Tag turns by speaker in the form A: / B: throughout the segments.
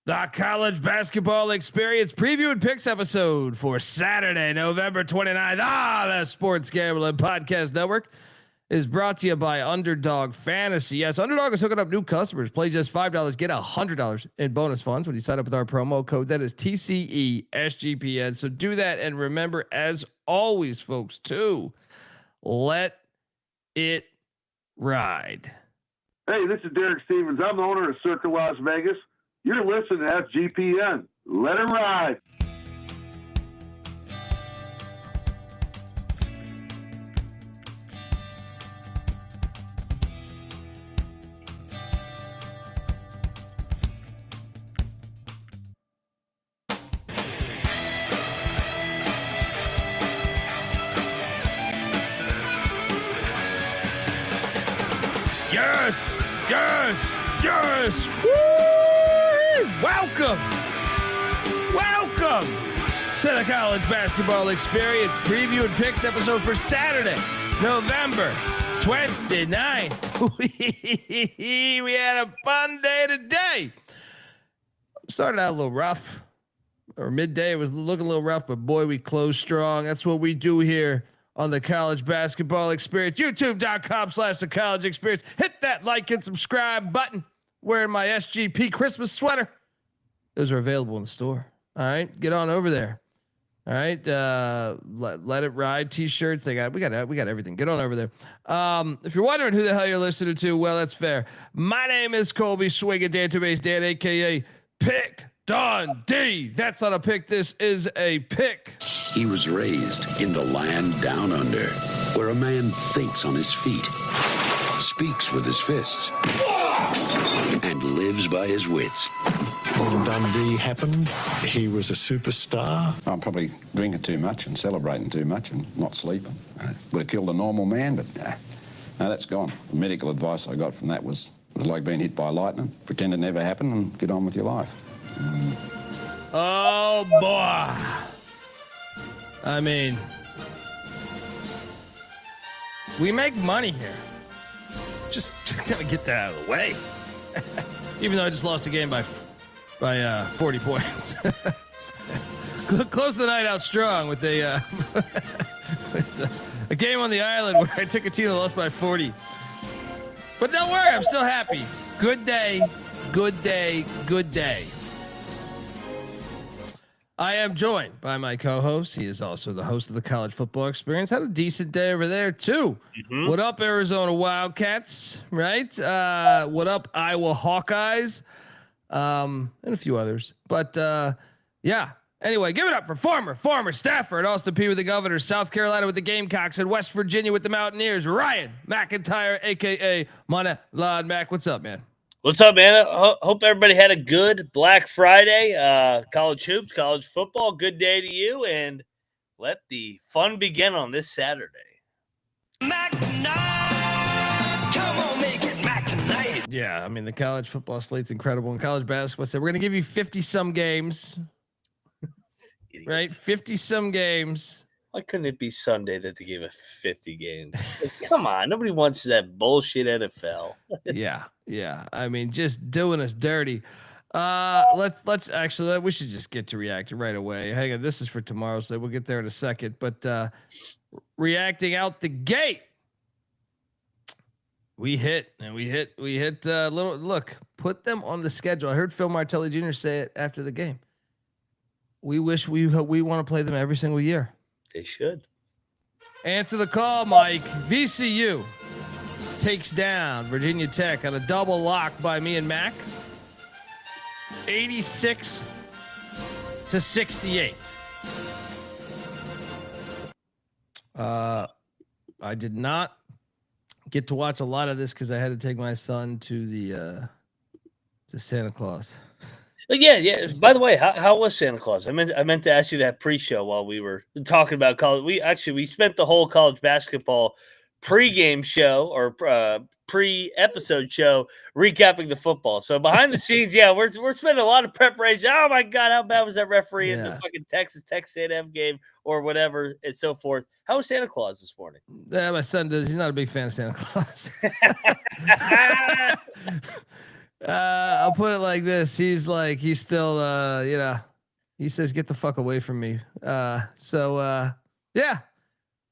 A: The college basketball experience preview and picks episode for Saturday, November 29th. The Sports Gambling Podcast Network is brought to you by Underdog Fantasy. Yes, Underdog is hooking up new customers. Play just $5, get $100 in bonus funds when you sign up with our promo code. That is TCESGPN. So do that, and remember, as always, folks, to let it ride.
B: Hey, this is Derek Stevens. I'm the owner of Circa Las Vegas. You're listening to SGPN. Let it ride.
A: Yes, yes, yes. Woo! Welcome to the college basketball experience preview and picks episode for Saturday, November 29th. We had a fun day today. Started out a little rough, or midday. It was looking a little rough, but boy, we closed strong. That's what we do here on the college basketball experience. YouTube.com/the college experience. Hit that like and subscribe button. Wearing my SGP Christmas sweater. Those are available in the store. All right, get on over there. All right, let it ride t-shirts. We got everything. Get on over there. If you're wondering who the hell you're listening to, well, that's fair. My name is Colby Swinging Database Dan, aka Pick Don D. That's not a pick. This is a pick.
C: He was raised in the land down under, where a man thinks on his feet, speaks with his fists, and lives by his wits.
D: When Dundee happened, he was a superstar.
E: I'm probably drinking too much and celebrating too much and not sleeping. Would have killed a normal man, but no, that's gone. The medical advice I got from that was like being hit by lightning. Pretend it never happened and get on with your life.
A: Oh, boy. I mean, we make money here. Just gotta get that out of the way. Even though I just lost a game by 40 points. Close the night out strong with a game on the island where I took a team that lost by 40. But don't worry, I'm still happy. Good day, good day, good day. I am joined by my co-host. He is also the host of the College Football Experience. Had a decent day over there too. Mm-hmm. What up, Arizona Wildcats? Right? What up, Iowa Hawkeyes? And a few others. But yeah. Anyway, give it up for former staffer at Austin Peay with the Governors, South Carolina with the Gamecocks, and West Virginia with the Mountaineers, Ryan McIntyre, aka Money Lod Mac. What's up, man?
F: What's up, man? Hope everybody had a good Black Friday. College hoops, college football. Good day to you, and let the fun begin on this Saturday.
A: Mac tonight. Come on, make it Mac tonight. Yeah, I mean the college football slate's incredible, and college basketball. So we're gonna give you 50-some games, right? 50-some games.
F: Why couldn't it be Sunday that they gave us 50 games? Like, come on, nobody wants that bullshit NFL.
A: Yeah. I mean, just doing us dirty. Let's actually we should just get to reacting right away. Hang on, this is for tomorrow, so we'll get there in a second. But reacting out the gate, we hit little look. Put them on the schedule. I heard Phil Martelli Jr. say it after the game. We wish we want to play them every single year.
F: They should.
A: Answer the call, Mike. VCU takes down Virginia Tech on a double lock by me and Mac. 86-68. I did not get to watch a lot of this because I had to take my son to Santa Claus.
F: Yeah. By the way, how was Santa Claus? I meant to ask you that pre-show while we were talking about college. We spent the whole college basketball pre-game show or pre-episode show recapping the football. So behind the scenes, yeah, we're spending a lot of preparation. Oh my God, how bad was that referee in the fucking Texas A&M game or whatever and so forth? How was Santa Claus this morning?
A: Yeah, my son does. He's not a big fan of Santa Claus. I'll put it like this. He's still, he says, get the fuck away from me. Yeah,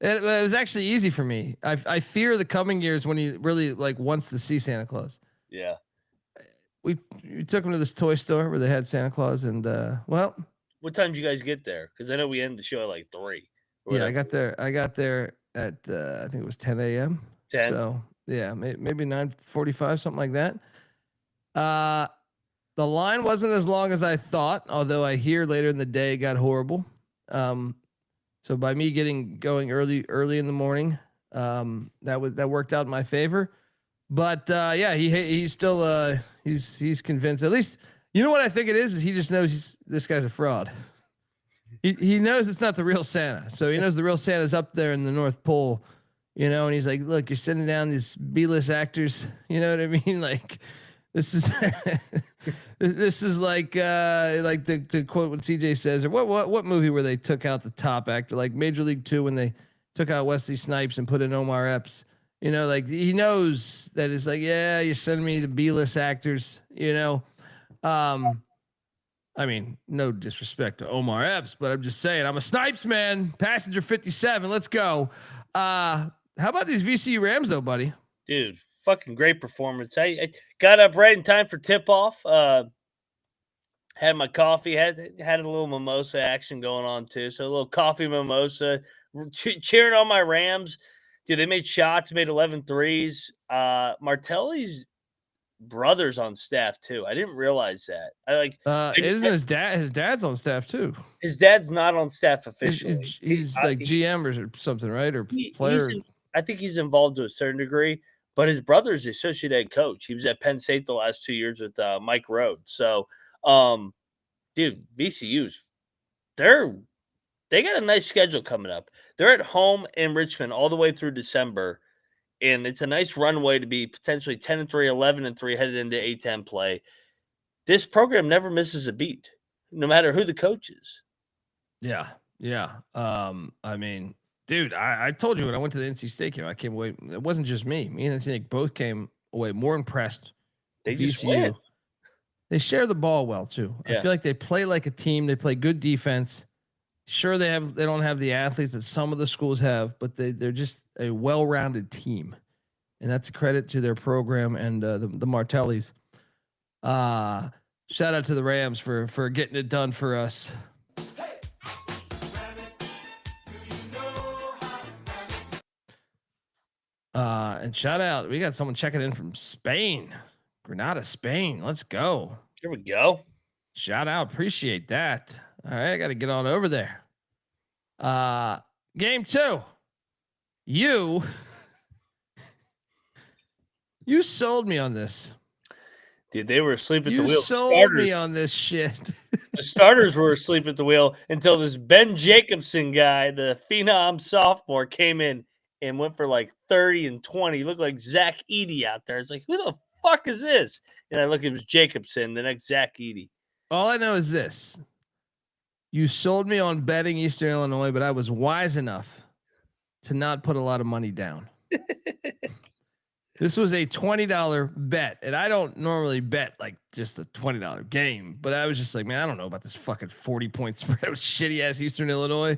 A: it was actually easy for me. I fear the coming years when he really wants to see Santa Claus.
F: Yeah.
A: We took him to this toy store where they had Santa Claus, and well,
F: what time did you guys get there? Because I know we ended the show at 3.
A: Yeah, I got there at I think it was 10 a.m.
F: 10.
A: So yeah, maybe 9:45, something like that. The line wasn't as long as I thought, although I hear later in the day it got horrible. So by me going early in the morning, that worked out in my favor. But yeah, he's still he's convinced. At least you know what I think it is he just knows this guy's a fraud. He knows it's not the real Santa, so he knows the real Santa's up there in the North Pole, and he's like, look, you're sending down these B-list actors, you know what I mean? Like, this is this is like to quote what CJ says, or what movie where they took out the top actor, like Major League 2 when they took out Wesley Snipes and put in Omar Epps. He knows that it's like, yeah, you're sending me the B-list actors, I mean, no disrespect to Omar Epps, but I'm just saying, I'm a Snipes man. Passenger 57. Let's go. How about these VCU Rams, though, buddy?
F: Dude, fucking great performance. I got up right in time for tip off. Had my coffee. Had a little mimosa action going on too. So a little coffee mimosa. Cheering on my Rams. Dude, they made shots. Made 11 threes. Martelli's brothers on staff too. I didn't realize that.
A: Isn't his dad? His dad's on staff too.
F: His dad's not on staff officially.
A: He's like GM or something, right? Or player.
F: I think he's involved to a certain degree, but his brother's the associate head coach. He was at Penn State the last 2 years with Mike Rhodes. So, dude, VCU's they got a nice schedule coming up. They're at home in Richmond all the way through December. And it's a nice runway to be potentially 10-3, 11-3 headed into A10 play. This program never misses a beat, no matter who the coach is.
A: Yeah. I mean, dude, I told you when I went to the NC State game, I came away. It wasn't just me. Me and NC State both came away more impressed.
F: They just win.
A: They share the ball well too. Yeah. I feel like they play like a team. They play good defense. Sure, they don't have the athletes that some of the schools have, but they're just a well-rounded team, and that's a credit to their program and the Martellis. Shout out to the Rams for getting it done for us. And shout out, we got someone checking in from Spain, Granada, Spain. Let's go.
F: Here we go.
A: Shout out, appreciate that. All right, I got to get on over there. Game 2. You sold me on this.
F: Dude, they were asleep at the wheel.
A: You sold me on this shit.
F: The starters were asleep at the wheel until this Ben Jacobson guy, the phenom sophomore, came in and went for 30 and 20. He looked like Zach Edey out there. It's like, who the fuck is this? And I look, it was Jacobson, the next Zach Edey.
A: All I know is this. You sold me on betting Eastern Illinois, but I was wise enough to not put a lot of money down. This was a $20 bet, and I don't normally bet just a $20 game, but I was just like, man, I don't know about this fucking 40-point spread with shitty ass Eastern Illinois.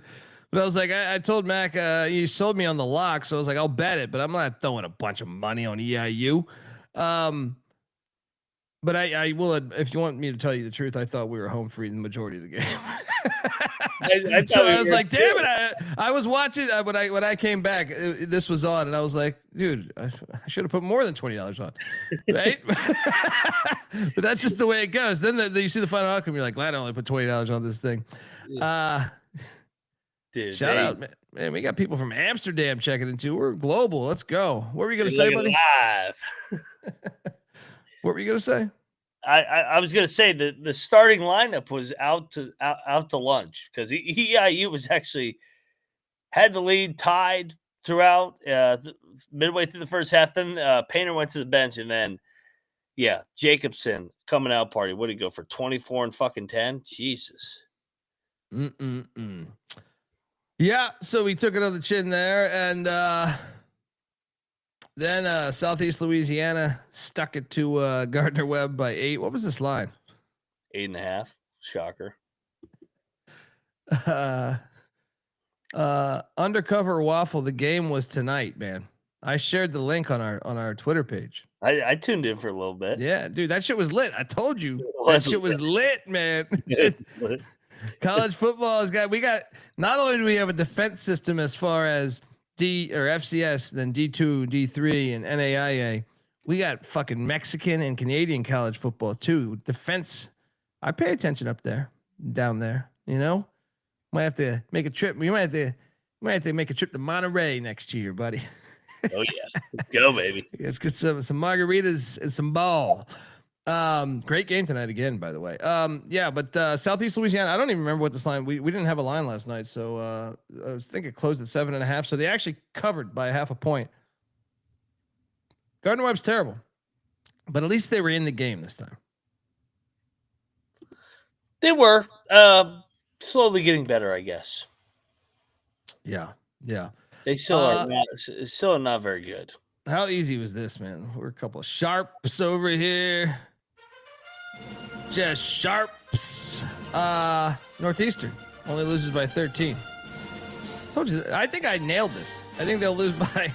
A: But I was like, I told Mac, you sold me on the lock, so I was like, I'll bet it, but I'm not throwing a bunch of money on EIU. But I will, if you want me to tell you the truth, I thought we were home free the majority of the game. So I was like, damn it. I was watching when I came back, this was on, and I was like, dude, I should have put more than $20 on, right? But that's just the way it goes. Then you see the final outcome, you're like, glad I only put $20 on this thing. Dude, shout out, man. We got people from Amsterdam checking in too. We're global. Let's go. What were you gonna say, buddy?
F: Live.
A: What were you gonna say?
F: I was gonna say the starting lineup was out to lunch because EIU was actually had the lead tied throughout midway through the first half. Then Painter went to the bench, and then Jacobson coming out party. What did he go for? 24 and fucking 10? Jesus.
A: Yeah, so we took it on the chin there, and Then Southeast Louisiana stuck it to Gardner-Webb by 8. What was this line?
F: 8.5. Shocker.
A: Undercover Waffle. The game was tonight, man. I shared the link on our Twitter page.
F: I tuned in for a little bit.
A: Yeah, dude, that shit was lit. I told you that shit was lit, man. College football we got. Not only do we have a defense system as far as D or FCS, then D2, D3, and NAIA, we got fucking Mexican and Canadian college football too. Defense. I pay attention up there, down there. You know, might have to make a trip. We might have to make a trip to Monterey next year, buddy.
F: Oh yeah, let's go, baby.
A: Let's get some margaritas and some ball. Great game tonight again, by the way. Yeah, but Southeast Louisiana, I don't even remember what this line. We didn't have a line last night, so I think it closed at 7.5. So they actually covered by 0.5 point. Gardner-Webb's terrible, but at least they were in the game this time.
F: They were slowly getting better, I guess.
A: Yeah.
F: They still are not very good.
A: How easy was this, man? We're a couple of sharps over here. Just sharps. Northeastern only loses by 13. Told you. I think I nailed this. I think they'll lose by.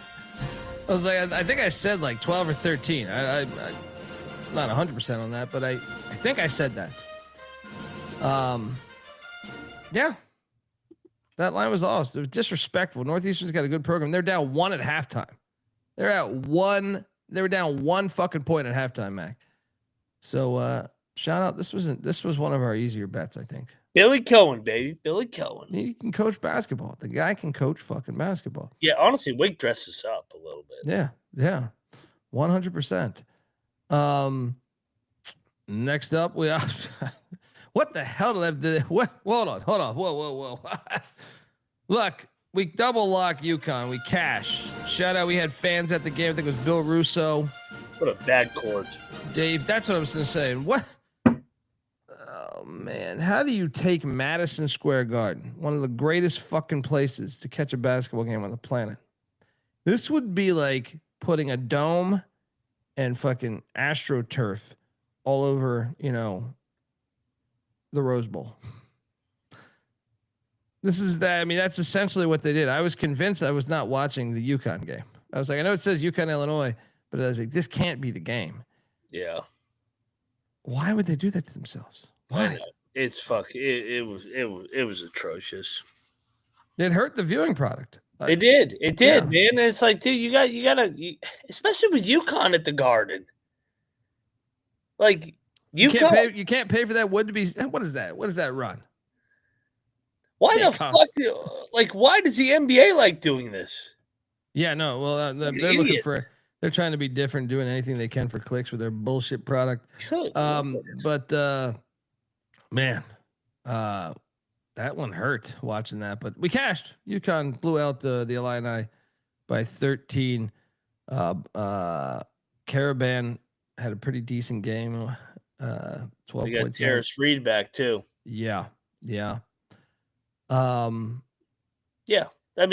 A: I was like, I think I said like 12 or 13. I'm not 100% on that, but I think I said that. Yeah. That line was lost. It was disrespectful. Northeastern's got a good program. They're down 1 at halftime. They're at 1. They were down 1 fucking point at halftime, Mac. So shout out. This was one of our easier bets, I think.
F: Billy Cohen, baby. Billy Cohen.
A: He can coach basketball. The guy can coach fucking basketball.
F: Yeah, honestly, Wake dresses up a little bit.
A: Yeah. 100%. Next up, we are. What the hell did they? What? Hold on. Whoa. Look, we double lock UConn. We cash. Shout out. We had fans at the game. I think it was Bill Russo.
F: What a bad court.
A: Dave, that's what I was going to say. What? Oh, man. How do you take Madison Square Garden, one of the greatest fucking places to catch a basketball game on the planet? This would be like putting a dome and fucking AstroTurf all over, the Rose Bowl. This is that. I mean, that's essentially what they did. I was convinced I was not watching the UConn game. I was like, I know it says UConn, Illinois, but I was like, this can't be the game.
F: Yeah.
A: Why would they do that to themselves? Why?
F: I know. It's it was atrocious.
A: It hurt the viewing product.
F: It did, man. It's like, dude, you gotta, especially with UConn at the Garden. Like, you
A: can't pay for that wood to be. What is that? What does that run?
F: Why the fuck? Why does the NBA like doing this?
A: Yeah, no. Well, they're looking for. They're trying to be different, doing anything they can for clicks with their bullshit product. Man, that one hurt watching that. But we cashed. UConn blew out the Illini by 13. Caravan had a pretty decent game. 12
F: they got
A: points.
F: Terrace Reed back too.
A: Yeah.
F: Yeah. I mean,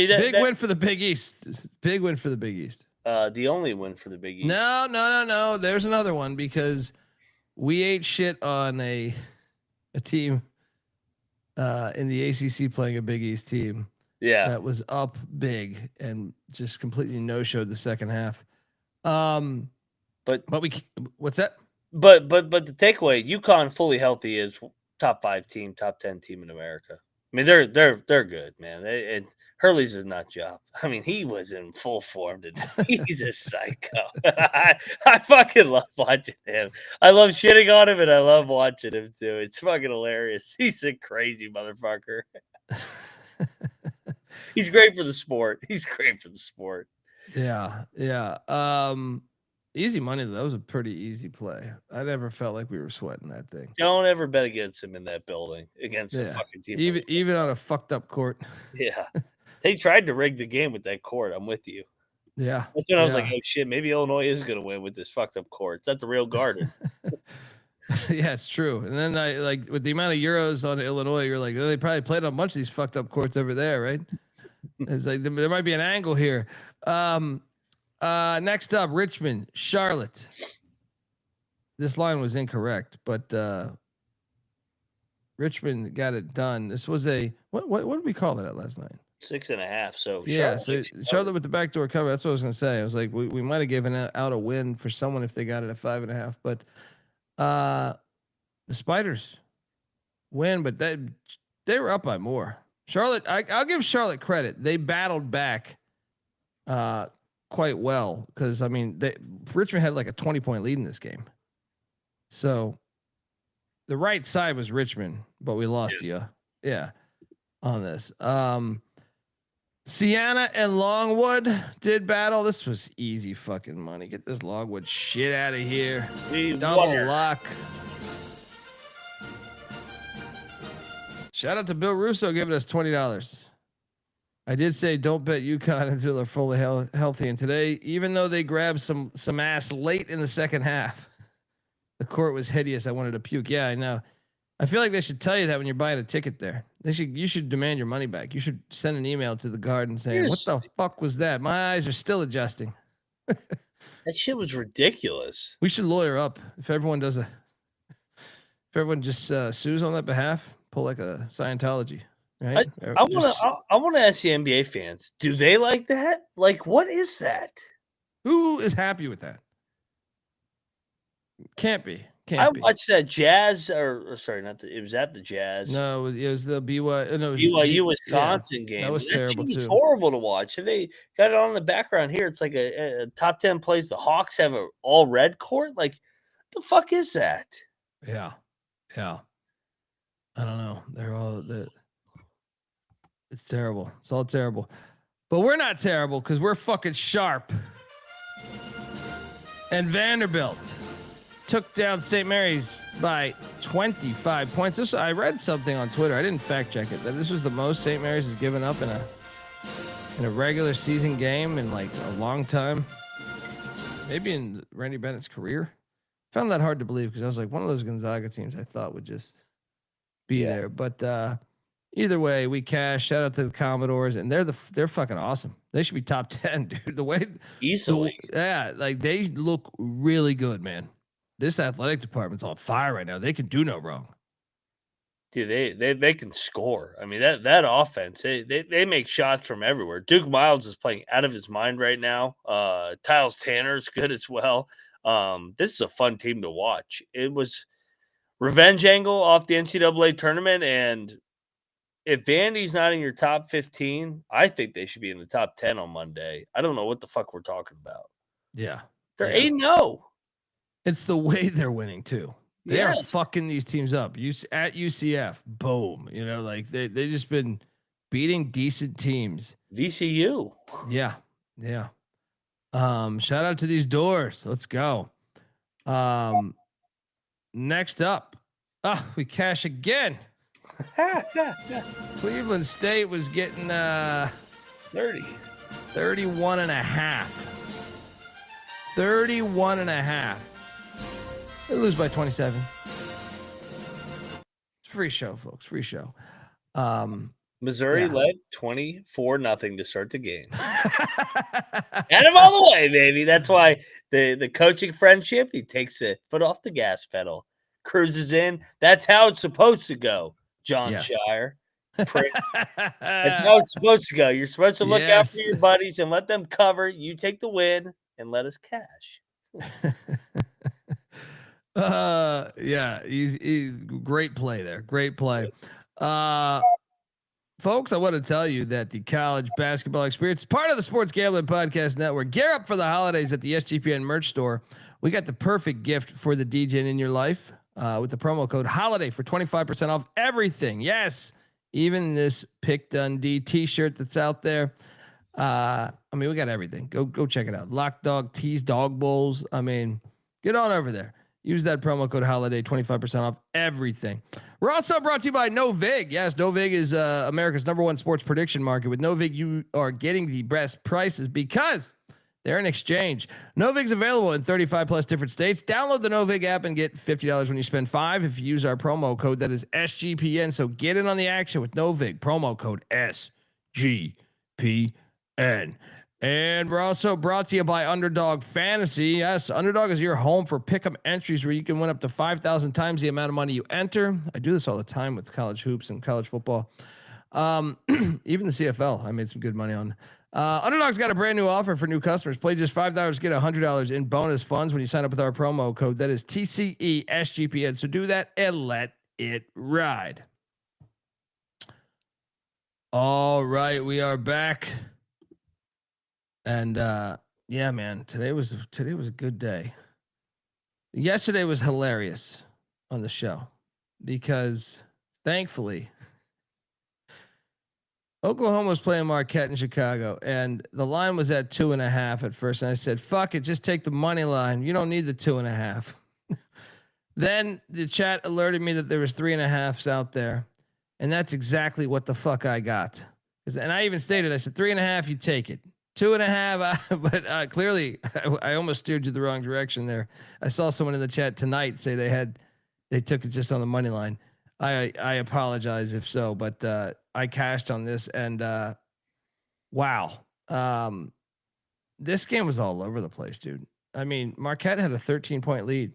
A: big win for the Big East. Big win for the Big East.
F: The only win for the Big East.
A: No. There's another one because we ate shit on a team in the ACC playing a Big East team.
F: Yeah,
A: that was up big and just completely no-showed the second half. What's that?
F: But the takeaway, UConn fully healthy is top 5 team, top 10 team in America. I mean, they're good, man. And Hurley's is not job. I mean, he was in full form today. He's a psycho. I fucking love watching him. I love shitting on him, and I love watching him too. It's fucking hilarious. He's a crazy motherfucker. He's great for the sport.
A: Yeah. Easy money, though. That was a pretty easy play. I never felt like we were sweating that thing.
F: Don't ever bet against him in that building against a fucking team.
A: Even on a fucked up court.
F: Yeah. They tried to rig the game with that court. I'm with you.
A: Yeah.
F: That's when I was like, oh shit, maybe Illinois is going to win with this fucked up court. It's at the real Garden.
A: Yeah, it's true. And then with the amount of Euros on Illinois, you're like, oh, they probably played on a bunch of these fucked up courts over there, right? It's like there might be an angle here. Next up, Richmond, Charlotte. This line was incorrect, but Richmond got it done. This was a what did we call it at last night?
F: 6.5. So
A: yeah, Charlotte with the backdoor cover. That's what I was gonna say. I was like, we might have given out a win for someone if they got it at 5.5, but the Spiders win, but they were up by more. Charlotte, I'll give Charlotte credit. They battled back quite well because I mean Richmond had like a 20-point lead in this game. So the right side was Richmond, but we lost you. Yeah. On this. Siena and Longwood did battle. This was easy fucking money. Get this Longwood shit out of here. Double luck. Shout out to Bill Russo giving us $20. I did say don't bet UConn until they're fully healthy. And today, even though they grabbed some ass late in the second half, the court was hideous. I wanted to puke. Yeah, I know. I feel like they should tell you that when you're buying a ticket there. You should demand your money back. You should send an email to the Garden saying, "What the fuck was that? My eyes are still adjusting."
F: That shit was ridiculous.
A: We should lawyer up if everyone does if everyone just sues on that behalf. Pull like a Scientology, right?
F: I want to ask the NBA fans: do they like that? Like, what is that?
A: Who is happy with that? Can't be.
F: I watched that Jazz, or sorry, it was at the Jazz.
A: No, it was the BYU. No,
F: BYU Wisconsin game.
A: That was terrible too.
F: Horrible to watch. And they got it on in the background here. It's like a top 10 plays. The Hawks have a all red court. Like, the fuck is that?
A: Yeah. I don't know. They're all it's terrible. It's all terrible. But we're not terrible because we're fucking sharp. And Vanderbilt took down St. Mary's by 25 points. I read something on Twitter. I didn't fact check it. That this was the most St. Mary's has given up in a regular season game in like a long time. Maybe in Randy Bennett's career. Found that hard to believe because I was like one of those Gonzaga teams I thought would just be there. But either way, we cash. Shout out to the Commodores, and they're fucking awesome. They should be top 10, dude. The way
F: easily,
A: like they look really good, man. This athletic department's on fire right now. They can do no wrong.
F: Dude, they can score. I mean, that offense, they make shots from everywhere. Duke Miles is playing out of his mind right now. Tyles Tanner's good as well. This is a fun team to watch. It was revenge angle off the NCAA tournament, and if Vandy's not in your top 15, I think they should be in the top 10 on Monday. I don't know what the fuck we're talking about.
A: Yeah.
F: They're 8-0.
A: It's the way they're winning too. They are fucking these teams up. At UCF, boom. You know, like they just been beating decent teams.
F: VCU.
A: Yeah. Shout out to these doors. Let's go. Next up. We cash again. Cleveland State was getting 31 and a half. 31 and a half. They lose by 27. It's a free show, folks. Free show.
F: Missouri led 24-0 to start the game. Had him all the way, baby. That's why the coaching friendship, he takes a foot off the gas pedal, cruises in. That's how it's supposed to go, John Shire. That's how it's supposed to go. You're supposed to look out for your buddies and let them cover. You take the win and let us cash.
A: He's great play there. Great play. Folks, I want to tell you that the college basketball experience is part of the Sports Gambling Podcast Network. Gear up for the holidays at the SGPN merch store. We got the perfect gift for the DJ in your life with the promo code HOLIDAY for 25% off everything. Yes, even this Pick Dundee t-shirt that's out there. I mean, we got everything. Go check it out. Lock Dog tees, dog bowls. I mean, get on over there. Use that promo code HOLIDAY, 25% off everything. We're also brought to you by Novig. Yes, Novig is America's #1 sports prediction market. With Novig, you are getting the best prices because they're an exchange. Novig's available in 35 plus different states. Download the Novig app and get $50 when you spend $5 if you use our promo code. That is SGPN. So get in on the action with Novig. Promo code SGPN. And we're also brought to you by Underdog Fantasy. Yes, Underdog is your home for pick'em entries where you can win up to 5,000 times the amount of money you enter. I do this all the time with college hoops and college football. Even the CFL, I made some good money on. Underdog's got a brand new offer for new customers. Play just $5, get $100 in bonus funds when you sign up with our promo code. That is TCESGPN. So do that and let it ride. All right, we are back. And yeah, man, today was a good day. Yesterday was hilarious on the show because thankfully Oklahoma was playing Marquette in Chicago, and the line was at 2.5 at first. And I said, fuck it, just take the money line. You don't need the 2.5. Then the chat alerted me that there was 3.5s out there. And that's exactly what the fuck I got. And I even stated, I said, 3.5, you take it. 2.5, but clearly I almost steered you the wrong direction there. I saw someone in the chat tonight say they took it just on the money line. I apologize if so, but I cashed on this, and wow, this game was all over the place, dude. I mean, Marquette had a 13-point lead.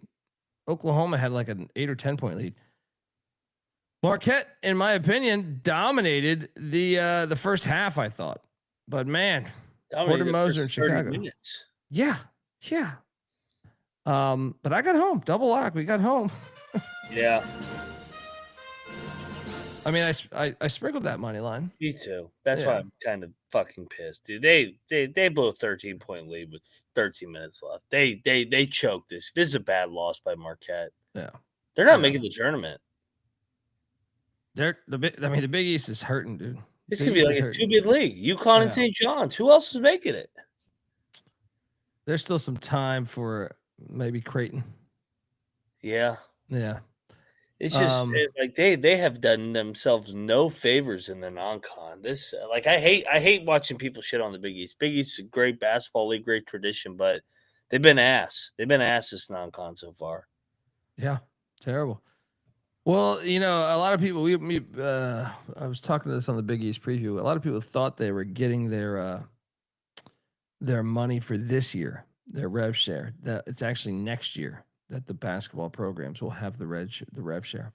A: Oklahoma had like an 8 or 10-point lead. Marquette, in my opinion, dominated the first half, I thought, but man. Porter Moser in Chicago. Minutes. Yeah. But I got home. Double lock. We got home.
F: Yeah.
A: I mean, I sprinkled that money line.
F: Me too. That's why I'm kind of fucking pissed, dude. They blew a 13-point lead with 13 minutes left. They choked this. This is a bad loss by Marquette.
A: Yeah.
F: They're not making the tournament.
A: The Big East is hurting, dude.
F: This could be like a 2-bid league. UConn and St. John's. Who else is making it?
A: There's still some time for maybe Creighton.
F: Yeah.
A: Yeah.
F: It's just like they have done themselves no favors in the non-con. This like I hate watching people shit on the Big East. Big East is a great basketball league, great tradition, but they've been ass. They've been ass this non-con so far.
A: Yeah. Terrible. Well, you know, a lot of people. I was talking to this on the Big East preview. A lot of people thought they were getting their money for this year, their rev share. That it's actually next year that the basketball programs will have the rev share.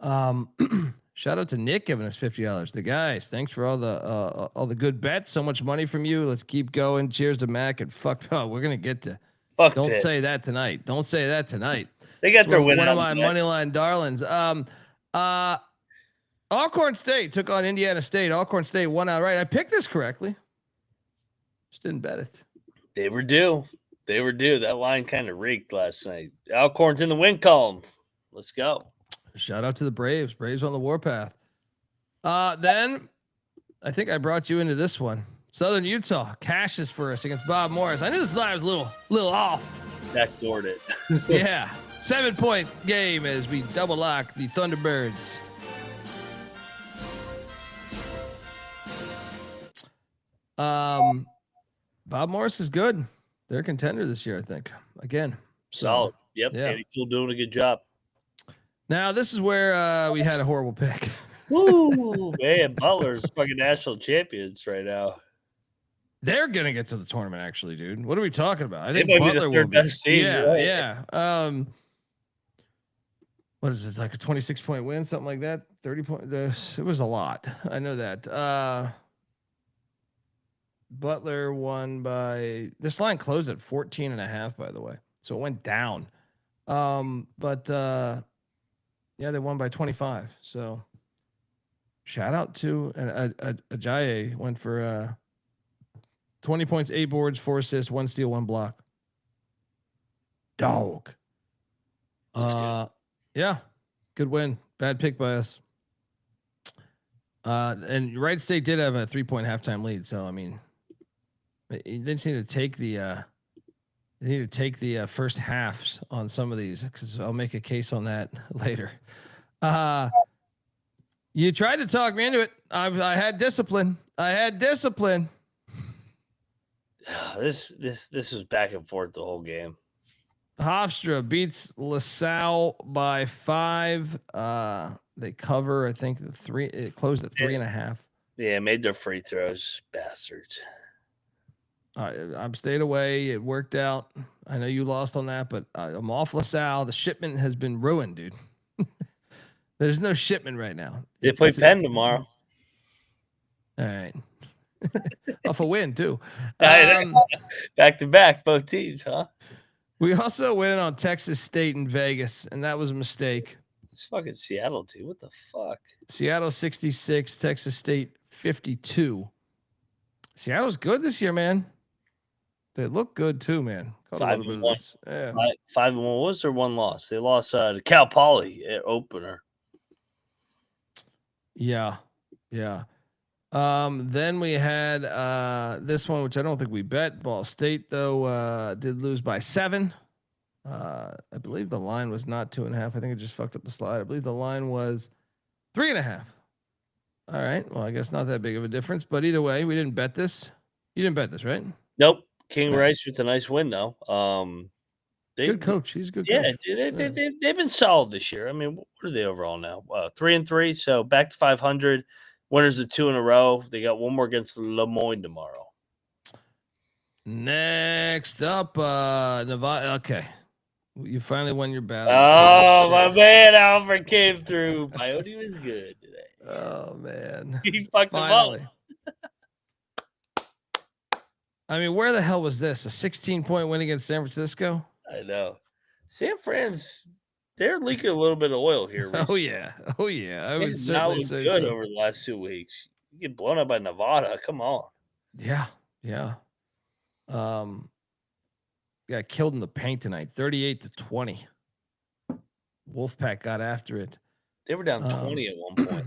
A: Shout out to Nick giving us $50. The guys, thanks for all the good bets. So much money from you. Let's keep going. Cheers to Mac and fuck. Oh, we're gonna get to. Don't say that tonight. Don't say that tonight.
F: They got their win.
A: One of my moneyline darlings. Alcorn State took on Indiana State. Alcorn State won outright. I picked this correctly. Just didn't bet it.
F: They were due. That line kind of reeked last night. Alcorn's in the win column. Let's go. Shout
A: out to the Braves. Braves on the warpath. Then I think I brought you into this one. Southern Utah cashes for us against Bob Morris. I knew this line was a little off.
F: Backdoored it.
A: Yeah. 7-point game as we double lock the Thunderbirds. Bob Morris is good. They're a contender this year, I think. Again.
F: Solid. Yep. Yeah. Andy's still doing a good job.
A: Now, this is where we had a horrible pick.
F: Woo! Man, Butler's fucking national champions right now.
A: They're gonna get to the tournament, actually, dude. What are we talking about? I think
F: Butler
A: be the
F: third best team.
A: Yeah,
F: right?
A: yeah. What is it? Like a 26-point win, something like that. 30 point. It was a lot. I know that. Butler won by this line closed at 14.5, by the way, so it went down. But yeah, they won by 25. So shout out to Ajayi went for 20 points, 8 boards, 4 assists, 1 steal, 1 block. Dog. Yeah, good win. Bad pick by us. And Wright State did have a 3-point halftime lead, so I mean, they just need to take the first halves on some of these because I'll make a case on that later. You tried to talk me into it. I had discipline.
F: This was back and forth the whole game.
A: Hofstra beats LaSalle by 5. They cover, I think, the 3. It closed at 3.5.
F: Yeah, made their free throws, bastards.
A: I'm staying away. It worked out. I know you lost on that, but I'm off LaSalle. The shipment has been ruined, dude. There's no shipment right now.
F: They play Penn tomorrow.
A: All right. Off a win, too.
F: Back to back, both teams, huh?
A: We also went on Texas State in Vegas, and that was a mistake.
F: It's fucking Seattle, too. What the fuck?
A: Seattle 66, Texas State 52. Seattle's good this year, man. They look good too, man.
F: 5-1.
A: Yeah.
F: 5-1. What was their one loss? They lost to Cal Poly at opener.
A: Yeah. Then we had this one, which I don't think we bet. Ball State though did lose by 7. I believe the line was not 2.5. I think it just fucked up the slide. I believe the line was 3.5. All right. Well, I guess not that big of a difference, but either way, we didn't bet this. You didn't bet this, right?
F: Nope. King Rice with a nice win though.
A: Good coach. He's a good
F: coach.
A: Dude,
F: they've been solid this year. I mean, what are they overall now? 3-3. So back to 500. Winners of 2 in a row. They got one more against Moyne tomorrow.
A: Next up, Nevada. Okay. You finally won your battle.
F: Oh, my man Alfred came through. Coyote was good today.
A: Oh, man.
F: He fucked finally. Him up.
A: I mean, where the hell was this? A 16-point win against San Francisco?
F: I know. San Fran's, they're leaking a little bit of oil here.
A: Recently. Oh, yeah. I would certainly say
F: good
A: so.
F: over the last 2 weeks. You get blown up by Nevada. Come on.
A: Yeah. Got killed in the paint tonight, 38-20. Wolfpack got after it.
F: They were down 20 at one point.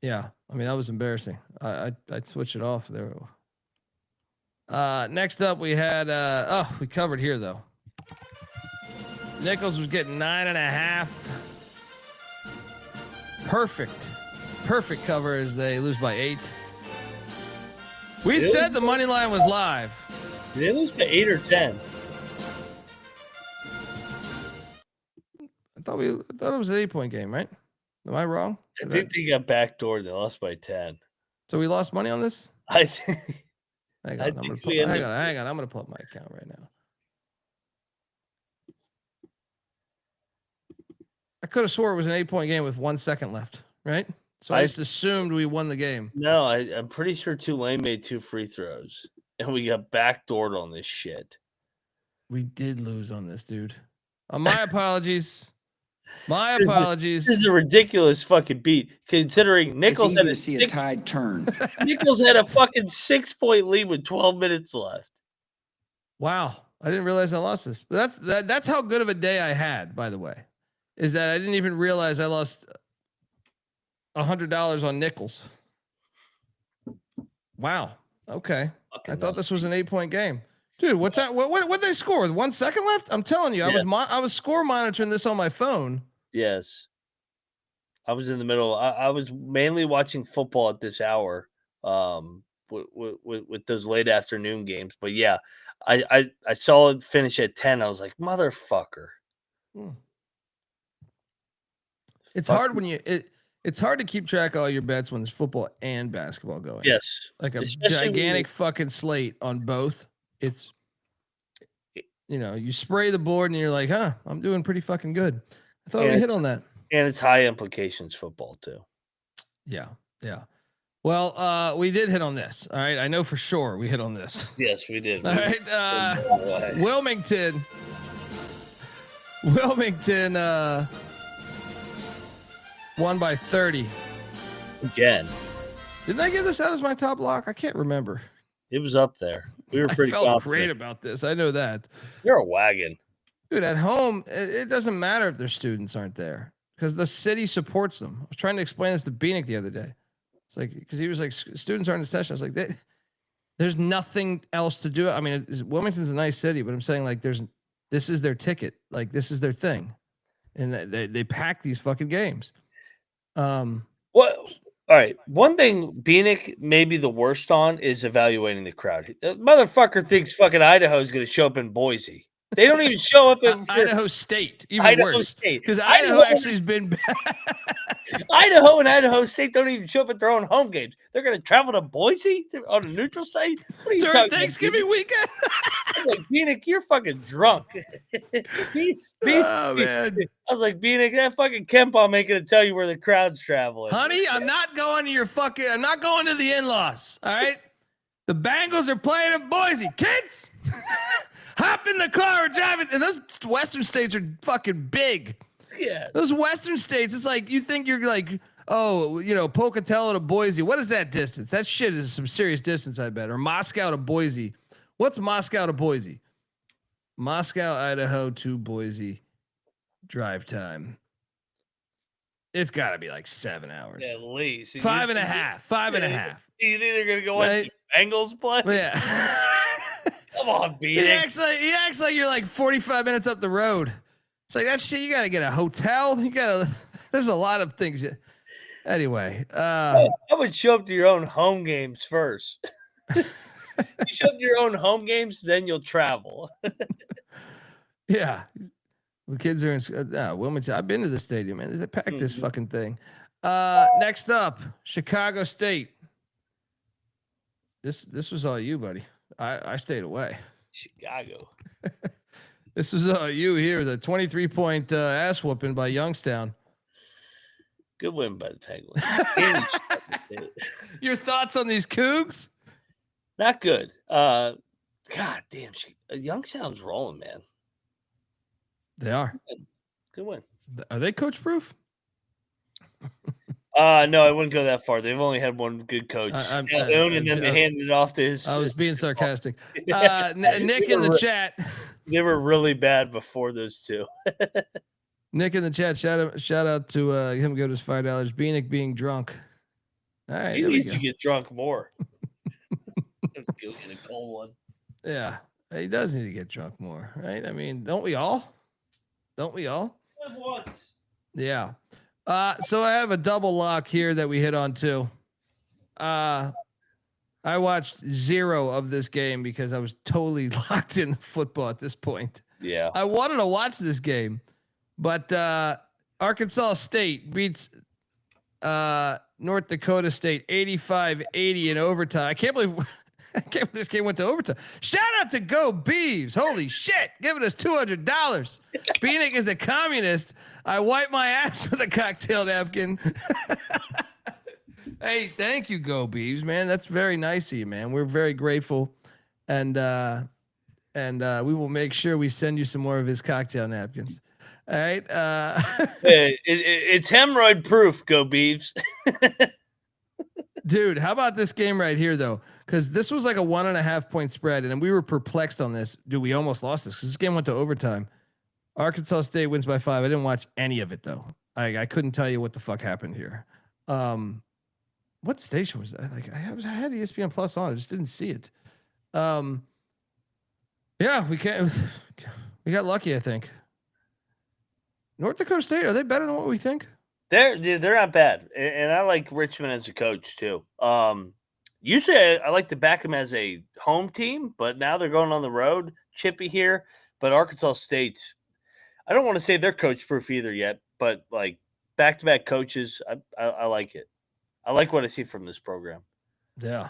A: Yeah, I mean that was embarrassing. I'd switch it off there. Next up, we had we covered here though. Nichols was getting 9.5. Perfect cover as they lose by 8. We said the money line was live.
F: Did they lose by 8 or 10?
A: I thought it was an 8-point game, right? Am I wrong?
F: I think they got backdoored. They lost by 10.
A: So we lost money on this?
F: I think.
A: Hang on. I'm gonna pull up my account right now. I could have swore it was an 8-point game with 1 second left, right? So I just assumed we won the game.
F: No, I'm pretty sure Tulane made 2 free throws, and we got backdoored on this shit.
A: We did lose on this, dude. My apologies. My apologies.
F: This is a ridiculous fucking beat, considering Nichols had
G: a tide turn.
F: Nichols had a fucking 6-point lead with 12 minutes left.
A: Wow, I didn't realize I lost this. But that's how good of a day I had, by the way. Is that I didn't even realize I lost $100 on Nichols. Wow. Okay. I thought this was an 8-point game. Dude, what did they score with 1 second left? I'm telling you, yes. I was score monitoring this on my phone.
F: Yes. I was in the middle. I was mainly watching football at this hour with those late afternoon games. But yeah, I saw it finish at 10. I was like, motherfucker.
A: It's hard when it's hard to keep track of all your bets when there's football and basketball going.
F: Yes.
A: Like a gigantic fucking slate on both. It's, you spray the board and you're like, I'm doing pretty fucking good. I thought we hit on that.
F: And it's high implications football too.
A: Yeah. Well, we did hit on this. All right. I know for sure we hit on this.
F: Yes, we did.
A: All right. Wilmington won by 30.
F: Again.
A: Didn't I give this out as my top lock? I can't remember.
F: It was up there. We were pretty
A: felt
F: confident.
A: Great about this. I know that.
F: You're a wagon.
A: Dude, at home, it doesn't matter if their students aren't there because the city supports them. I was trying to explain this to Bieniek the other day. It's like, because he was like, students aren't in session. I was like, there's nothing else to do. I mean, Wilmington's a nice city, but I'm saying like, this is their ticket. Like, this is their thing. And they pack these fucking games.
F: What? All right. One thing Bieniek may be the worst on is evaluating the crowd. The motherfucker thinks fucking Idaho is going to show up in Boise. They don't even show up at
A: Idaho State, even
F: Idaho
A: worse.
F: State.
A: Because Idaho actually has been
F: Idaho and Idaho State don't even show up at their own home games. They're going to travel to Boise on a neutral site. What are you
A: during
F: talking
A: Thanksgiving
F: about,
A: weekend.
F: I'm like, Bieniek, you're fucking drunk.
A: Oh, man.
F: I was like, Bieniek, that fucking Kempom ain't going to tell you where the crowd's traveling.
A: Honey, I'm not going to the in-laws. All right. The Bengals are playing in Boise. Kids, hop in the car. We're driving. And those Western states are fucking big.
F: Yeah.
A: Those Western states, it's like you think you're like, oh, Pocatello to Boise. What is that distance? That shit is some serious distance, I bet. Or Moscow to Boise. What's Moscow to Boise? Moscow, Idaho to Boise drive time. It's got to be like 7 hours.
F: At least.
A: 5.5. 5.5.
F: He's either going to go
A: Right?
F: watch the Bengals play.
A: Yeah.
F: Come on,
A: He
F: Bieniek.
A: acts like you're like 45 minutes up the road. It's like that shit. You got to get a hotel. There's a lot of things. Anyway,
F: I would show up to your own home games first. You show up to your own home games, then you'll travel.
A: yeah. The kids are in Wilmington. I've been to the stadium, man. They packed this fucking thing. Next up, Chicago State. This was all you, buddy. I stayed away.
F: Chicago.
A: This was all you here. The 23-point ass whooping by Youngstown.
F: Good win by the Penguins.
A: Your thoughts on these Cougs?
F: Not good. God damn. Youngstown's rolling, man.
A: They are.
F: Good win.
A: Are they coach proof?
F: No, I wouldn't go that far. They've only had one good coach, and then they handed it off to his.
A: I was being sarcastic. Nick in the chat.
F: They were really bad before those two.
A: Nick in the chat. Shout out to him. Go to his $5. Bieniek being drunk. All right,
F: He needs to get drunk more. Go get a cold one.
A: Yeah, he does need to get drunk more, right? I mean, don't we all? Don't we all?
F: Once.
A: Yeah. So I have a double lock here that we hit on too. I watched 0 of this game because I was totally locked in football at this point.
F: Yeah.
A: I wanted to watch this game, but Arkansas State beats North Dakota State 85-80 in overtime. I can't believe this game went to overtime. Shout out to Go Beavs. Holy shit. Giving us $200. Bieniek is a communist. I wipe my ass with a cocktail napkin. Hey, thank you, Go Beavs, man. That's very nice of you, man. We're very grateful. And we will make sure we send you some more of his cocktail napkins. All right.
F: It's hemorrhoid proof, Go Beavs.
A: Dude, how about this game right here, though? Because this was like a 1.5 point spread, and we were perplexed on this. Dude, we almost lost this because this game went to overtime. Arkansas State wins by 5. I didn't watch any of it, though. I couldn't tell you what the fuck happened here. What station was that? Like I had ESPN Plus on. I just didn't see it. Yeah, we got lucky, I think. North Dakota State, are they better than what we think?
F: They're not bad, and I like Richmond as a coach too. Usually I like to back them as a home team, but now they're going on the road. Chippy here, but Arkansas State, I don't want to say they're coach proof either yet, but like back-to-back coaches, I like it. I like what I see from this program.
A: Yeah.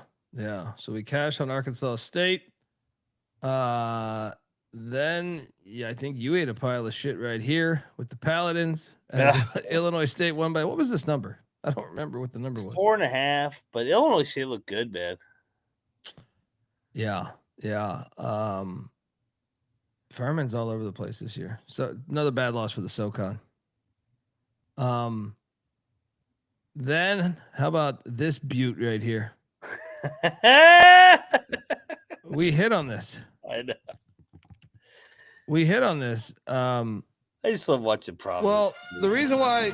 A: So we cash on Arkansas State. Then I think you ate a pile of shit right here with the Paladins. Illinois State won by, what was this number? I don't remember what the number was.
F: 4.5, but Illinois State looked good, man.
A: Yeah. Furman's all over the place this year. So another bad loss for the SoCon. Then how about this butte right here? We hit on this.
F: I know.
A: We hit on this.
F: I just love watching Providence.
A: Well, the reason why,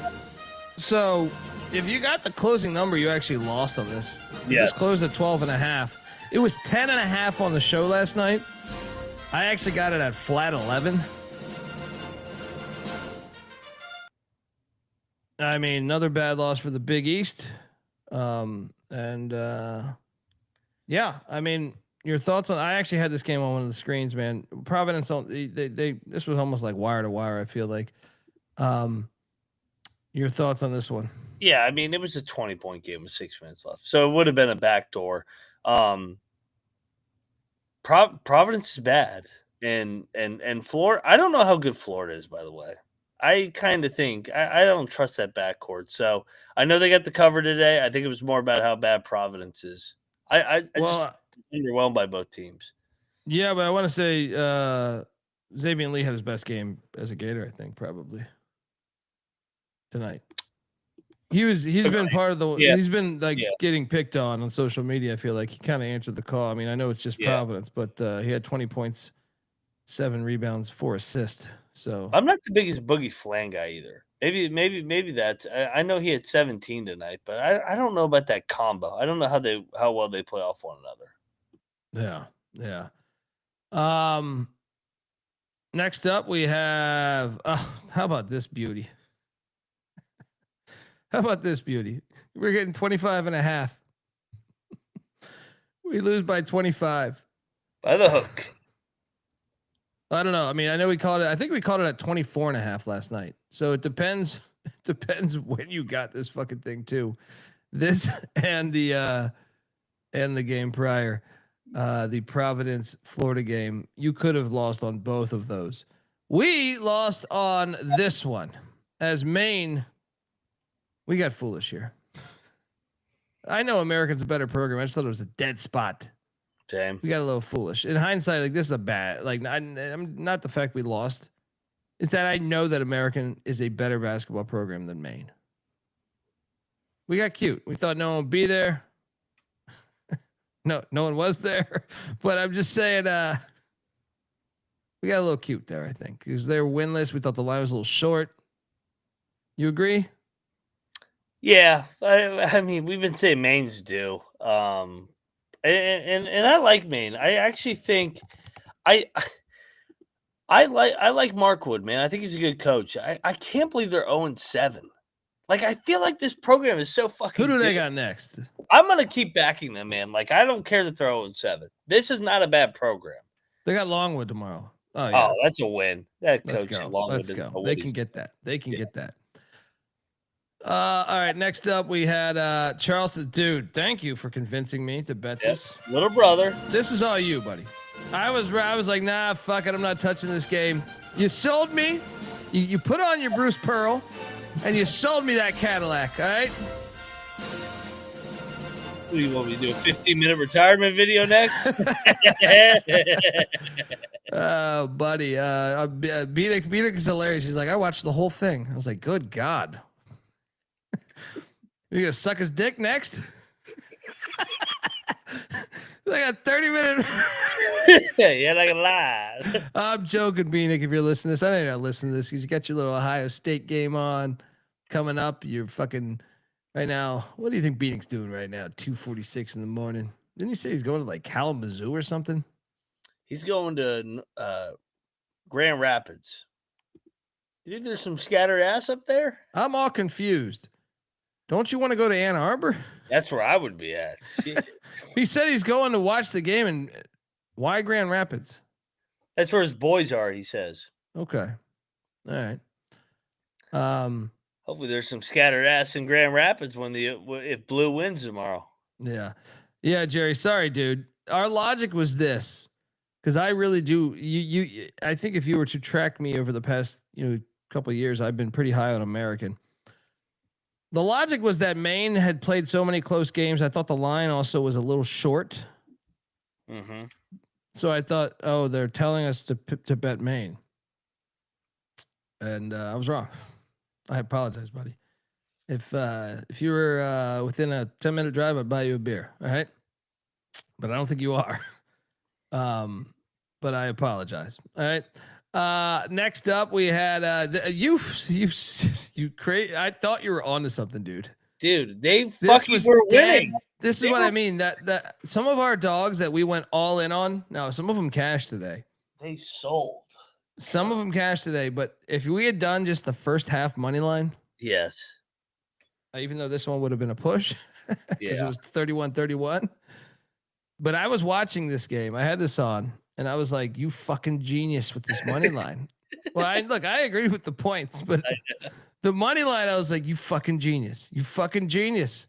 A: so if you got the closing number, you actually lost on this. This closed at 12.5. It was 10.5 on the show last night. I actually got it at flat 11. I mean, another bad loss for the Big East. Yeah, I mean, Your thoughts on? I actually had this game on one of the screens, man. Providence. They this was almost like wire to wire. I feel like. Your thoughts on this one?
F: Yeah, I mean, it was a 20-point game with 6 minutes left, so it would have been a backdoor. Providence is bad, and Florida. I don't know how good Florida is, by the way. I kind of think I don't trust that backcourt. So I know they got the cover today. I think it was more about how bad Providence is. I just underwhelmed by both teams.
A: Yeah, but I want to say Xavier Lee had his best game as a Gator. I think probably tonight. He's been part of the. Yeah. He's been getting picked on social media. I feel like he kind of answered the call. I mean, I know it's just Providence, but he had 20 points, 7 rebounds, 4 assists. So
F: I'm not the biggest Boogie Flan guy either. Maybe that's. I know he had 17 tonight, but I don't know about that combo. I don't know how well they play off one another.
A: Yeah. Next up we have. How about this beauty? We're getting 25.5. We lose by 25.
F: By the hook.
A: I don't know. I mean, I know we called it. I think we called it at 24.5 last night. So it depends. It depends when you got this fucking thing too. This and the game prior, the Providence Florida game. You could have lost on both of those. We lost on this one as Maine. We got foolish here. I know American's a better program. I just thought it was a dead spot.
F: Damn.
A: We got a little foolish. In hindsight, like this is a bad. Like I'm not the fact we lost. It's that I know that American is a better basketball program than Maine. We got cute. We thought no one would be there. No one was there. But I'm just saying, we got a little cute there. I think because they're winless. We thought the line was a little short. You agree?
F: Yeah, I mean, we've been saying Maine's due, and I like Maine. I actually think I like Mark Wood, man. I think he's a good coach. I can't believe they're 0-7. Like I feel like this program is so fucking.
A: Who do they got next?
F: I'm gonna keep backing them, man. Like I don't care that they're 0-7. This is not a bad program.
A: They got Longwood tomorrow. Oh yeah,
F: that's a win. That
A: Let's
F: coach
A: go.
F: Longwood.
A: Let's go. They can get that. Get that. All right. Next up, we had Charleston. Dude, thank you for convincing me to bet this.
F: Little brother.
A: This is all you, buddy. I was like, nah, fuck it. I'm not touching this game. You sold me. You put on your Bruce Pearl, and you sold me that Cadillac. All right.
F: What do you want me to do? A 15-minute retirement video next?
A: Oh, buddy. Bieniek is hilarious. He's like, I watched the whole thing. I was like, good God. You gonna suck his dick next? They got 30 minutes.
F: You're not gonna lie.
A: I'm joking, Bieniek. If you're listening to this, I know you're not listening to this because you got your little Ohio State game on coming up. You're fucking right now. What do you think Bieniek's doing right now? 2:46 in the morning. Didn't he say he's going to like Kalamazoo or something?
F: He's going to Grand Rapids. You think there's some scattered ass up there?
A: I'm all confused. Don't you want to go to Ann Arbor?
F: That's where I would be at.
A: He said he's going to watch the game, and why Grand Rapids?
F: That's where his boys are, he says.
A: Okay. All right.
F: Hopefully there's some scattered ass in Grand Rapids if Blue wins tomorrow.
A: Yeah. Yeah, Jerry. Sorry, dude. Our logic was this. Because I really do. I think if you were to track me over the past couple of years, I've been pretty high on American. The logic was that Maine had played so many close games. I thought the line also was a little short.
F: Mm-hmm.
A: So I thought, they're telling us to bet Maine, and I was wrong. I apologize, buddy. If you were within a 10-minute drive, I'd buy you a beer. All right, but I don't think you are. But I apologize. All right. Next up, we had you crazy. I thought you were onto something, dude.
F: Dude, they fucking were winning.
A: This is what I mean. That some of our dogs that we went all in on. Now, some of them cashed today.
F: They sold.
A: Some of them cashed today, but if we had done just the first half money line,
F: yes.
A: Even though this one would have been a push, because it was 31-31. But I was watching this game. I had this on, and I was like, "You fucking genius with this money line." Well, I agree with the points, but the money line, I was like, "You fucking genius! You fucking genius!"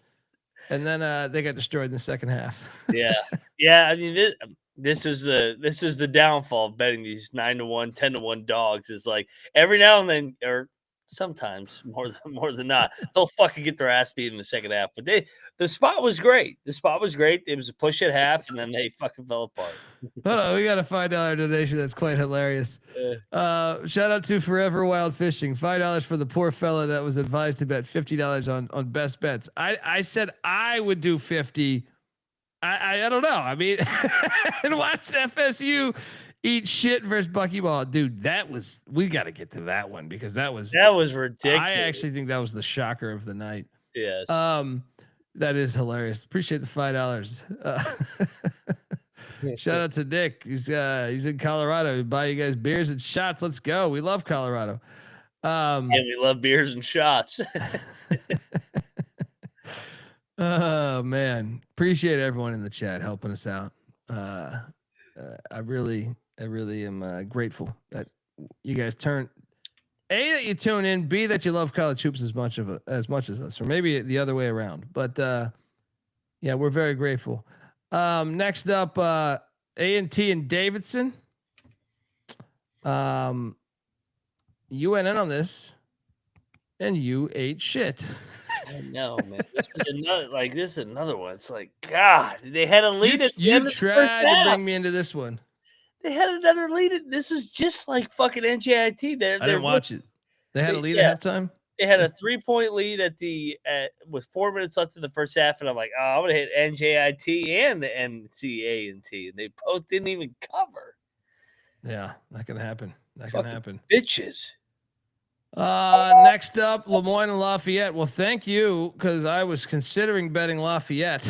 A: And then they got destroyed in the second half.
F: Yeah, yeah. I mean, this is the downfall of betting these 9-1, 10-1 dogs. Is like every now and then, or sometimes more than not, they'll fucking get their ass beat in the second half. But the spot was great. The spot was great. It was a push at half, and then they fucking fell apart.
A: Hold on, we got a $5 donation. That's quite hilarious. Shout out to Forever Wild Fishing. $5 for the poor fella that was advised to bet $50 on best bets. I said I would do 50. I don't know. I mean, and watch FSU eat shit versus Buckyball, dude. We got to get to that one because that was
F: ridiculous.
A: I actually think that was the shocker of the night.
F: Yes.
A: That is hilarious. Appreciate the $5. Shout out to Nick. He's in Colorado. We buy you guys beers and shots. Let's go. We love Colorado.
F: And we love beers and shots.
A: Oh man, appreciate everyone in the chat helping us out. I really am grateful that you guys turn that you tune in, B, that you love college hoops as much as us, or maybe the other way around. But yeah, we're very grateful. Next up, A&T and Davidson. You went in on this, and you ate shit.
F: I know, man. This is another one. It's like, God, they had a lead.
A: You tried to bring me into this one.
F: They had another lead. This is just like fucking NJIT.
A: I didn't watch it. They had a lead at halftime.
F: They had a 3-point lead with 4 minutes left in the first half, and I'm like, oh, I'm gonna hit NJIT and the NCA&T, and they both didn't even cover.
A: Yeah, that can happen. That can happen.
F: Bitches.
A: Next up, Lemoyne and Lafayette. Well, thank you, because I was considering betting Lafayette.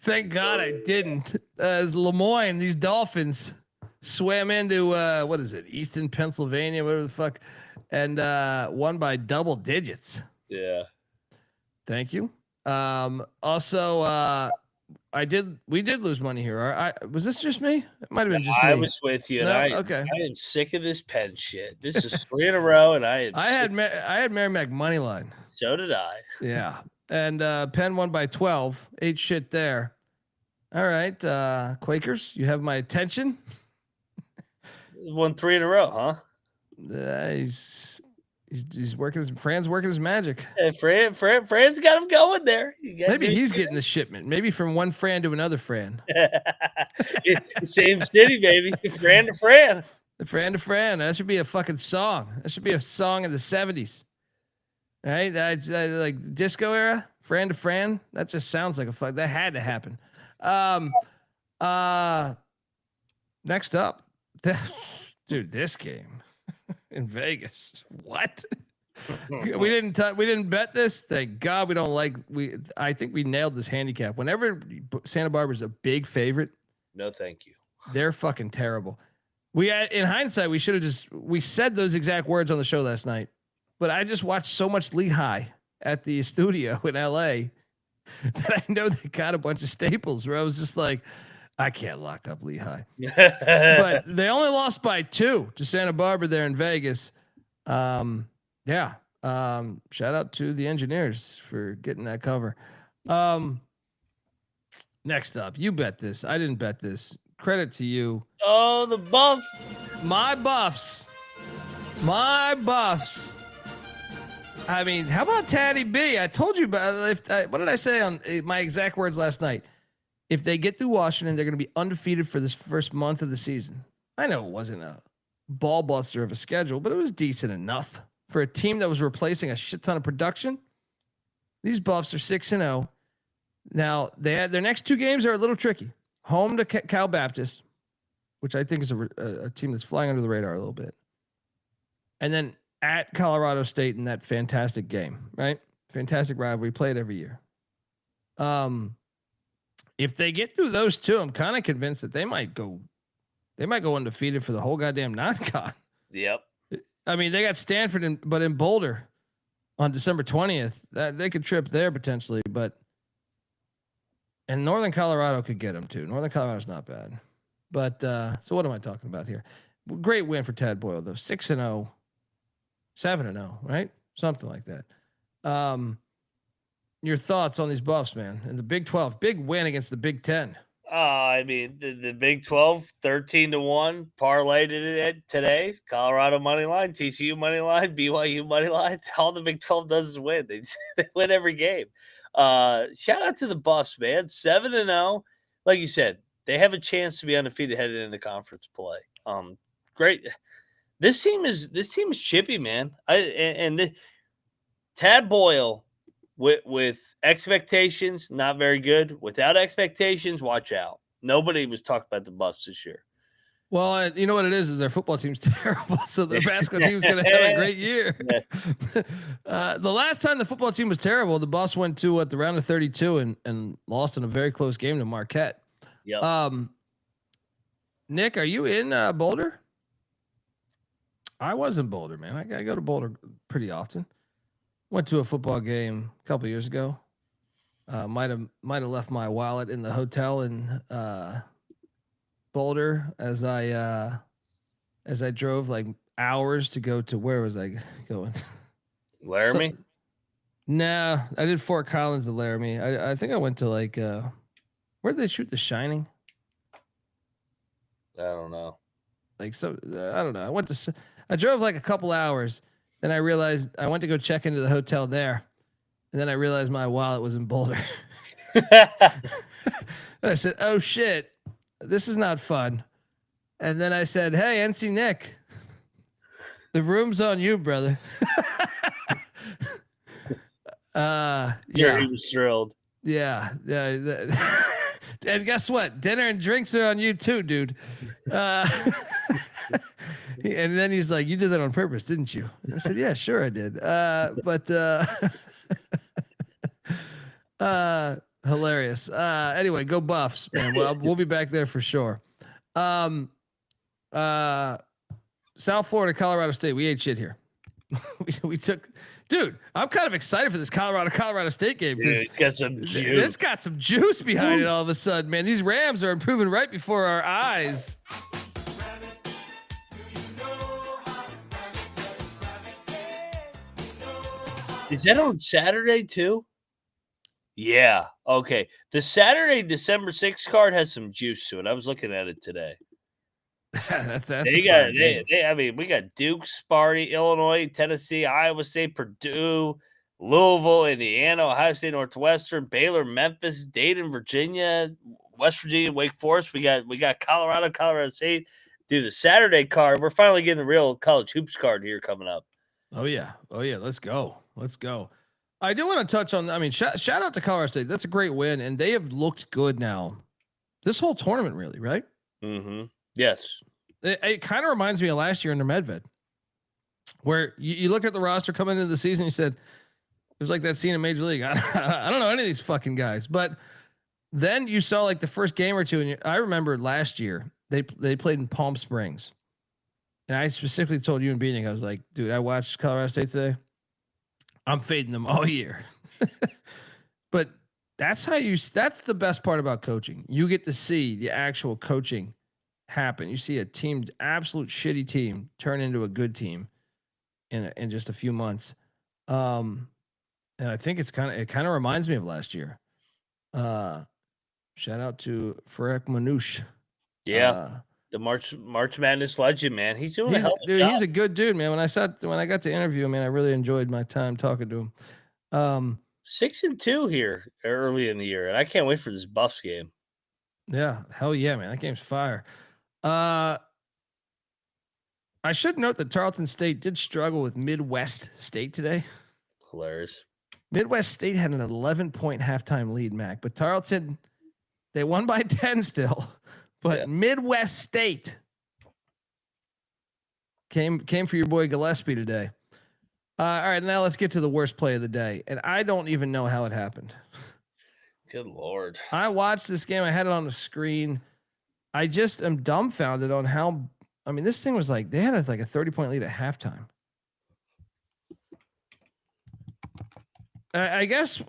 A: Thank God I didn't. As Lemoyne, these Dolphins swam into what is it, Easton, Pennsylvania, whatever the fuck, and won by double digits.
F: Yeah.
A: Thank you. Also, we did lose money here. Was this just me? It might have been just me.
F: I was with you.
A: No?
F: And
A: Okay.
F: I am sick of this Penn shit. This is 3 in a row, and I
A: had Merrimack money line.
F: So did I.
A: Yeah. And Penn won by 12. Ate shit there. All right. Quakers, you have my attention.
F: Won 3 in a row, huh?
A: He's working Fran's working his magic.
F: Hey, Fran's got him going there.
A: Maybe he's getting the shipment. Maybe from one Fran to another Fran.
F: Same city, baby. Fran to Fran.
A: Fran to Fran. That should be a fucking song. That should be a song in the 70s. Right? That's like disco era. Fran to Fran. That just sounds like that had to happen. Next up. Dude, this game in Vegas. What? We didn't bet this. Thank God we don't I think we nailed this handicap. Whenever Santa Barbara's a big favorite.
F: No, thank you.
A: They're fucking terrible. In hindsight, we said those exact words on the show last night, but I just watched so much Lehigh at the studio in LA that I know they got a bunch of staples where I was just like, I can't lock up Lehigh. But they only lost by 2 to Santa Barbara there in Vegas. Yeah. Shout out to the engineers for getting that cover. Next up, you bet this. I didn't bet this. Credit to you.
F: Oh, the Buffs.
A: My Buffs. I mean, how about Taddy B? I told you about what did I say on my exact words last night? If they get through Washington, they're going to be undefeated for this first month of the season. I know it wasn't a ball buster of a schedule, but it was decent enough for a team that was replacing a shit ton of production. These Buffs are 6-0. Now their next 2 games are a little tricky. Home to Cal Baptist, which I think is a team that's flying under the radar a little bit. And then at Colorado State in that fantastic game, right? Fantastic rivalry, played every year. If they get through those 2, I'm kind of convinced that they might go undefeated for the whole goddamn non-con.
F: Yep.
A: I mean, they got Stanford but in Boulder on December 20th. That they could trip there potentially, but And Northern Colorado could get them too. Northern Colorado's not bad. But so what am I talking about here? Great win for Tad Boyle though. 6-0, 7-0, right? Something like that. Your thoughts on these Buffs, man? And the Big 12, big win against the Big 10.
F: I mean, the Big 12, 13-1, parlayed it today. Colorado money line, TCU money line, BYU money line. All the Big 12 does is win. They win every game. Shout out to the Buffs, man. 7-0. Like you said, they have a chance to be undefeated headed into conference play. Great. This team is chippy, man. Tad Boyle with expectations, not very good. Without expectations, watch out. Nobody was talking about the Buffs this year.
A: Well, you know what it is their football team's terrible, so their basketball team's going to have a great year. The last time the football team was terrible, the Buffs went to the round of 32 and lost in a very close game to Marquette.
F: Yep.
A: Nick, are you in Boulder? I was in Boulder, man. I go to Boulder pretty often. Went to a football game a couple years ago. Might have left my wallet in the hotel in Boulder as I drove like hours to go to where was I going?
F: Laramie?
A: No, I did Fort Collins to Laramie. I think I went to like where did they shoot The Shining?
F: I don't know.
A: Like I don't know. I drove like a couple hours. Then I realized I went to go check into the hotel there. And then I realized my wallet was in Boulder. And I said, oh shit, this is not fun. And then I said, hey, NC Nick, the room's on you, brother.
F: Yeah, he was thrilled.
A: Yeah. And guess what? Dinner and drinks are on you too, dude. And then he's like, you did that on purpose, didn't you? And I said, yeah, sure I did. Hilarious. Anyway, go Buffs, man. Well, we'll be back there for sure. South Florida, Colorado State. We ate shit here. we took, dude, I'm kind of excited for this Colorado State game because it's got some juice behind it all of a sudden, man. These Rams are improving right before our eyes.
F: Is that on Saturday too? Yeah. Okay. The Saturday, December 6th card has some juice to it. I was looking at it today. We got Duke, Sparty, Illinois, Tennessee, Iowa State, Purdue, Louisville, Indiana, Ohio State, Northwestern, Baylor, Memphis, Dayton, Virginia, West Virginia, Wake Forest. We got Colorado State. Dude, the Saturday card. We're finally getting the real college hoops card here coming up.
A: Oh yeah. Let's go. I do want to touch on. I mean, shout out to Colorado State. That's a great win, and they have looked good now. This whole tournament, really, right?
F: Mm-hmm. Yes.
A: It kind of reminds me of last year under Medved, where you looked at the roster coming into the season. You said it was like that scene in Major League. I don't know any of these fucking guys, but then you saw like the first game or two, and I remember last year they played in Palm Springs. And I specifically told you and Bieniek, I was like, dude, I watched Colorado State today. I'm fading them all year. But that's the best part about coaching. You get to see the actual coaching happen. You see a team, absolute shitty team, turn into a good team in just a few months. And I think it kind of reminds me of last year. Shout out to Farek Manouche.
F: Yeah. The March Madness legend, man. He's doing a hell of a job.
A: He's a good dude, man. When I got to interview him, man, I really enjoyed my time talking to him.
F: 6-2 here early in the year, and I can't wait for this Buffs game.
A: Yeah, hell yeah, man. That game's fire. I should note that Tarleton State did struggle with Midwest State today.
F: Hilarious.
A: Midwest State had an 11-point halftime lead, Mac, but Tarleton, they won by 10 still. But yeah. Midwest State came for your boy Gillespie today. All right, now let's get to the worst play of the day. And I don't even know how it happened.
F: Good Lord.
A: I watched this game. I had it on the screen. I just am dumbfounded on how, I mean, this thing was like, they had like a 30-point lead at halftime. I guess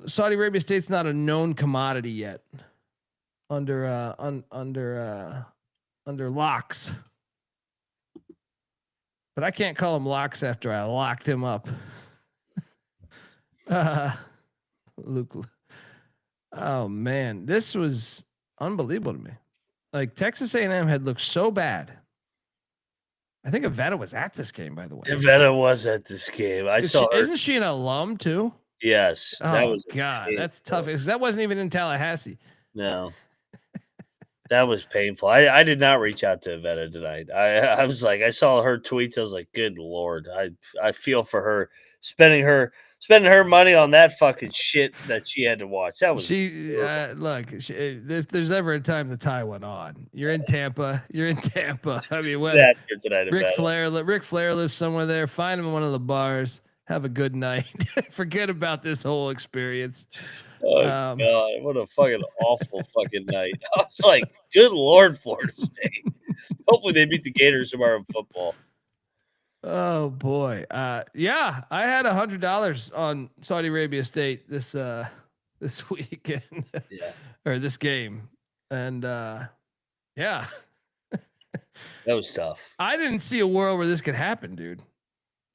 A: Saudi Arabia State's not a known commodity yet under locks. But I can't call him locks after I locked him up. Luke. Oh man, this was unbelievable to me. Like Texas A&M had looked so bad. I think Avetta was at this game, by the way.
F: Avetta was at this game. I saw her.
A: Isn't she an alum too?
F: Yes.
A: Oh God, that's tough. That wasn't even in Tallahassee.
F: No. That was painful. I did not reach out to Avetta tonight. I was like, I saw her tweets. I was like, good Lord. I feel for her spending her money on that fucking shit that she had to watch. That was
A: look. If there's ever a time to tie one on, you're in Tampa. I mean, what? Ric Flair lives somewhere there. Find him in one of the bars. Have a good night. Forget about this whole experience.
F: Oh God, what a fucking awful fucking night. I was like, good Lord, Florida State. Hopefully they beat the Gators tomorrow in football.
A: Oh boy. Yeah, I had $100 on Saudi Arabia State this weekend.
F: Yeah.
A: Or this game. And yeah.
F: That was tough.
A: I didn't see a world where this could happen, dude.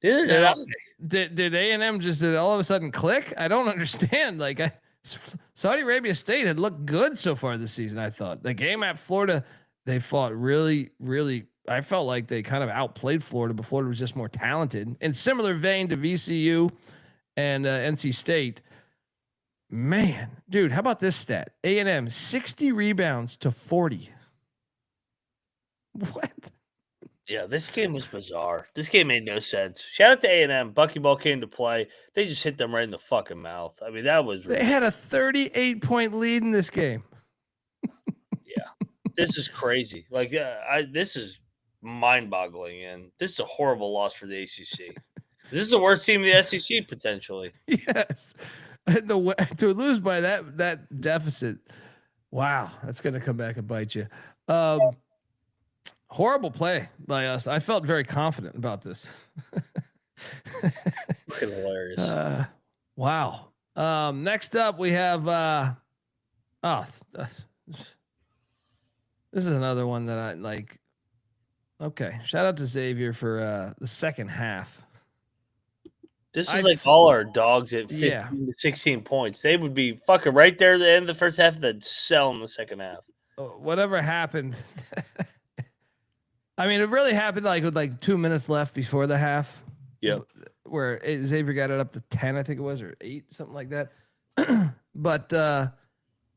F: Did
A: A&M just did all of a sudden click? I don't understand. Like Saudi Arabia State had looked good so far this season. I thought the game at Florida, they fought really, really. I felt like they kind of outplayed Florida, but Florida was just more talented. In similar vein to VCU and NC State. Man, dude, how about this stat? A&M 60 rebounds to 40. What?
F: Yeah, this game was bizarre. This game made no sense. Shout out to A&M. Buckyball came to play. They just hit them right in the fucking mouth. I mean, that was.
A: They had a 38-point lead in this game.
F: Yeah, this is crazy. Like, this is mind-boggling, and this is a horrible loss for the ACC. This is the worst team in the SEC potentially.
A: Yes, to lose by that deficit. Wow, that's going to come back and bite you. Horrible play by us. I felt very confident about this.
F: Fucking hilarious.
A: Wow. Next up, we have. This is another one that I like. Okay, shout out to Xavier for the second half.
F: This is like all our dogs at 15 to 16 points. They would be fucking right there at the end of the first half, then sell in the second half.
A: Whatever happened. I mean, it really happened like with 2 minutes left before the half.
F: Yep.
A: Where Xavier got it up to 10, I think it was, or 8, something like that. But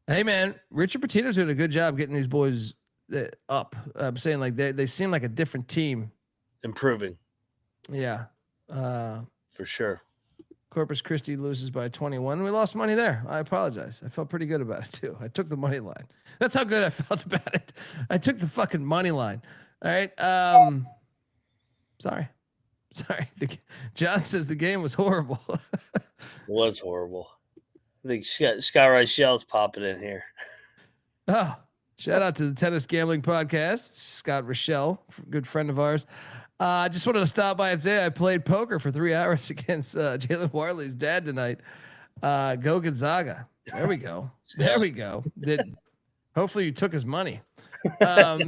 A: hey, man, Richard Pitino's doing a good job getting these boys up. I'm saying like they seem like a different team.
F: Improving.
A: Yeah.
F: For sure.
A: Corpus Christi loses by 21. We lost money there. I apologize. I felt pretty good about it too. I took the money line. That's how good I felt about it. I took the fucking money line. All right. Sorry. John says the game was horrible.
F: It was horrible. I think Scott Reichel's popping in here.
A: Oh, shout out to the Tennis Gambling Podcast. Scott Reichel, good friend of ours. I just wanted to stop by and say I played poker for 3 hours against Jalen Warley's dad tonight. Go Gonzaga. There we go. There we go. Hopefully you took his money. Shout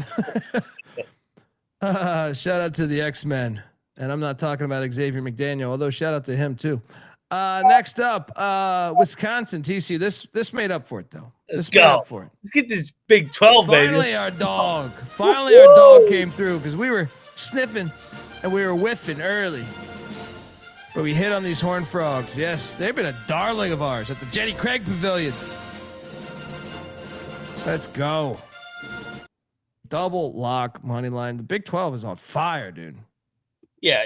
A: out to the X-Men. And I'm not talking about Xavier McDaniel, although shout out to him too. Next up, Wisconsin, TCU. This made up for it though.
F: Let's get this Big 12,
A: Finally,
F: baby.
A: our dog came through because we were sniffing and we were whiffing early. But we hit on these Horned Frogs. Yes, they've been a darling of ours at the Jenny Craig Pavilion. Let's go. Double lock money line. The Big 12 is on fire, dude.
F: Yeah,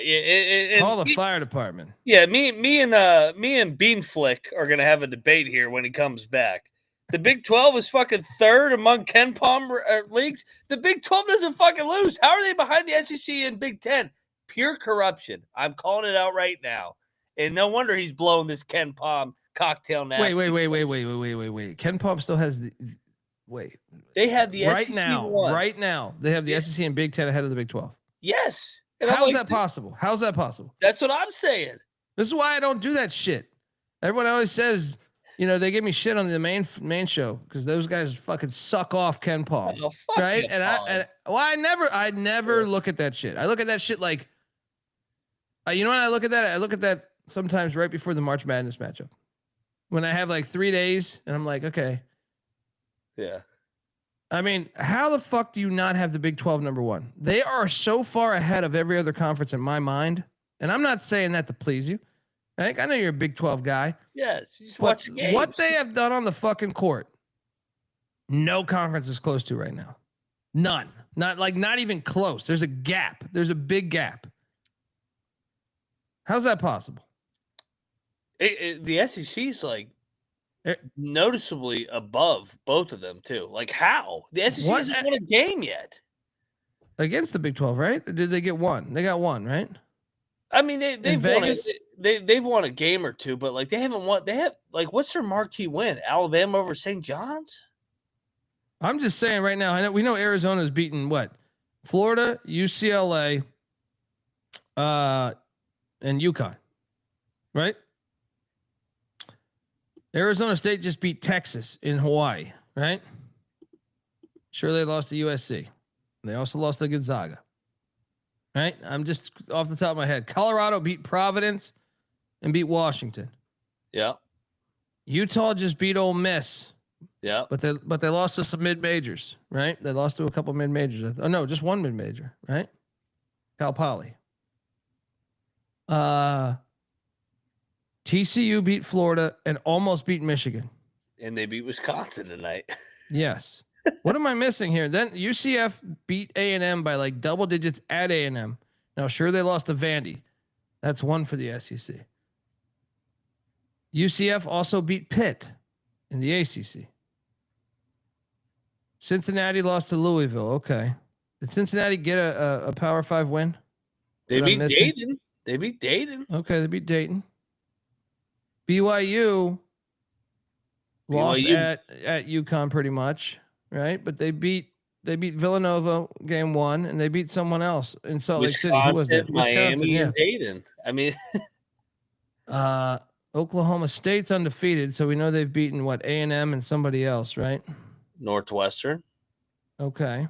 A: Call the fire department.
F: Yeah, me and Bean Flick are gonna have a debate here when he comes back. The Big 12 is fucking third among Ken Palm leagues. The Big 12 doesn't fucking lose. How are they behind the SEC and Big 10? Pure corruption. I'm calling it out right now. And no wonder he's blowing this Ken Palm cocktail now.
A: Wait. Ken Palm still has the. Wait.
F: They have the
A: right
F: SEC
A: now.
F: one.
A: Right now, they have the SEC and Big 10 ahead of the Big 12.
F: Yes. And
A: How is that possible? How's that possible?
F: That's what I'm saying.
A: This is why I don't do that shit. Everyone always says they gave me shit on the main show because those guys fucking suck off Ken Palm,
F: Oh, fuck
A: right?
F: Ken Palm.
A: I never look at that shit. I look at that shit like, when I look at that, I look at that sometimes right before the March Madness matchup, when I have like 3 days and I'm like, okay,
F: Yeah.
A: I mean, how the fuck do you not have the Big 12 number one? They are so far ahead of every other conference in my mind, and I'm not saying that to please you. I know you're a Big 12 guy.
F: Yes, you just watch the games.
A: What they have done on the fucking court, no conference is close to right now. None. Not even close. There's a gap. There's a big gap. How's that possible?
F: The SEC is like noticeably above both of them too. Like how? The SEC hasn't won a game yet
A: against the Big 12, right? Or did they get one? They got one, right?
F: I mean, they've won a game or two, but like they haven't won. They have like what's their marquee win? Alabama over St. John's.
A: I'm just saying right now. We know Arizona's beaten what? Florida, UCLA, and UConn, right? Arizona State just beat Texas in Hawaii, right? Sure, they lost to USC. They also lost to Gonzaga, right? I'm just off the top of my head. Colorado beat Providence and beat Washington.
F: Yeah.
A: Utah just beat Ole Miss.
F: Yeah.
A: But they lost to some mid majors, right? They lost to a couple mid majors. Oh no, just one mid major, right? Cal Poly. TCU beat Florida and almost beat Michigan.
F: And they beat Wisconsin tonight.
A: Yes. What am I missing here? Then UCF beat A&M by like double digits at A&M. Now, sure, they lost to Vandy. That's one for the SEC. UCF also beat Pitt in the ACC. Cincinnati lost to Louisville. Okay. Did Cincinnati get a Power 5 win?
F: They beat Dayton. They beat Dayton.
A: Okay, they beat Dayton. BYU lost at UConn pretty much, right? But they beat Villanova game 1, and they beat someone else in Salt Lake City. Who was that?
F: Miami and Dayton. I mean,
A: Oklahoma State's undefeated, so we know they've beaten A&M and somebody else, right?
F: Northwestern.
A: Okay.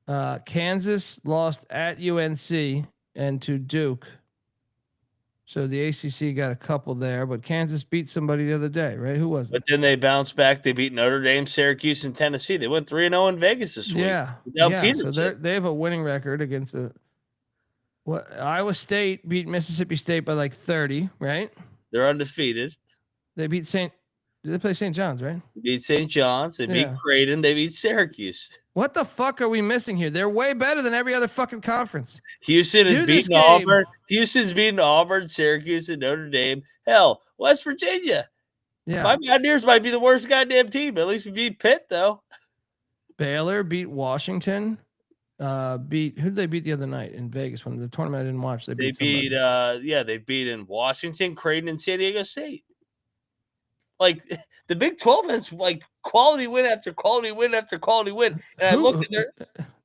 A: Kansas lost at UNC and to Duke. So the ACC got a couple there, but Kansas beat somebody the other day, right? Who was it?
F: But then they bounced back. They beat Notre Dame, Syracuse, and Tennessee. They went 3-0 in Vegas this week.
A: Yeah. So they have a winning record against Iowa State beat Mississippi State by like 30, right?
F: They're undefeated.
A: They beat Did they play St. John's, right?
F: They beat St. John's. They beat Creighton. They beat Syracuse.
A: What the fuck are we missing here? They're way better than every other fucking conference.
F: Houston is beating Auburn. Houston's beating Auburn, Syracuse, and Notre Dame. Hell, West Virginia.
A: Yeah.
F: My Mountaineers might be the worst goddamn team. At least we beat Pitt, though.
A: Baylor beat Washington. Who did they beat the other night in Vegas when the tournament I didn't watch? They beat
F: they've beaten Washington, Creighton, and San Diego State. Like the Big 12 has like quality win after quality win after quality win. And I look at there,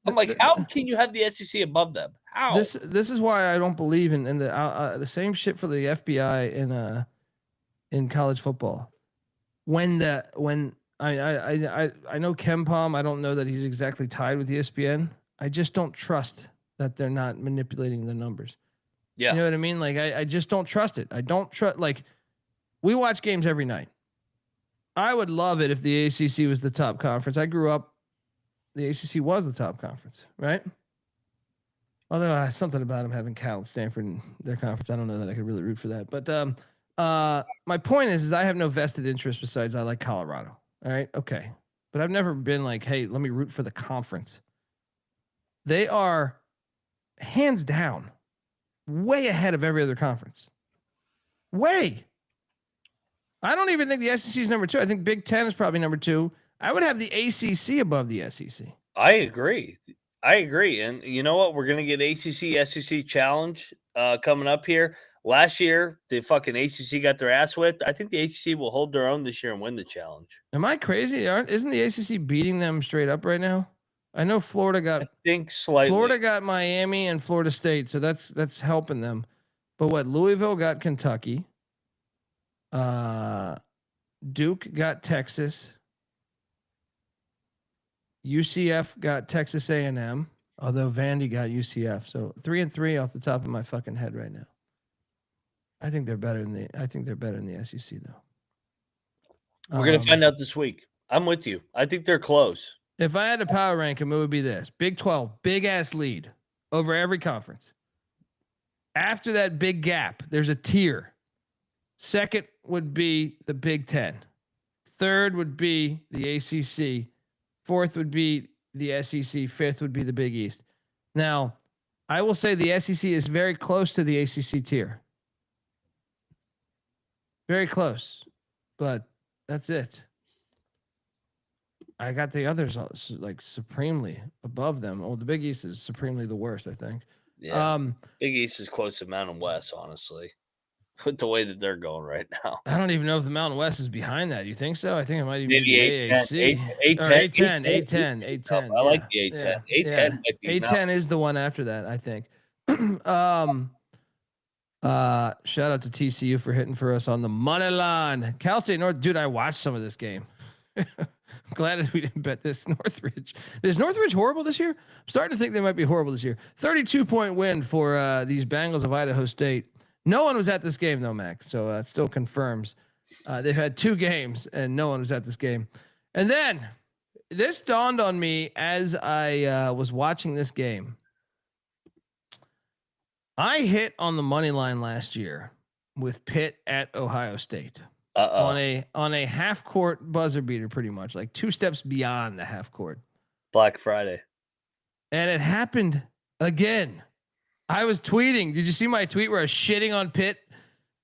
F: I'm like, how can you have the SEC above them? How?
A: This is why I don't believe in the same shit for the FBI in college football. When I know Ken Palm, I don't know that he's exactly tied with ESPN. I just don't trust that they're not manipulating the numbers.
F: Yeah.
A: You know what I mean? Like I just don't trust it. I don't trust, like, we watch games every night. I would love it if the ACC was the top conference. I grew up, the ACC was the top conference, right? Although something about them having Cal and Stanford in their conference, I don't know that I could really root for that. But my point is I have no vested interest besides I like Colorado. All right, okay, but I've never been like, hey, let me root for the conference. They are hands down way ahead of every other conference. Way. I don't even think the SEC is number 2. I think Big Ten is probably number 2. I would have the ACC above the SEC.
F: I agree. And you know what? We're going to get ACC SEC challenge coming up here. Last year, the fucking ACC got their ass whipped. I think the ACC will hold their own this year and win the challenge.
A: Am I crazy? Isn't the ACC beating them straight up right now? I know Florida got.
F: I think slightly.
A: Florida got Miami and Florida State, so that's helping them. But Louisville got Kentucky. Duke got Texas. UCF got Texas A&M. Although Vandy got UCF, so 3-3 off the top of my fucking head right now. I think they're better in the SEC though.
F: We're gonna find out this week. I'm with you. I think they're close.
A: If I had to power rank them, it would be this: Big 12, big ass lead over every conference. After that big gap, there's a tier. Second would be the Big 10. Third would be the ACC. Fourth would be the SEC. Fifth would be the Big East. Now, I will say the SEC is very close to the ACC tier. Very close, but that's it. I got the others like supremely above them. Oh, the Big East is supremely the worst, I think.
F: Yeah. Big East is close to Mountain West, honestly, with the way that they're going right now.
A: I don't even know if the Mountain West is behind that. You think so? I think it might even
F: Maybe
A: be the AAC. A10.
F: I like the A10.
A: Yeah.
F: A10 might be
A: A10 is the one after that, I think. Shout out to TCU for hitting for us on the money line. Cal State North, dude, I watched some of this game. I'm glad we didn't bet this. Northridge. Is Northridge horrible this year? I'm starting to think they might be horrible this year. 32-point win for these Bengals of Idaho State. No one was at this game though, Mac. So it still confirms they've had 2 games and no one was at this game. And then this dawned on me as I was watching this game. I hit on the money line last year with Pitt at Ohio State on a half court buzzer beater, pretty much like 2 steps beyond the half court.
F: Black Friday.
A: And it happened again. I was tweeting. Did you see my tweet where I was shitting on Pitt?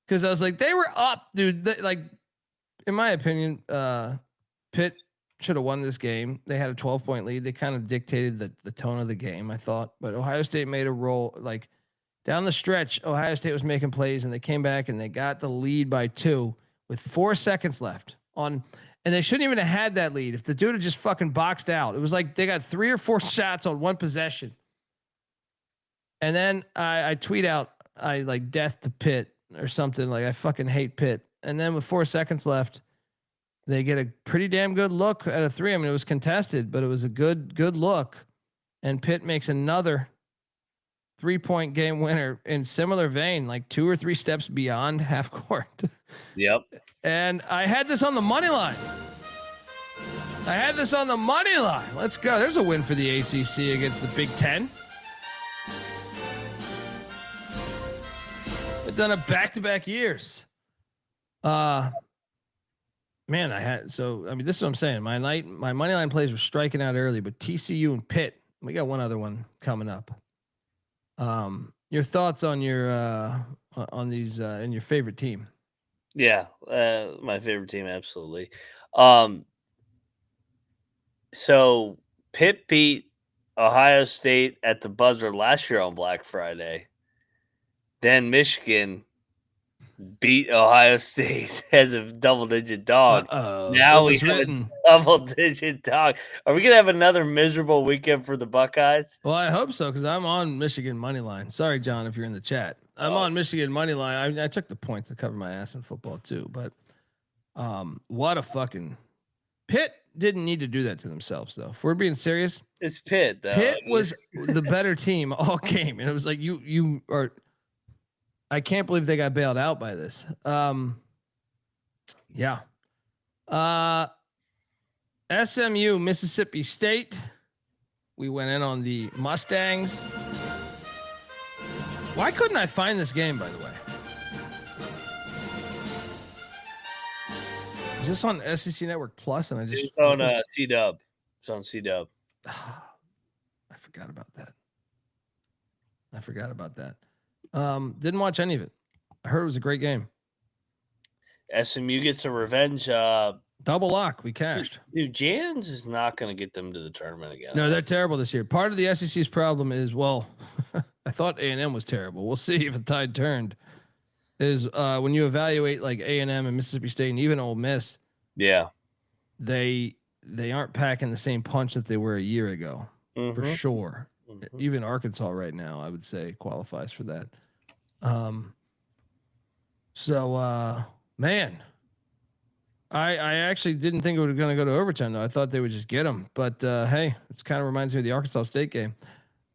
A: Cause I was like, they were up, dude. Like, in my opinion, Pitt should have won this game. They had a 12-point lead. They kind of dictated the tone of the game, I thought, but Ohio State made a roll. Like down the stretch, Ohio State was making plays and they came back and they got the lead by 2 with 4 seconds left and they shouldn't even have had that lead. If the dude had just fucking boxed out, it was like they got 3 or 4 shots on one possession. And then I tweet out, I like death to Pitt or something, like I fucking hate Pitt. And then with 4 seconds left, they get a pretty damn good look at a 3. I mean, it was contested, but it was a good look. And Pitt makes another 3-point game winner in similar vein, like 2 or 3 steps beyond half court.
F: Yep.
A: And I had this on the money line. Let's go. There's a win for the ACC against the Big 10. I've done it back-to-back years. Man, this is what I'm saying. My money line plays were striking out early, but TCU and Pitt, we got one other one coming up. Your thoughts on your on these and your favorite team?
F: Yeah, my favorite team, absolutely. So Pitt beat Ohio State at the buzzer last year on Black Friday. Then Michigan beat Ohio State as a double-digit dog. Now we have a double-digit dog. Are we gonna have another miserable weekend for the Buckeyes?
A: Well, I hope so because I'm on Michigan money line. Sorry, John, if you're in the chat. I'm on Michigan money line. I took the points to cover my ass in football too, but what a fucking Pitt didn't need to do that to themselves though. If we're being serious,
F: it's Pitt. Though.
A: Pitt was the better team all game, and it was like you are. I can't believe they got bailed out by this. Yeah. SMU, Mississippi State. We went in on the Mustangs. Why couldn't I find this game, by the way? Is this on SEC Network Plus? And I just
F: it's on C-Dub. It's on C-Dub.
A: I forgot about that. Didn't watch any of it. I heard it was a great game.
F: SMU gets a revenge.
A: Double lock. We cashed.
F: Dude, Jans is not going to get them to the tournament again.
A: No, they're terrible this year. Part of the SEC's problem is, well, I thought A&M was terrible. We'll see if the tide turned. Is when you evaluate like A&M and Mississippi State and even Ole Miss.
F: Yeah.
A: They aren't packing the same punch that they were a year ago.
F: Mm-hmm.
A: For sure. Mm-hmm. Even Arkansas right now, I would say, qualifies for that. So Man. I actually didn't think it was going to go to overtime, though. I thought they would just get them. But, hey, it kind of reminds me of the Arkansas State game.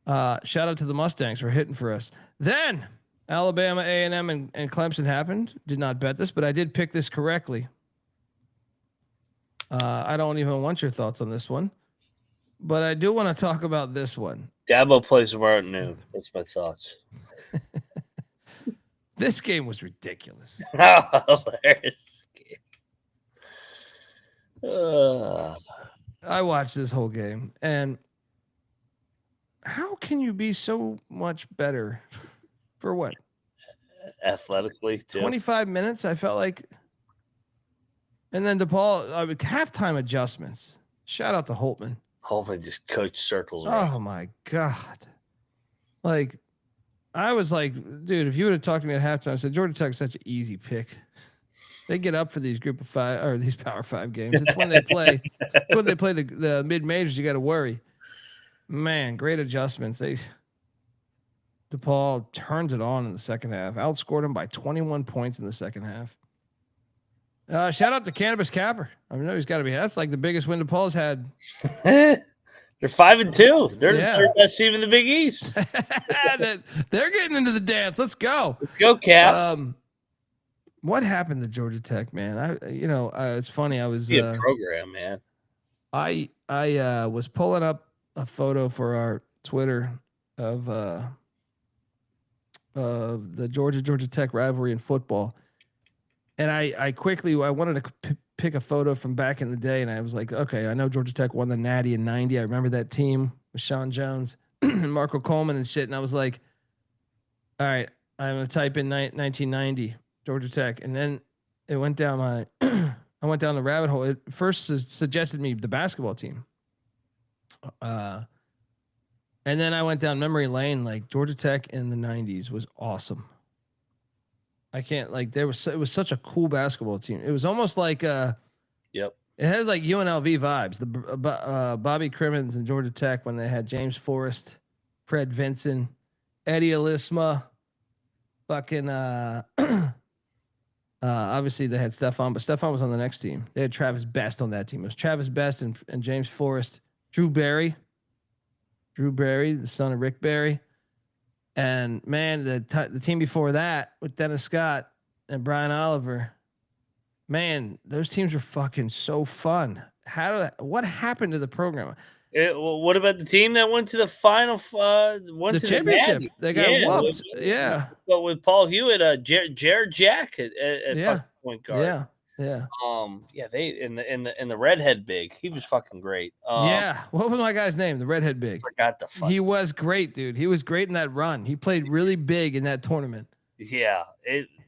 A: Shout out to the Mustangs for hitting for us. Then Alabama, A&M, and Clemson happened. Did not bet this, but I did pick this correctly. I don't even want your thoughts on this one. But I do want to talk about this one.
F: Dabo plays tomorrow at noon. That's my thoughts.
A: This game was ridiculous.
F: Hilarious.
A: I watched this whole game, and how can you be so much better for what?
F: Athletically, too.
A: 25 minutes, I felt like. And then DePaul, halftime adjustments. Shout out to Holtman.
F: Holtman just coached circles around.
A: Oh, my God. Like, I was like, dude, if you would have talked to me at halftime, I said, Georgia Tech is such an easy pick. They get up for these group of five or these Power 5 games. It's when they play. It's when they play the mid majors. You got to worry. Man, great adjustments. DePaul turns it on in the second half. Outscored them by 21 points in the second half. Shout out to Cannabis Capper. I know he's got to be. That's like the biggest win DePaul's had.
F: They're 5-2. They're the third best team in the Big East.
A: They're getting into the dance. Let's go.
F: Let's go, Cap.
A: What happened to Georgia Tech, man? It's funny. I was
F: program, man.
A: I was pulling up a photo for our Twitter of the Georgia Tech rivalry in football, and I quickly wanted to pick a photo from back in the day, and I was like, okay, I know Georgia Tech won the Natty in '90. I remember that team with Sean Jones and Marco Coleman and shit, and I was like, all right, I'm gonna type in 1990. Georgia Tech, and then it went down I went down the rabbit hole. It first suggested me the basketball team, and then I went down memory lane. Like Georgia Tech in the '90s was awesome. I can't it was such a cool basketball team. It was almost like
F: yep.
A: It has like UNLV vibes. The Bobby Crimmins and Georgia Tech when they had James Forrest, Fred Vinson, Eddie Alisma, fucking obviously they had Stephon, but Stephon was on the next team. They had Travis Best on that team. It was Travis Best and James Forrest, Drew Barry, the son of Rick Barry. And man, the team before that with Dennis Scott and Brian Oliver, man, those teams were fucking so fun. What happened to the program?
F: What about the team that went to the final? Went
A: the
F: to
A: championship. They got whooped.
F: But with Paul Hewitt, Jared Jack at point guard.
A: Yeah.
F: They in the redhead big. He was fucking great.
A: What was my guy's name? The redhead big.
F: Forgot the fuck.
A: He was great, dude. He was great in that run. He played really big in that tournament.
F: Yeah,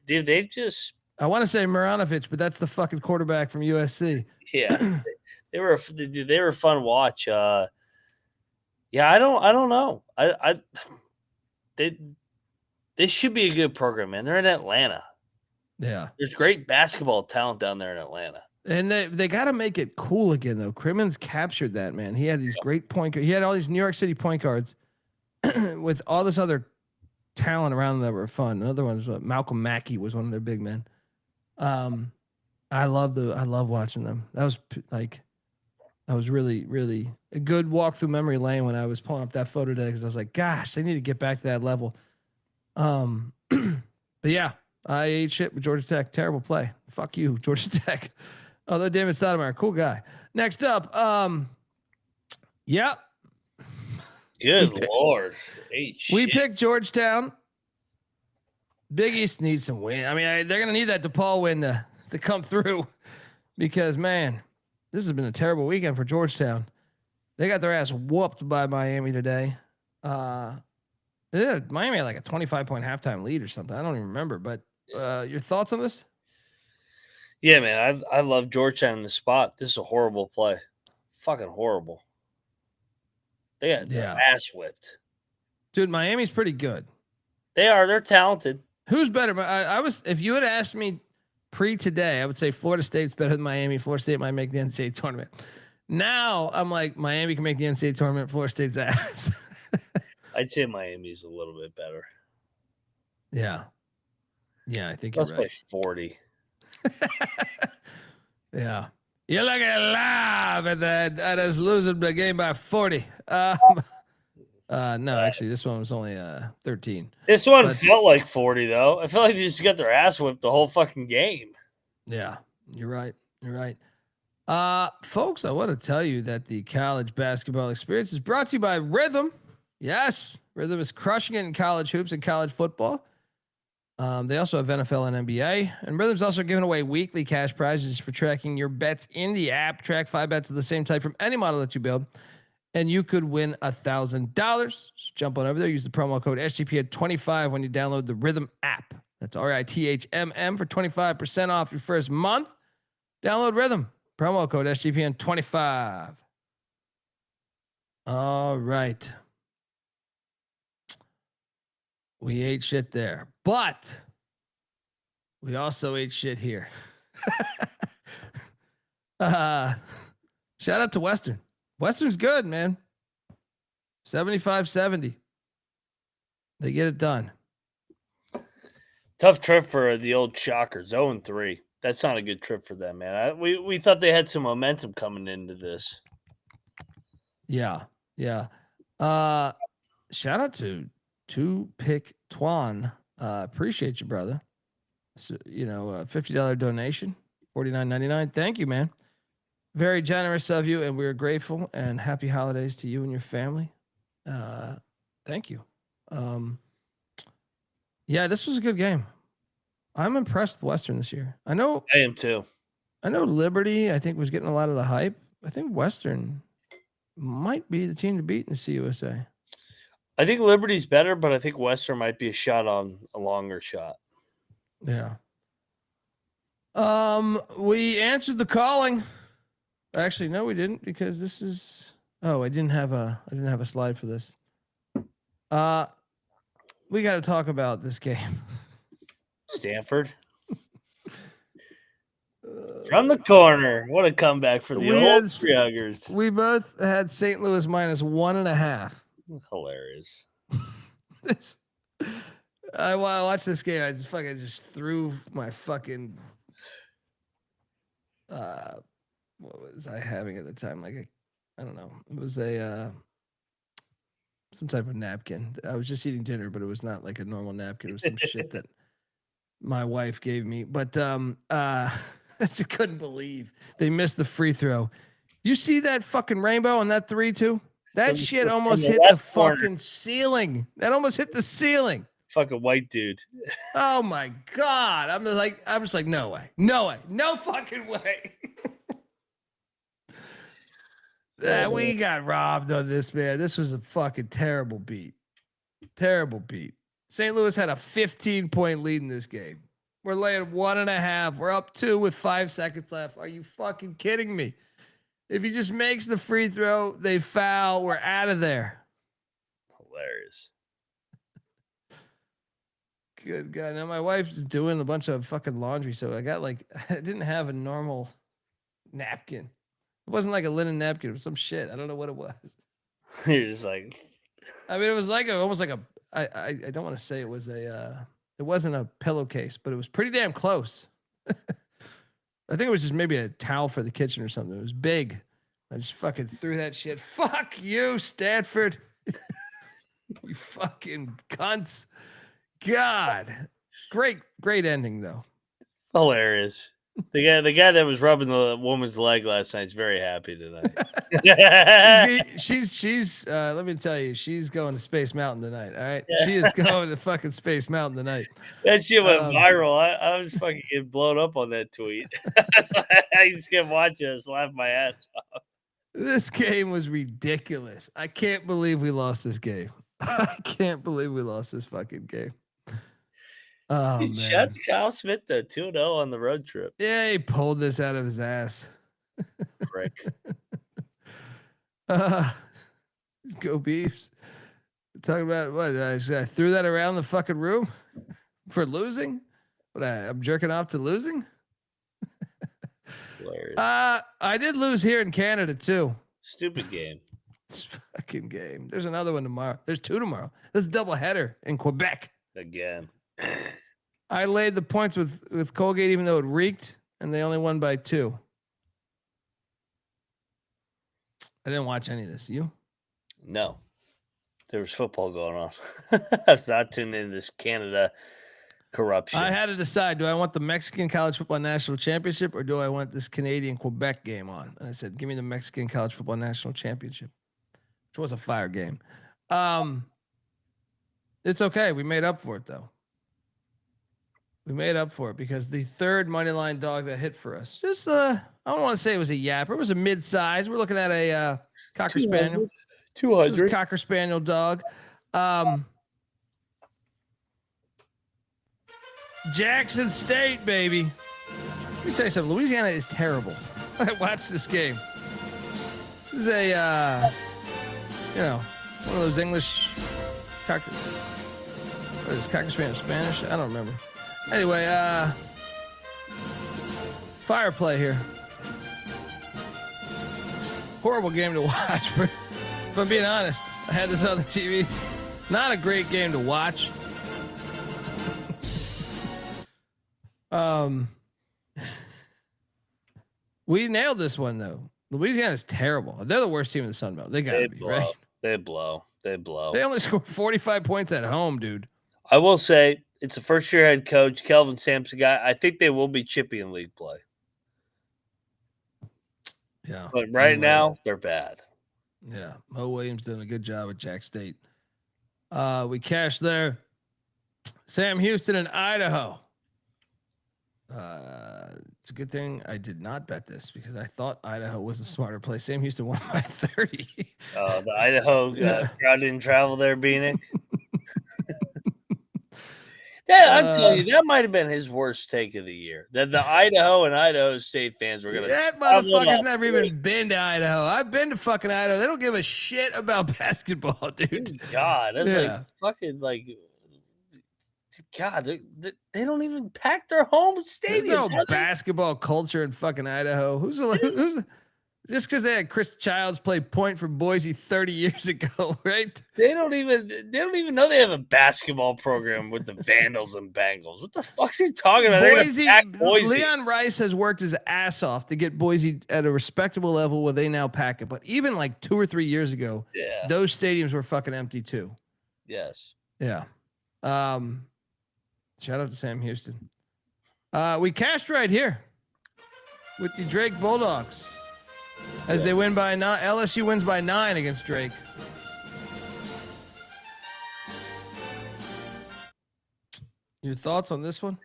F: dude. They've just.
A: I want to say Maranovic, but that's the fucking quarterback from USC.
F: Yeah. They were fun to watch. I don't know. They should be a good program, man. They're in Atlanta.
A: Yeah.
F: There's great basketball talent down there in Atlanta.
A: And they got to make it cool again, though. Crimmins captured that, man. He had these great point guards. He had all these New York City point guards with all this other talent around them that were fun. Another one was Malcolm Mackey was one of their big men. I love watching them. That was really, really a good walk through memory lane when I was pulling up that photo today because I was like, gosh, they need to get back to that level. But yeah, I ate shit with Georgia Tech. Terrible play. Fuck you, Georgia Tech. Although David Stoudemire, cool guy. Next up, yep.
F: Good Lord.
A: We picked Georgetown. Big East needs some win. I mean, they're going to need that DePaul win to come through because, man, this has been a terrible weekend for Georgetown. They got their ass whooped by Miami today. Miami had like a 25-point halftime lead or something. I don't even remember. But your thoughts on this?
F: Yeah, man, I love Georgetown in the spot. This is a horrible play. Fucking horrible. They got their ass whipped.
A: Dude, Miami's pretty good.
F: They are. They're talented.
A: Who's better? If you had asked me today, I would say Florida State's better than Miami. Florida State might make the NCAA tournament. Now I'm like, Miami can make the NCAA tournament. Florida State's ass.
F: I'd say Miami's a little bit better.
A: Yeah, I think
F: Let's
A: you're right.
F: play 40.
A: Yeah. You're looking live at us losing the game by 40. No, actually, this one was only 13.
F: This one
A: But-
F: felt like 40, though. I felt like they just got their ass whipped the whole fucking game.
A: Yeah, you're right. You're right. Folks, I want to tell you that the college basketball experience is brought to you by Rhythm. Yes, Rhythm is crushing it in college hoops and college football. They also have NFL and NBA. And Rhythm's also giving away weekly cash prizes for tracking your bets in the app. Track 5 bets of the same type from any model that you build, and you could win $1,000. So jump on over there. Use the promo code SGP at 25 when you download the Rhythm app. That's RITHMM for 25% off your first month. Download Rhythm. Promo code SGPN 25. All right. We ate shit there, but we also ate shit here. Shout out to Western. Western's good, man. 75-70. They get it done.
F: Tough trip for the old Shockers, 0-3. That's not a good trip for them, man. We thought they had some momentum coming into this.
A: Yeah. Shout out to Pick Twan. Appreciate you, brother. So, $50 donation, $49.99. Thank you, man. Very generous of you, and we're grateful, and happy holidays to you and your family. Thank you. Yeah, this was a good game. I'm impressed with Western this year. I
F: am too.
A: I know Liberty, I think, was getting a lot of the hype. I think Western might be the team to beat in the CUSA.
F: I think Liberty's better, but I think Western might be a longer shot.
A: Yeah. We answered the calling. Actually, no, we didn't, because this is. Oh, I didn't have a slide for this. We got to talk about this game.
F: Stanford. From the corner. What a comeback for the old Tree Huggers.
A: We both had St. Louis minus 1.5.
F: Hilarious.
A: I watched this game. I just threw my fucking. What was I having at the time? I don't know. It was some type of napkin. I was just eating dinner, but it was not like a normal napkin. It was some shit that my wife gave me. But I just couldn't believe they missed the free throw. You see that fucking rainbow on that 3-2? That shit almost hit the fucking ceiling. That almost hit the ceiling.
F: Fucking white dude.
A: Oh my God. I'm just like, no way. No way. No fucking way. We got robbed on this, man. This was a fucking terrible beat. Terrible beat. St. Louis had a 15-point lead in this game. We're laying 1.5. We're up 2 with 5 seconds left. Are you fucking kidding me? If he just makes the free throw, they foul. We're out of there.
F: Hilarious.
A: Good God. Now my wife's doing a bunch of fucking laundry, so I didn't have a normal napkin. It wasn't like a linen napkin. It was some shit. I don't know what it was.
F: You're just like.
A: I mean, it was almost like I don't want to say it was it wasn't a pillowcase, but it was pretty damn close. I think it was just maybe a towel for the kitchen or something. It was big. I just fucking threw that shit. Fuck you, Stanford. You fucking cunts. God. Great ending though.
F: Hilarious. The guy that was rubbing the woman's leg last night is very happy tonight.
A: she's let me tell you, she's going to Space Mountain tonight. All right. She is going to fucking Space Mountain tonight.
F: That shit went viral. I was fucking getting blown up on that tweet. I just kept watching it, laugh my ass off.
A: This game was ridiculous. I can't believe we lost this game. I can't believe we lost this fucking game. Oh, man.
F: Shout out to Kyle Smith, though, 2-0 on the road trip.
A: Yeah, he pulled this out of his ass.
F: Frick.
A: Go Beefs. Talking about what? I threw that around the fucking room for losing? I'm jerking off to losing?
F: Hilarious.
A: I did lose here in Canada, too.
F: Stupid game.
A: This fucking game. There's another one tomorrow. There's 2 tomorrow. There's a double header in Quebec.
F: Again.
A: I laid the points with Colgate, even though it reeked, and they only won by 2. I didn't watch any of this. You?
F: No. There was football going on. I was not tuned into this Canada corruption.
A: I had to decide: do I want the Mexican College Football National Championship, or do I want this Canadian Quebec game on? And I said, "Give me the Mexican College Football National Championship," which was a fire game. It's okay. We made up for it, though. We made up for it because the third money line dog that hit for us, just I don't want to say it was a yapper. It was a mid-size. We're looking at a Cocker Spaniel.
F: 200.
A: Cocker Spaniel dog. Jackson State, baby. Let me tell you something. Louisiana is terrible. I watched this game. This is a, one of those English Cocker. What is Cocker Spaniel Spanish? I don't remember. Anyway, fire play here. Horrible game to watch, but if I'm being honest, I had this on the TV. Not a great game to watch. We nailed this one though. Louisiana's terrible. They're the worst team in the Sun Belt. They gotta be right.
F: They blow. They
A: only scored 45 points at home, dude.
F: I will say it's a first-year head coach, Kelvin Sampson guy. I think they will be chippy in league play.
A: Yeah,
F: but right now they're bad.
A: Yeah, Mo Williams doing a good job at Jack State. We cashed there. Sam Houston and Idaho. It's a good thing I did not bet this because I thought Idaho was a smarter play. Sam Houston won by 30.
F: The Idaho crowd didn't travel there, Bieniek. I'm telling you, that might have been his worst take of the year. That the Idaho and Idaho State fans were going to.
A: That motherfucker's never even been to Idaho. I've been to fucking Idaho. They don't give a shit about basketball, dude.
F: God, that's like fucking like. God, they don't even pack their home stadium.
A: There's no basketball culture in fucking Idaho. Who's just because they had Chris Childs play point for Boise 30 years ago, right?
F: They don't even know they have a basketball program with the Vandals and Bengals. What the fuck's he talking about? Boise.
A: Leon Rice has worked his ass off to get Boise at a respectable level where they now pack it. But even like 2 or 3 years ago, those stadiums were fucking empty too.
F: Yes.
A: Yeah. Shout out to Sam Houston. We cashed right here with the Drake Bulldogs as they win by 9. LSU wins by 9 against Drake. Your thoughts on this one?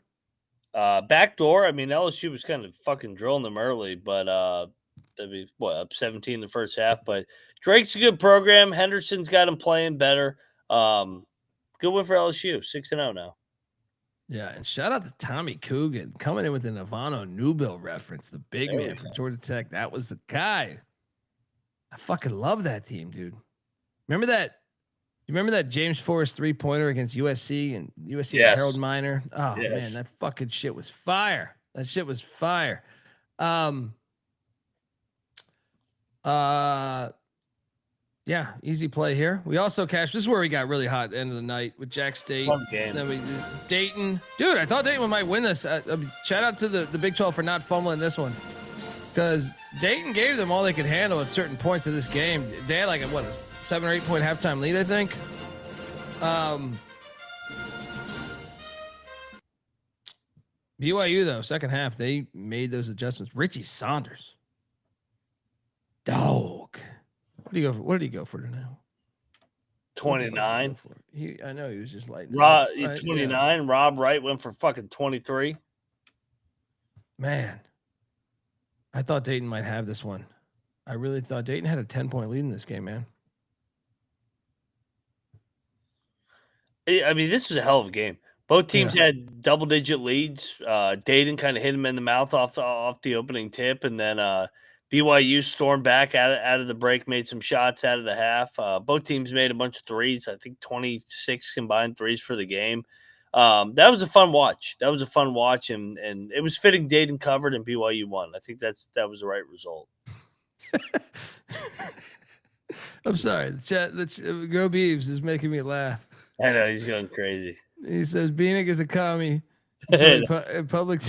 F: Backdoor. I mean, LSU was kind of fucking drilling them early, but they'd be up 17 in the first half. But Drake's a good program. Henderson's got him playing better. Good win for LSU. 6-0 now.
A: Yeah, and shout out to Tommy Coogan coming in with an Ivano Newbill reference, the big man from Georgia Tech. That was the guy. I fucking love that team, dude. Remember that? You remember that James Forrest 3-pointer against USC and USC and Harold Miner? Oh man, that fucking shit was fire. That shit was fire. Yeah, easy play here. We also cashed. This is where we got really hot end of the night with Jack State.
F: Fun game.
A: Then Dayton. Dude, I thought Dayton might win this. Shout out to the Big 12 for not fumbling this one. Because Dayton gave them all they could handle at certain points of this game. They had like a 7 or 8 point halftime lead, I think. BYU though, second half, they made those adjustments. Richie Saunders. Dog. What did he go for now?
F: 29.
A: I know he was just like
F: 29. Yeah. Rob Wright went for fucking 23.
A: Man, I thought Dayton might have this one. I really thought Dayton had a 10-point lead in this game, man.
F: I mean, this was a hell of a game. Both teams had double-digit leads. Dayton kind of hit him in the mouth off the opening tip, and then BYU stormed back out of the break, made some shots out of the half. Both teams made a bunch of threes. I think 26 combined threes for the game. That was a fun watch. And it was fitting Dayton covered and BYU won. I think that was the right result.
A: I'm sorry. The chat, Go Beeves is making me laugh.
F: I know, he's going crazy.
A: He says Bieniek is a commie. So public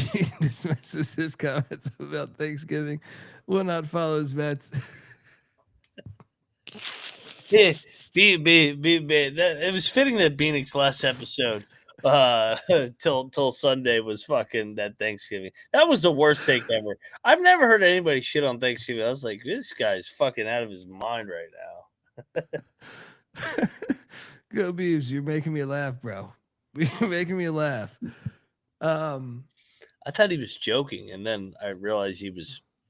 A: dismisses his comments about Thanksgiving. Will not follow his bets.
F: Yeah, it was fitting that Bieniek's last episode till Sunday was fucking that Thanksgiving. That was the worst take ever. I've never heard anybody shit on Thanksgiving. I was like, this guy's fucking out of his mind right now.
A: Go Beavs, you're making me laugh, bro. You're making me laugh.
F: I thought he was joking, and then I realized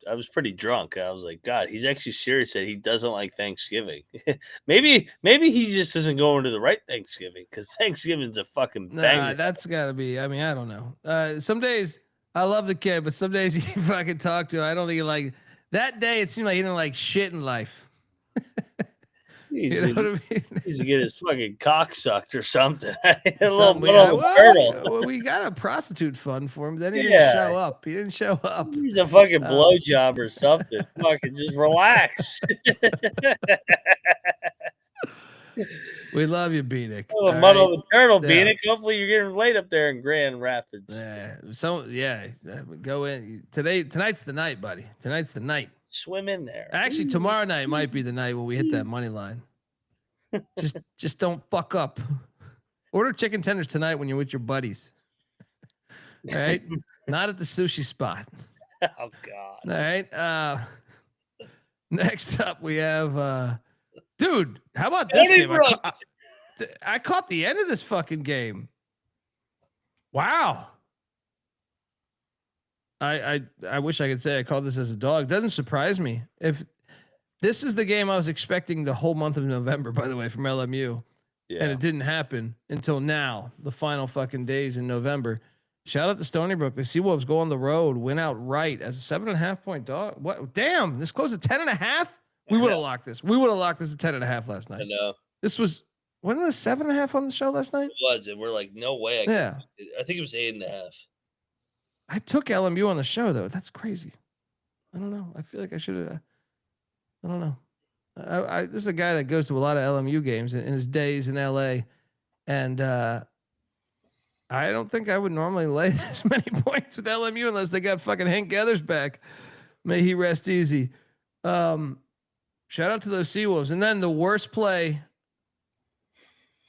F: I was pretty drunk. I was like, God, he's actually serious that he doesn't like Thanksgiving. maybe he just isn't going to the right Thanksgiving, because Thanksgiving's a fucking banger.
A: That's gotta be. I mean, I don't know. Some days I love the kid, but some days you fucking talk to him, I don't think he like that day. It seemed like he didn't like shit in life.
F: He's
A: You know what I mean?
F: to get his fucking cock sucked or something.
A: We got a prostitute fund for him. Then he didn't show up. He didn't show up.
F: He's a fucking blowjob or something. Fucking just relax.
A: We love you, Bieniek.
F: Muddle the turtle, Bieniek. Hopefully you're getting laid up there in Grand Rapids.
A: Go in today. Tonight's the night, buddy. Tonight's the night.
F: Swim in there.
A: Actually, tomorrow night might be the night when we hit that money line. Just don't fuck up. Order chicken tenders tonight when you're with your buddies. All right, not at the sushi spot.
F: Oh God.
A: All right. Next up, we have, dude. How about this game? I caught the end of this fucking game. Wow. I wish I could say I called this as a dog. Doesn't surprise me. If this is the game I was expecting the whole month of November, by the way, from LMU, and it didn't happen until now, the final fucking days in November. Shout out to Stony Brook. The Seawolves go on the road, win outright as a 7.5 point dog. What? Damn, this close to 10.5. We would have locked this. We would have locked this at 10.5 last night.
F: I know.
A: This was wasn't it 7.5 on the show last night?
F: It was, and we're like, no way. I think it was 8.5.
A: I took LMU on the show though. That's crazy. I don't know. I feel like I should have. I don't know. This is a guy that goes to a lot of LMU games in his days in LA, and I don't think I would normally lay this many points with LMU unless they got fucking Hank Gathers back. May he rest easy. Shout out to those Seawolves, and then the worst play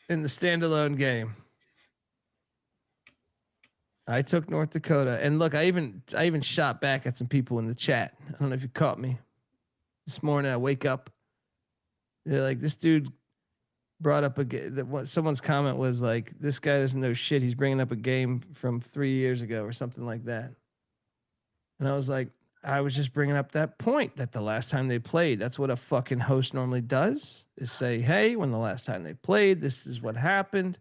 A: in the standalone game. I took North Dakota, and look, I even shot back at some people in the chat. I don't know if you caught me this morning. I wake up, they're like, this dude brought up someone's comment was like, this guy doesn't know shit. He's bringing up a game from 3 years ago or something like that. And I was like, I was just bringing up that point that the last time they played, that's what a fucking host normally does, is say, hey, when the last time they played, this is what happened.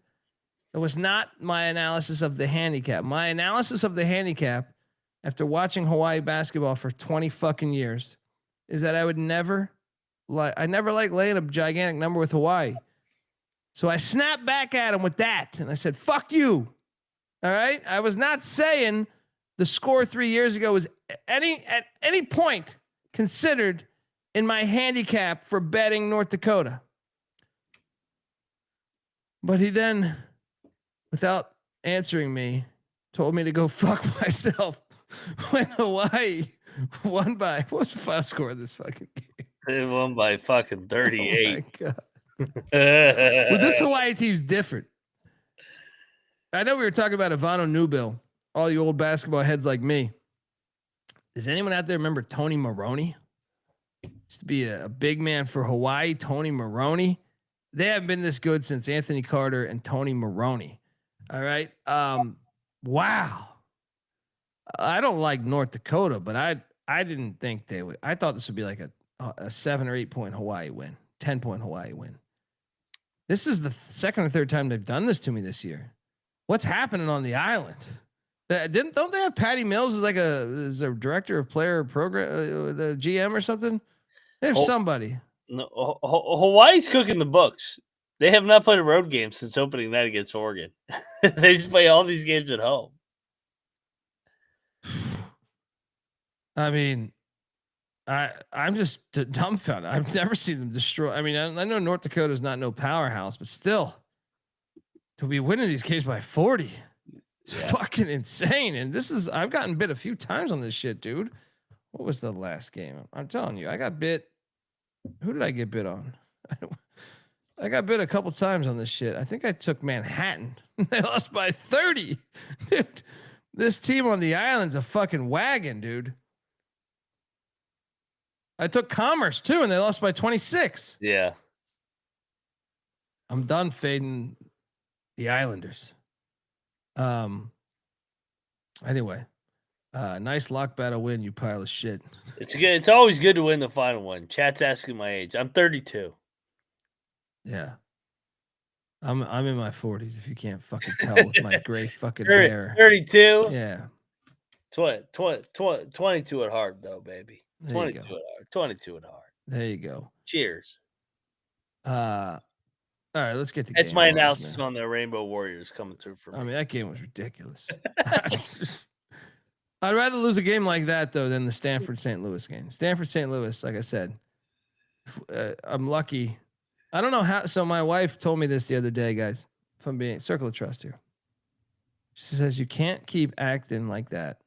A: It was not my analysis of the handicap. My analysis of the handicap after watching Hawaii basketball for 20 fucking years is that I never like laying a gigantic number with Hawaii. So I snapped back at him with that. And I said, fuck you. All right. I was not saying the score 3 years ago was at any point considered in my handicap for betting North Dakota. But he then, without answering me, told me to go fuck myself when Hawaii won by, what was the final score of this fucking game?
F: They won by fucking 38.
A: Oh my God. Well, this Hawaii team's different. I know we were talking about Ivano Newbill, all you old basketball heads like me. Does anyone out there remember Tony Maroney? Used to be a big man for Hawaii, Tony Maroney. They haven't been this good since Anthony Carter and Tony Maroney. All right. Wow. I don't like North Dakota, but I didn't think they would. I thought this would be like a 7 or 8 point Hawaii win, 10 point Hawaii win. This is the second or third time they've done this to me this year. What's happening on the island? Don't they have Patty Mills as like as a director of player program, the GM or something? They have somebody.
F: No, Hawaii's cooking the books. They have not played a road game since opening night against Oregon. They just play all these games at home.
A: I mean, I'm just dumbfounded. I've never seen them destroy. I mean, I know North Dakota's not no powerhouse, but still, to be winning these games by 40. It's fucking insane. And I've gotten bit a few times on this shit, dude. What was the last game? I'm telling you, I got bit. Who did I get bit on? I got bit a couple times on this shit. I think I took Manhattan. They lost by 30. Dude, this team on the island's a fucking wagon, dude. I took Commerce too, and they lost by 26.
F: Yeah.
A: I'm done fading the Islanders. Anyway, nice lock battle win, you pile of shit.
F: It's good. It's always good to win the final one. Chat's asking my age. I'm 32.
A: Yeah. I'm in my 40s if you can't fucking tell with my gray fucking hair.
F: 32?
A: Yeah.
F: 22 at heart though, baby.
A: There
F: 22
A: you
F: at
A: go.
F: heart. 22 at heart.
A: There you go.
F: Cheers.
A: All right, let's get to
F: That's
A: game
F: my
A: logs,
F: analysis
A: man.
F: on the Rainbow Warriors coming through for me.
A: I mean, that game was ridiculous. I'd rather lose a game like that though than the Stanford St. Louis game. Stanford St. Louis, like I said, I'm lucky. I don't know how. So my wife told me this the other day, guys. If I'm being circle of trust here, she says you can't keep acting like that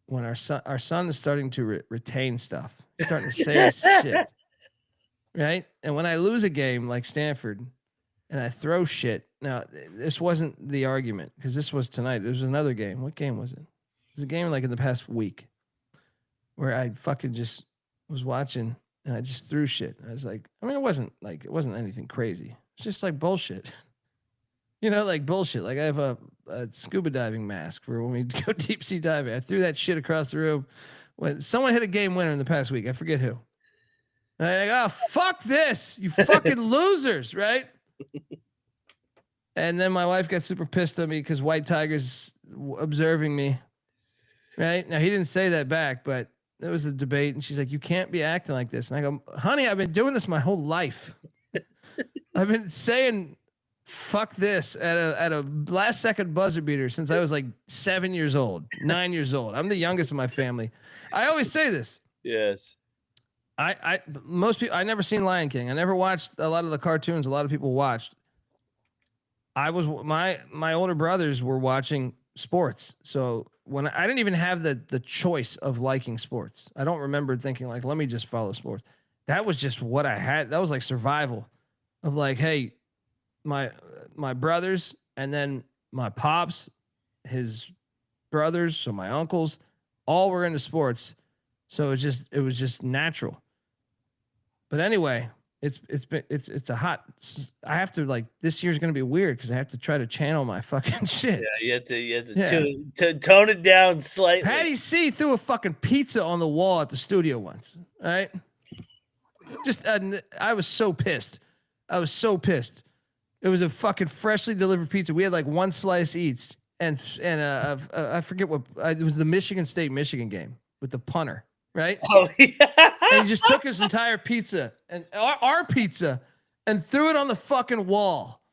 A: when our son is starting to retain stuff, he's starting to say shit, right? And when I lose a game like Stanford, and I throw shit. Now this wasn't the argument because this was tonight. There was another game. What game was it? It was a game like in the past week where I fucking just was watching. And I just threw shit. I was like, I mean, it wasn't anything crazy. It's just like bullshit. You know, like bullshit. Like I have a scuba diving mask for when we go deep sea diving. I threw that shit across the room when someone hit a game winner in the past week. I forget who. And I'm like, oh, fuck this. You fucking losers, right? And then my wife got super pissed at me because White Tiger's observing me. Right? Now, he didn't say that back, but there was a debate, and she's like, you can't be acting like this. And I go, honey, I've been doing this my whole life. I've been saying fuck this at a last second buzzer beater since I was like 7 years old, 9 years old. I'm the youngest in my family. I always say this.
F: Yes.
A: Most people, I never seen Lion King. I never watched a lot of the cartoons a lot of people watched. My older brothers were watching sports. So when I didn't even have the choice of liking sports. I don't remember thinking like, let me just follow sports. That was just what I had. That was like survival of like, hey, my brothers and then my pops, his brothers, so my uncles, all were into sports. So it was just natural. But anyway, it's a hot. I have to like this year's gonna be weird because I have to try to channel my fucking shit.
F: Yeah, you have to tone it down slightly.
A: Patty C threw a fucking pizza on the wall at the studio once. All right, just I was so pissed. I was so pissed. It was a fucking freshly delivered pizza. We had like one slice each, and I forget what it was. The Michigan State-Michigan game with the punter. Right?
F: Oh, yeah.
A: And he just took his entire pizza and our pizza and threw it on the fucking wall.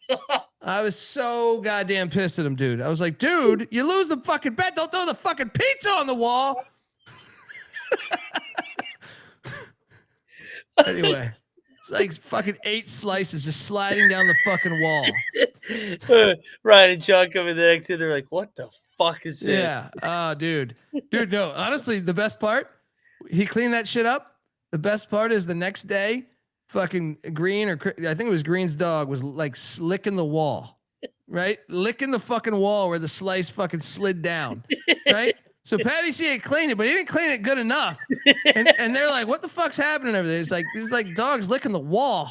A: I was so goddamn pissed at him, dude. I was like, dude, you lose the fucking bet. Don't throw the fucking pizza on the wall. Anyway, it's like fucking 8 slices just sliding down the fucking wall.
F: Ryan and John come in the next day. They're like, what the fuck is this?
A: Yeah. Oh, dude. Dude, no. Honestly, the best part, he cleaned that shit up. The best part is the next day, fucking Green I think it was Green's dog was like licking the wall, right? Licking the fucking wall where the slice fucking slid down, right? So Patty C had cleaned it, but he didn't clean it good enough. And they're like, what the fuck's happening over there? It's like dogs licking the wall.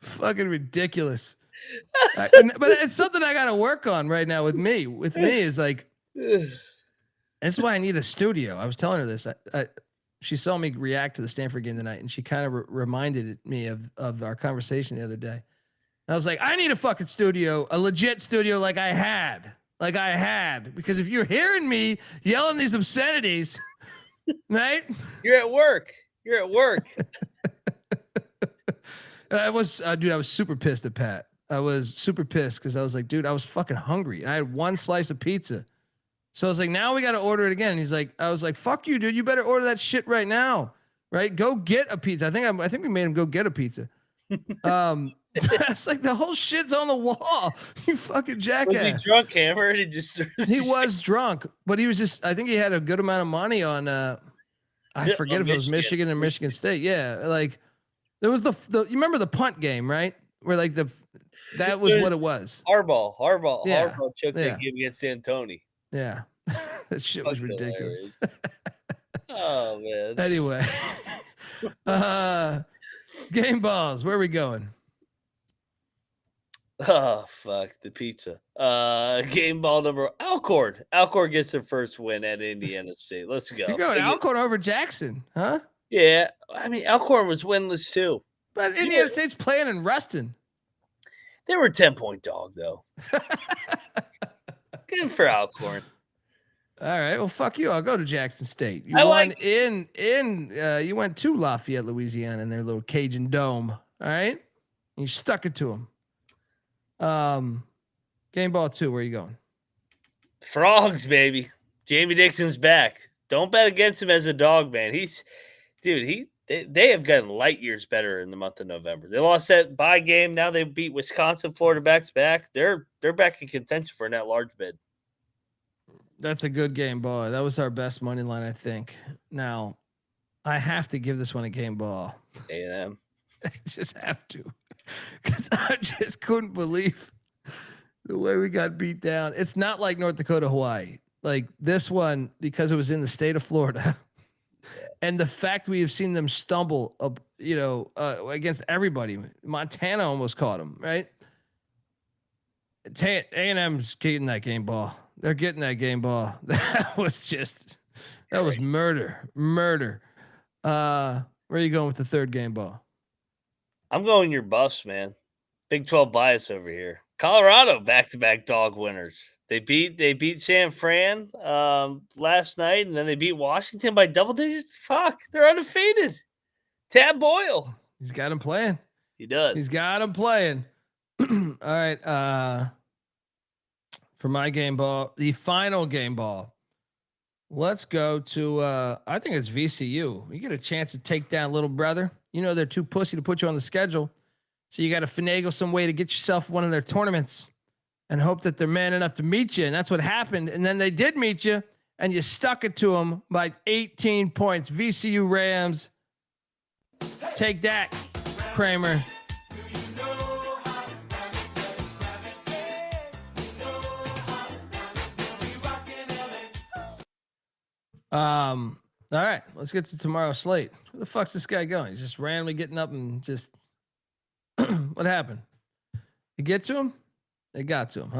A: Fucking ridiculous. But it's something I got to work on right now with me. With me is like, this is why I need a studio. I was telling her this. She saw me react to the Stanford game tonight, and she kind of reminded me of our conversation the other day. And I was like, I need a fucking studio, a legit studio like I had. Because if you're hearing me yelling these obscenities, right?
F: You're at work.
A: I was super pissed at Pat. I was super pissed because I was like, dude, I was fucking hungry. I had one slice of pizza. So I was like, now we got to order it again. And I was like, fuck you, dude. You better order that shit right now. Right? Go get a pizza. I think we made him go get a pizza. And It's like the whole shit's on the wall. You fucking
F: Was
A: jackass.
F: he drunk, Hammer? He just
A: He was drunk, but he was just, I think he had a good amount of money on, I forget if it was Michigan or Michigan State. Yeah. Like there was the you remember the punt game, right? Where like that was what it was.
F: Harbaugh
A: Yeah.
F: took
A: Yeah.
F: that game against Antoni.
A: Yeah. That shit was
F: Fucking
A: ridiculous.
F: Oh man.
A: Anyway, game balls. Where are we going?
F: Oh fuck the pizza. Game ball number Alcorn. Alcorn gets their first win at Indiana State. Let's go.
A: You're going Alcorn over Jackson, huh?
F: Yeah, I mean Alcorn was winless too.
A: But Indiana State's playing in Ruston.
F: They were a 10-point dog though. Good for Alcorn.
A: All right. Well, fuck you. I'll go to Jackson State. You
F: I
A: won
F: like-
A: you went to Lafayette, Louisiana in their little Cajun dome. All right. You stuck it to them. Game ball 2. Where are you going?
F: Frogs, baby. Jamie Dixon's back. Don't bet against him as a dog, man. They have gotten light years better in the month of November. They lost that bye game. Now they beat Wisconsin, Florida back to back. They're back in contention for a net large bid.
A: That's a good game ball. That was our best money line, I think. Now, I have to give this one a game ball.
F: A&M.
A: I just have to, because I just couldn't believe the way we got beat down. It's not like North Dakota, Hawaii. Like this one, because it was in the state of Florida, and the fact we have seen them stumble up, against everybody. Montana almost caught them, right? A&M's getting that game ball. They're getting that game ball. That was murder. Where are you going with the third game ball?
F: I'm going your Buffs, man. Big 12 bias over here. Colorado back-to-back dog winners. They beat San Fran last night, and then they beat Washington by double digits. Fuck, they're undefeated. Tab Boyle.
A: He's got him playing.
F: He does.
A: He's got him playing. All right. For my game ball, the final game ball. Let's go to I think it's VCU. You get a chance to take down little brother. You know they're too pussy to put you on the schedule. So you got to finagle some way to get yourself one of their tournaments and hope that they're man enough to meet you. And that's what happened. And then they did meet you and you stuck it to them by 18 points. VCU Rams. Take that, Kramer. All right, let's get to tomorrow's slate. Where the fuck's this guy going? He's just randomly getting up and just what happened? You get to him? They got to him,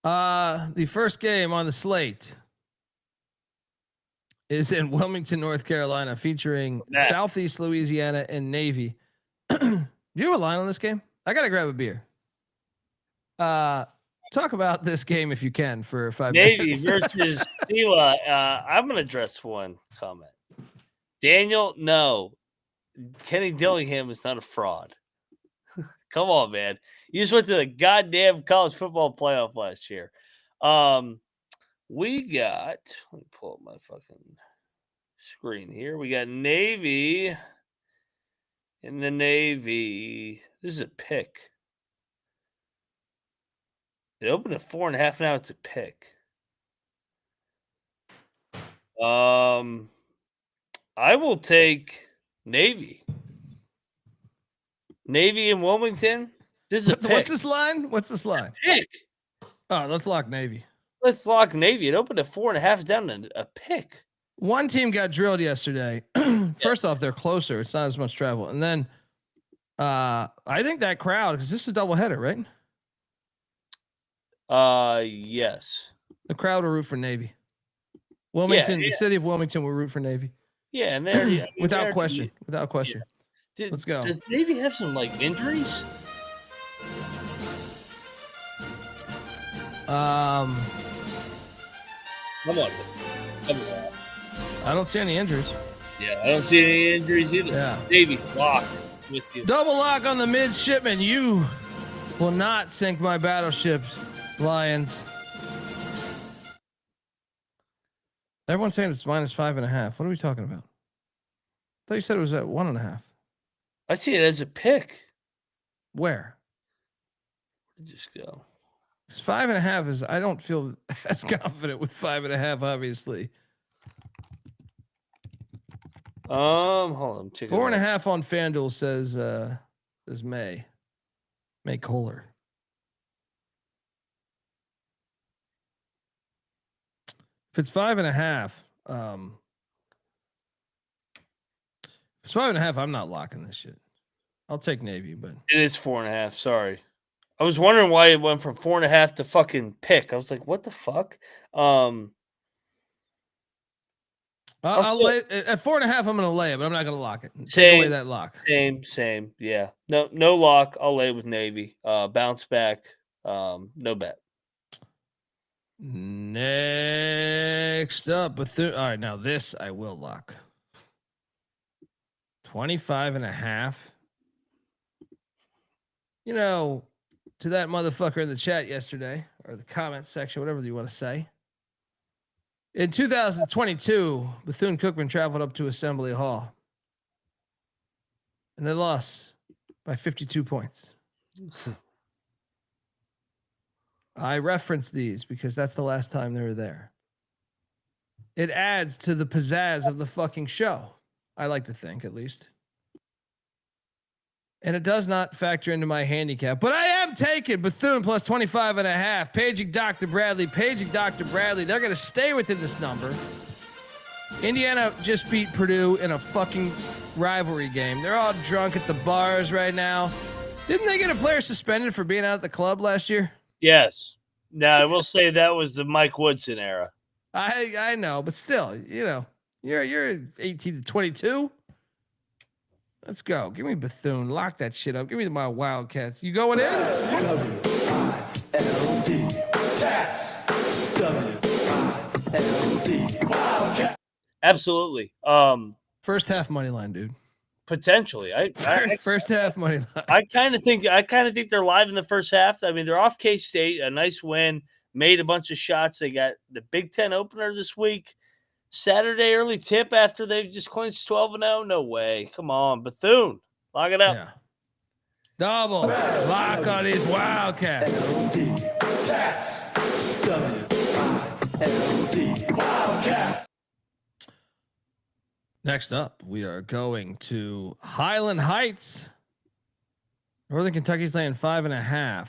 A: huh? The first game on the slate is in Wilmington, North Carolina, featuring Southeast Louisiana and Navy. Do you have a line on this game? I gotta grab a beer. Talk about this game if you can for 5 minutes.
F: Navy versus Sila. I'm going to address one comment. Daniel, no. Kenny Dillingham is not a fraud. Come on, man. You just went to the goddamn college football playoff last year. We got, let me pull up my fucking screen here. We got Navy in the Navy. This is a pick. It opened at 4.5. Now it's a pick. I will take Navy. Navy in Wilmington. This is a pick.
A: What's this line? What's this line?
F: Pick.
A: Oh, let's lock Navy.
F: Let's lock Navy. It opened at 4.5. It's down to a pick.
A: One team got drilled yesterday. First off, they're closer. It's not as much travel. And then I think that crowd, because this is a doubleheader, right?
F: Yes.
A: The crowd will root for Navy. Wilmington, the city of Wilmington will root for Navy.
F: Yeah, and they're
A: without question. Without question.
F: Yeah.
A: Let's go.
F: Does Navy have some injuries?
A: Come
F: on.
A: I don't see any injuries.
F: Yeah, I don't see any injuries either.
A: Yeah.
F: Navy lock with you.
A: Double lock on the midshipman. You will not sink my battleship, Lions. Everyone's saying it's -5.5. What are we talking about? I thought you said it was at 1.5.
F: I see it as a pick.
A: Where?
F: Just go.
A: 5.5 is. I don't feel as confident with 5.5. Obviously,
F: Hold on.
A: 4.5 on FanDuel says May Kohler. If it's 5.5, if it's 5.5, I'm not locking this shit. I'll take Navy, but
F: it is 4.5. Sorry, I was wondering why it went from 4.5 to fucking pick. I was like, what the fuck?
A: I'll lay at 4.5. I'm gonna lay it, but I'm not gonna lock it. Take away that lock.
F: Same. Yeah, no lock. I'll lay with Navy. Bounce back. No bet.
A: Next up, Bethune. All right, now this I will lock. 25.5. You know, to that motherfucker in the chat yesterday, or the comment section, whatever you want to say. In 2022, Bethune Cookman traveled up to Assembly Hall, and they lost by 52 points. I reference these because that's the last time they were there. It adds to the pizzazz of the fucking show. I like to think, at least. And it does not factor into my handicap, but I am taking Bethune plus 25.5. Paging Dr. Bradley. They're going to stay within this number. Indiana just beat Purdue in a fucking rivalry game. They're all drunk at the bars right now. Didn't they get a player suspended for being out at the club last year?
F: Yes. Now I will say that was the Mike Woodson era.
A: I know, but still, you know, you're 18 to 22. Let's go. Give me Bethune. Lock that shit up. Give me my Wildcats. You going in?
G: W-I-L-D. Cats. W-I-L-D. Wildcats.
F: Absolutely.
A: First half money line, dude.
F: Potentially.
A: First half money line.
F: I kind of think they're live in the first half. I mean, they're off K-State, a nice win, made a bunch of shots. They got the Big Ten opener this week. Saturday early tip after they just clinched 12-0. No way. Come on, Bethune. Lock it up.
A: Yeah. Double lock on these Wildcats.
G: Cats. W-I-L-D. Wildcats.
A: Next up, we are going to Highland Heights. Northern Kentucky's laying 5.5.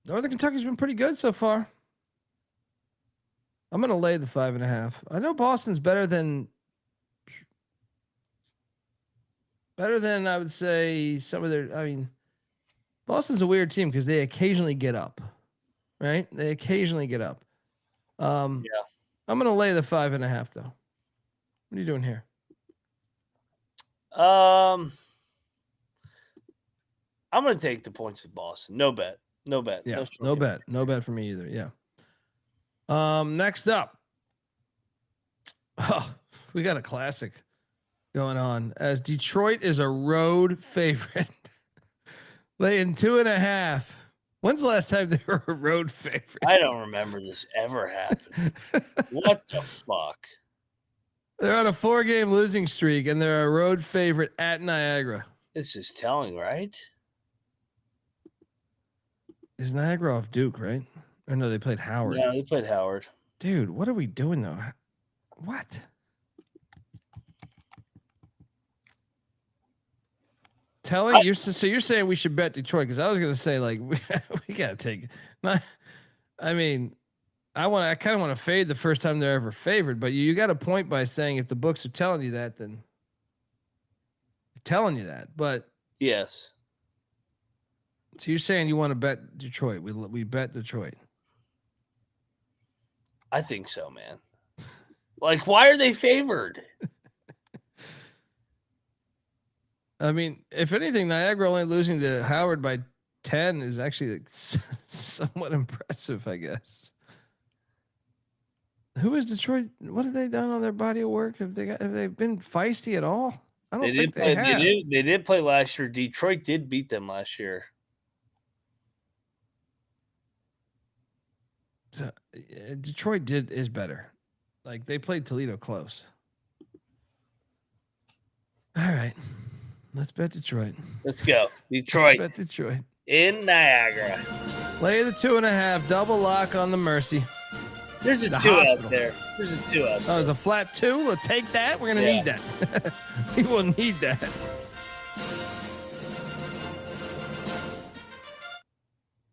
A: Northern Kentucky's been pretty good so far. I'm going to lay the 5.5. I know Boston's better than I would say some of their. I mean, Boston's a weird team because they occasionally get up, right? They occasionally get up. Yeah. I'm going to lay the 5.5 though. What are you doing here?
F: I'm going to take the points with Boston. No bet.
A: Yeah, no bet. No bet for me either. Yeah. Next up, we got a classic going on as Detroit is a road favorite, laying 2.5. When's the last time they were a road favorite?
F: I don't remember this ever happening. What the fuck?
A: They're on a 4-game losing streak and they're a road favorite at Niagara.
F: This is telling, right?
A: Is Niagara off Duke, right? Or no, they played Howard.
F: Yeah, they played Howard.
A: Dude, what are we doing though? What? Telling you, so you're saying we should bet Detroit? Because I was gonna say like we gotta take. I mean, I kind of want to fade the first time they're ever favored, but you got a point by saying if the books are telling you that, then they're telling you that. But
F: yes.
A: So you're saying you want to bet Detroit? We bet Detroit.
F: I think so, man. Like, why are they favored?
A: I mean, if anything, Niagara only losing to Howard by 10 is actually somewhat impressive, I guess. Who is Detroit? What have they done on their body of work? Have they been feisty at all? I don't think they have.
F: They did play last year. Detroit did beat them last year.
A: So, Detroit is better. Like they played Toledo close. All right. Let's bet Detroit.
F: Let's go. Detroit.
A: Bet Detroit.
F: In Niagara.
A: Lay the 2.5. Double lock on the Mercy.
F: There's a
A: The
F: 2
A: hospital.
F: out there. There's a 2 out
A: Oh,
F: there.
A: it's a flat 2. We'll take that. We're going to need that. We will need that.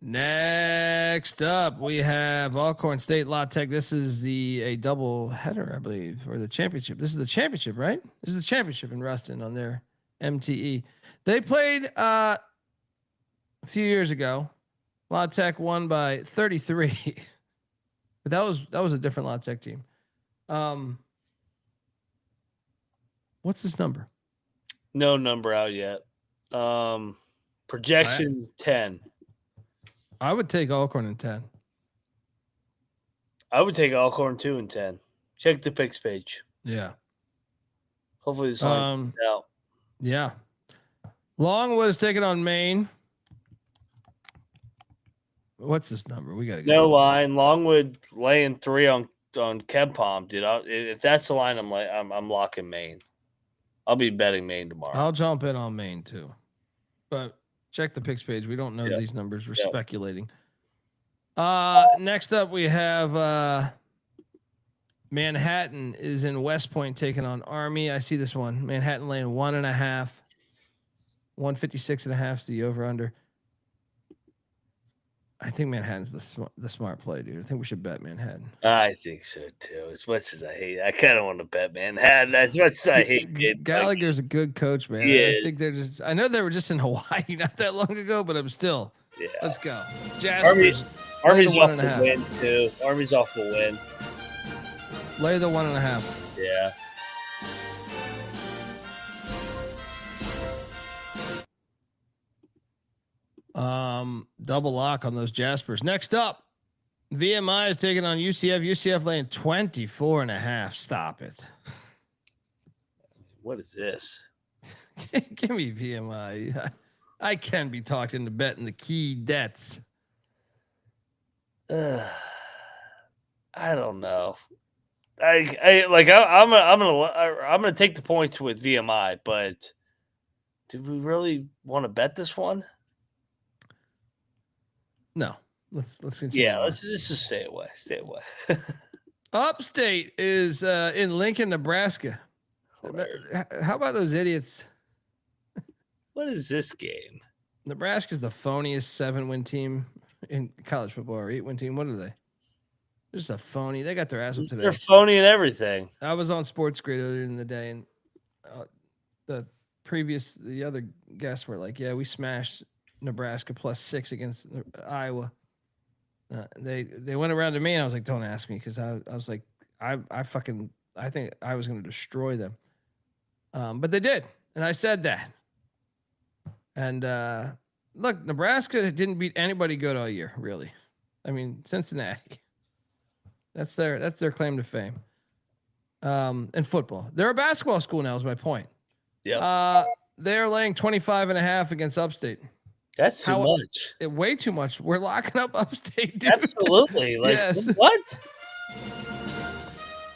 A: Next up, we have Alcorn State La Tech. This is a double header, I believe, or the championship. This is the championship, right? This is the championship in Ruston on their MTE. They played a few years ago. La Tech won by 33. But that was a different La Tech team. What's this number?
F: No number out yet. Projection 10.
A: I would take Alcorn in 10.
F: I would take Alcorn 2 and 10. Check the picks page.
A: Yeah.
F: Hopefully this line out.
A: Yeah. Longwood is taking on Maine. What's this number? We got to go.
F: No line. Longwood laying 3 on KenPom, dude. If that's the line, I'm locking Maine. I'll be betting Maine tomorrow.
A: I'll jump in on Maine too. But check the picks page. We don't know these numbers. We're speculating. Next up, we have Manhattan is in West Point taking on Army. I see this one. Manhattan laying 1.5. 156.5 is the over under. I think Manhattan's the smart play, dude. I think we should bet Manhattan.
F: I think so too. As much as I hate, I kind of want to bet Manhattan. As much as I hate it,
A: Gallagher's a good coach, man.
F: Yeah.
A: I think they're just. I know they were just in Hawaii not that long ago, but I'm still.
F: Yeah.
A: Let's go. Jaspers.
F: Army's off the
A: 1.5.
F: win too. Army's off the win.
A: Lay the 1.5.
F: Yeah.
A: Double lock on those Jaspers. Next up, VMI is taking on UCF. UCF laying 24.5. Stop it.
F: What is this?
A: Give me VMI. I can be talked into betting the key debts.
F: I don't know. I'm gonna take the points with VMI, but do we really want to bet this one?
A: No. Let's continue.
F: Yeah, let's just stay away. Stay away.
A: Upstate is in Lincoln, Nebraska. How about those idiots?
F: What is this game?
A: Nebraska's the phoniest 7-win team in college football, or 8-win team. What are they? They're just a phony. They got their ass up today.
F: They're phony and everything.
A: I was on Sports Grid earlier in the day, and the other guests were like, "Yeah, we smashed Nebraska +6 against Iowa." They went around to me, and I was like, "Don't ask me," because I was like, I think I was going to destroy them, but they did, and I said that. And look, Nebraska didn't beat anybody good all year, really. I mean, Cincinnati. That's their claim to fame. In football, they're a basketball school now. Is my point.
F: Yeah.
A: They're laying 25.5 against Upstate.
F: That's too much.
A: Way too much. We're locking up Upstate, dude.
F: Absolutely. Like,
A: yes.
F: What?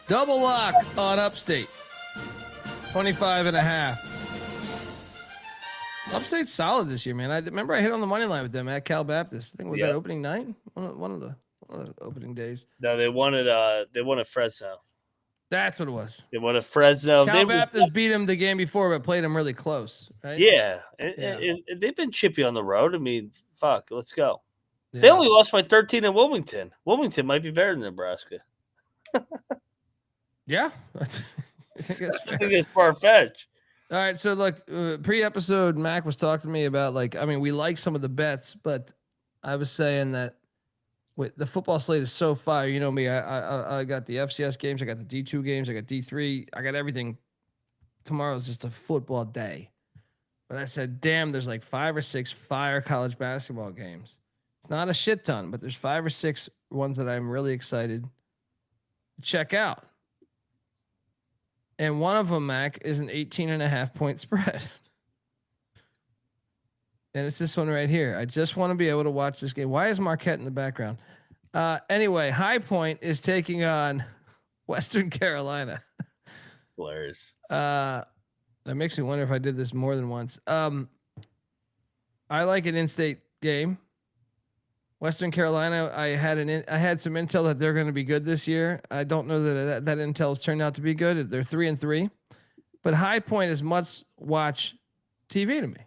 A: Double lock on Upstate. 25.5. Upstate's solid this year, man. I remember I hit on the money line with them at Cal Baptist. I think it was that opening night, one of the opening days.
F: No, they wanted Fresno.
A: That's what it was.
F: They wanted Fresno.
A: Cal Baptist beat them the game before, but played them really close, right?
F: Yeah. And they've been chippy on the road. I mean, fuck, let's go.
A: Yeah.
F: They only lost by 13 in Wilmington. Wilmington might be better than Nebraska.
A: Yeah.
F: I think it's far-fetched.
A: All right, so look, pre-episode, Mac was talking to me about we like some of the bets, but I was saying that with the football slate is so fire. You know me, I got the FCS games, I got the D2 games, I got D3, I got everything. Tomorrow's just a football day. But I said, damn, there's like 5 or 6 fire college basketball games. It's not a shit ton, but there's 5 or 6 ones that I'm really excited to check out. And one of them, Mac, is an 18.5 point spread. And it's this one right here. I just want to be able to watch this game. Why is Marquette in the background? Anyway, High Point is taking on Western Carolina.
F: Hilarious.
A: That makes me wonder if I did this more than once. I like an in-state game. Western Carolina, I had some intel that they're going to be good this year. I don't know that intel's turned out to be good. They're 3-3, but High Point is must-watch TV to me.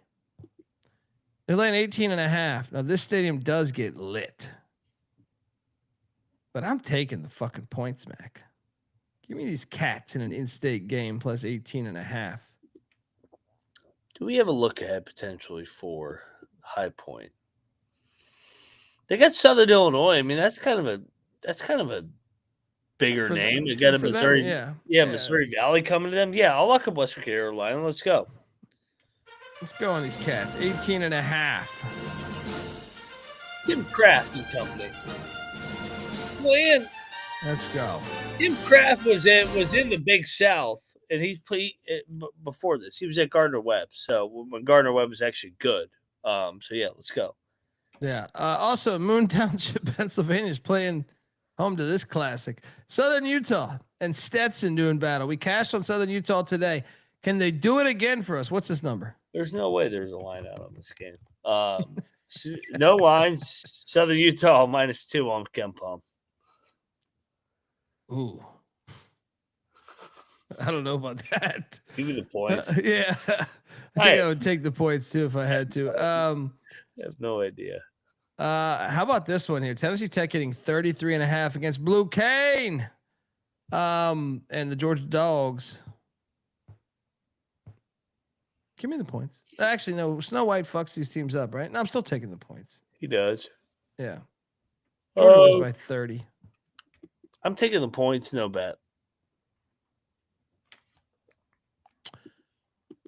A: They're laying 18.5. Now this stadium does get lit, but I'm taking the fucking points, Mac. Give me these Cats in an in-state game plus 18.5.
F: Do we have a look ahead potentially for High Point? They got Southern Illinois. I mean, that's kind of a bigger name. They got a Missouri,
A: them,
F: Missouri Valley coming to them. Yeah, I'll lock up Western Carolina. Let's go.
A: Let's go on these Cats. 18.5.
F: Tim Kraft and company. Man,
A: Let's go.
F: Tim Kraft was in the Big South, and he's played before this. He was at Gardner-Webb. So when Gardner-Webb was actually good. So yeah, let's go.
A: Yeah. Also, Moon Township, Pennsylvania is playing home to this classic. Southern Utah and Stetson doing battle. We cashed on Southern Utah today. Can they do it again for us? What's this number?
F: There's no way there's a line out on this game. No lines. Southern Utah -2 on KenPom.
A: Ooh. I don't know about that.
F: Give me the points.
A: Yeah. I think I would take the points too if I had to.
F: I have no idea.
A: How about this one here? Tennessee Tech getting 33.5 against Blue Cane. And the Georgia Dogs. Give me the points. Actually, no. Snow White fucks these teams up, right? No, I'm still taking the points.
F: He does.
A: Yeah. Georgia wins by 30.
F: I'm taking the points. No bet.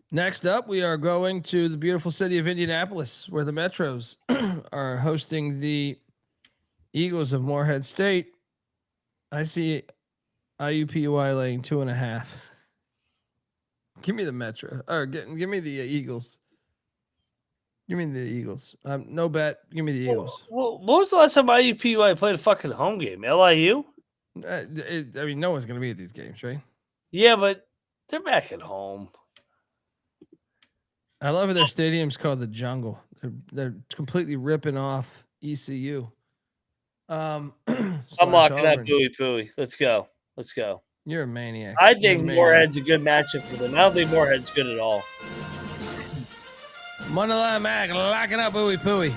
A: Next up, we are going to the beautiful city of Indianapolis, where the Metros are hosting the Eagles of Morehead State. I see IUPUI laying 2.5. Give me the Metro, or give me the Eagles. Give me the Eagles. No bet. Give me the Eagles.
F: Well, when was the last time IUPUI played a fucking home game? LIU?
A: I mean, no one's going to be at these games, right?
F: Yeah, but they're back at home.
A: I love how their stadium's called the Jungle. They're completely ripping off ECU.
F: I'm locking up IUPUI. Let's go. Let's go.
A: You're a maniac.
F: I think Morehead's a good matchup for them. I don't think Morehead's good at all.
A: Moneyline Mac locking up IUPUI.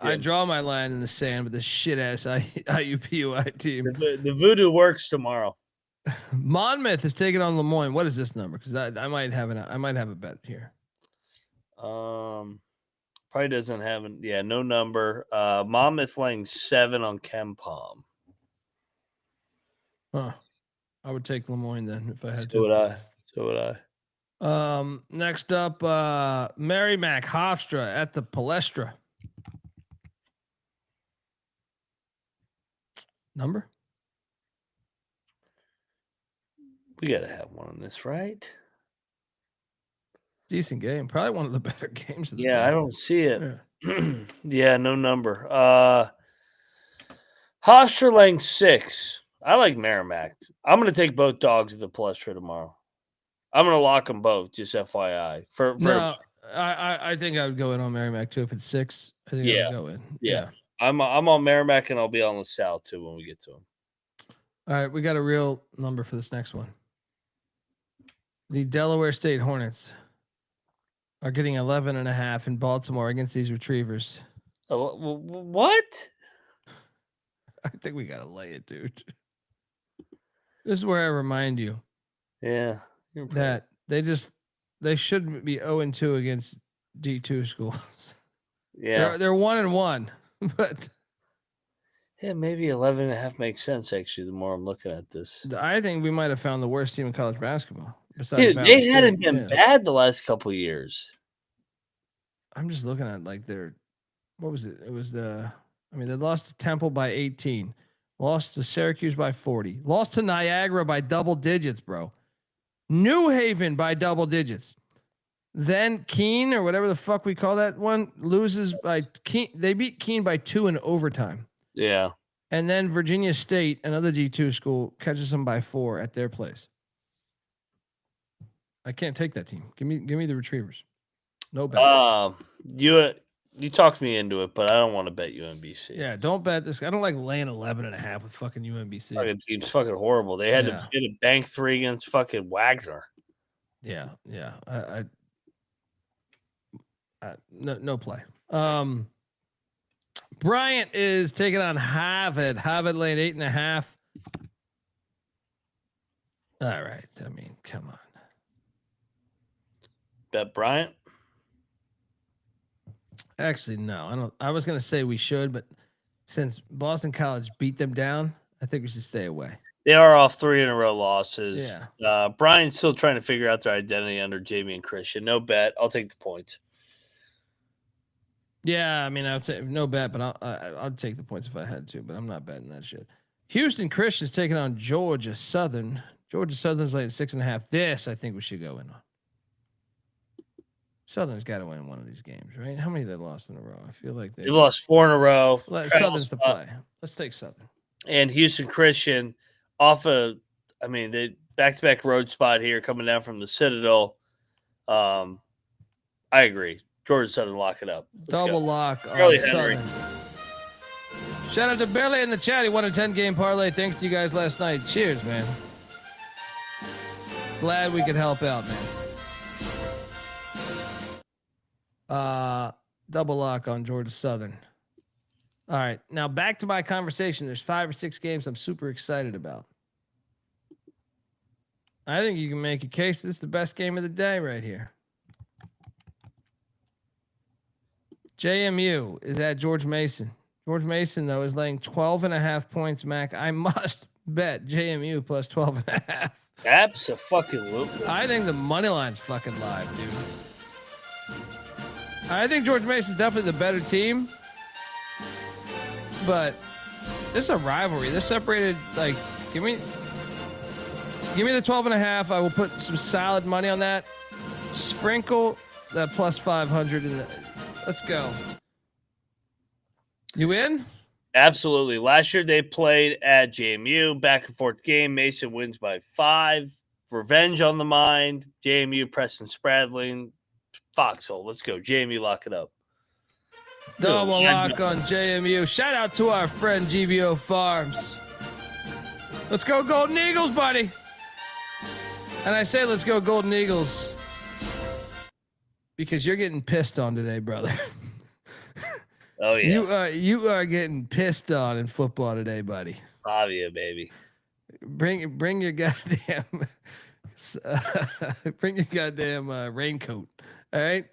A: I draw my line in the sand with the shit ass IUPUI team.
F: The voodoo works tomorrow.
A: Monmouth is taking on Lemoyne. What is this number? Because I might have a bet here.
F: Probably doesn't have no number. Monmouth laying 7 on KenPom.
A: Huh. I would take Lemoyne then if I had to.
F: So would I.
A: Next up, Merrimack Hofstra at the Palestra. Number?
F: We gotta have one on this, right?
A: Decent game. Probably one of the better games of the day.
F: I don't see it. Yeah, no number. Hofstra laying 6. I like Merrimack. I'm gonna take both dogs at the Palestra tomorrow. I'm gonna lock them both. Just FYI.
A: No, I think I would go in on Merrimack too if it's 6. I think I would go in.
F: Yeah. I'm on Merrimack and I'll be on LaSalle too when we get to them.
A: All right, we got a real number for this next one. The Delaware State Hornets are getting 11.5 in Baltimore against these Retrievers.
F: Oh, what?
A: I think we gotta lay it, dude. This is where I remind you.
F: Yeah.
A: That they should be 0-2 against D2 schools.
F: Yeah.
A: They're 1-1, but
F: yeah, maybe 11.5 makes sense actually the more I'm looking at this.
A: I think we might have found the worst team in college basketball.
F: Dude, they hadn't been bad the last couple of years.
A: I'm just looking at what was it? It was they lost to Temple by 18, lost to Syracuse by 40, lost to Niagara by double digits, bro. New Haven by double digits. Then Keene or whatever the fuck we call that one loses by Keene. They beat Keene by 2 in overtime.
F: Yeah.
A: And then Virginia State, another D2 school, catches them by 4 at their place. I can't take that team. Give me the Retrievers. No bet.
F: You talked me into it, but I don't want to bet UMBC.
A: Yeah, don't bet this. I don't like laying 11.5 with fucking UMBC.
F: Fucking team's fucking horrible. They had to bank 3 against fucking Wagner.
A: Yeah. No play. Bryant is taking on Harvard. Harvard laying 8.5. All right. I mean, come on.
F: Bet Bryant?
A: Actually, no. I don't. I was gonna say we should, but since Boston College beat them down, I think we should stay away.
F: They are off 3 in a row losses.
A: Yeah.
F: Brian's still trying to figure out their identity under Jamie and Christian. No bet. I'll take the points.
A: Yeah, I mean, I would say no bet, but I'd take the points if I had to, but I'm not betting that shit. Houston Christian's taking on Georgia Southern. Georgia Southern's laying 6.5. This I think we should go in on. Southern's got to win one of these games, right? How many they lost in a row? I feel like
F: They've lost 4 in a row.
A: Southern's the play. Let's take Southern.
F: And Houston Christian they back-to-back road spot here coming down from the Citadel. I agree. Georgia Southern, lock it up.
A: Double lock on
F: Henry.
A: Southern. Shout out to Billy in the chat. He won a 10-game parlay. Thanks to you guys last night. Cheers, man. Glad we could help out, man. Double lock on Georgia Southern. All right. Now back to my conversation. There's 5 or 6 games I'm super excited about. I think you can make a case this is the best game of the day right here. JMU is at George Mason. George Mason, though, is laying 12.5 points, Mac. I must bet JMU plus 12.5.
F: Abso-fucking-lutely.
A: I think the money line's fucking live, dude. I think George Mason's definitely the better team. But this is a rivalry. They're separated. Like, give me the 12.5. I will put some solid money on that. Sprinkle that plus 500 in the. Let's go. You in?
F: Absolutely. Last year they played at JMU. Back and forth game. Mason wins by 5. Revenge on the mind. JMU, Preston Spradling. Foxhole. Let's go. JMU, lock it up.
A: Double lock on JMU. Shout out to our friend GBO Farms. Let's go Golden Eagles, buddy. And I say let's go Golden Eagles because you're getting pissed on today, brother.
F: Oh yeah.
A: You are getting pissed on in football today, buddy.
F: Avia, baby.
A: Bring your goddamn raincoat. All right.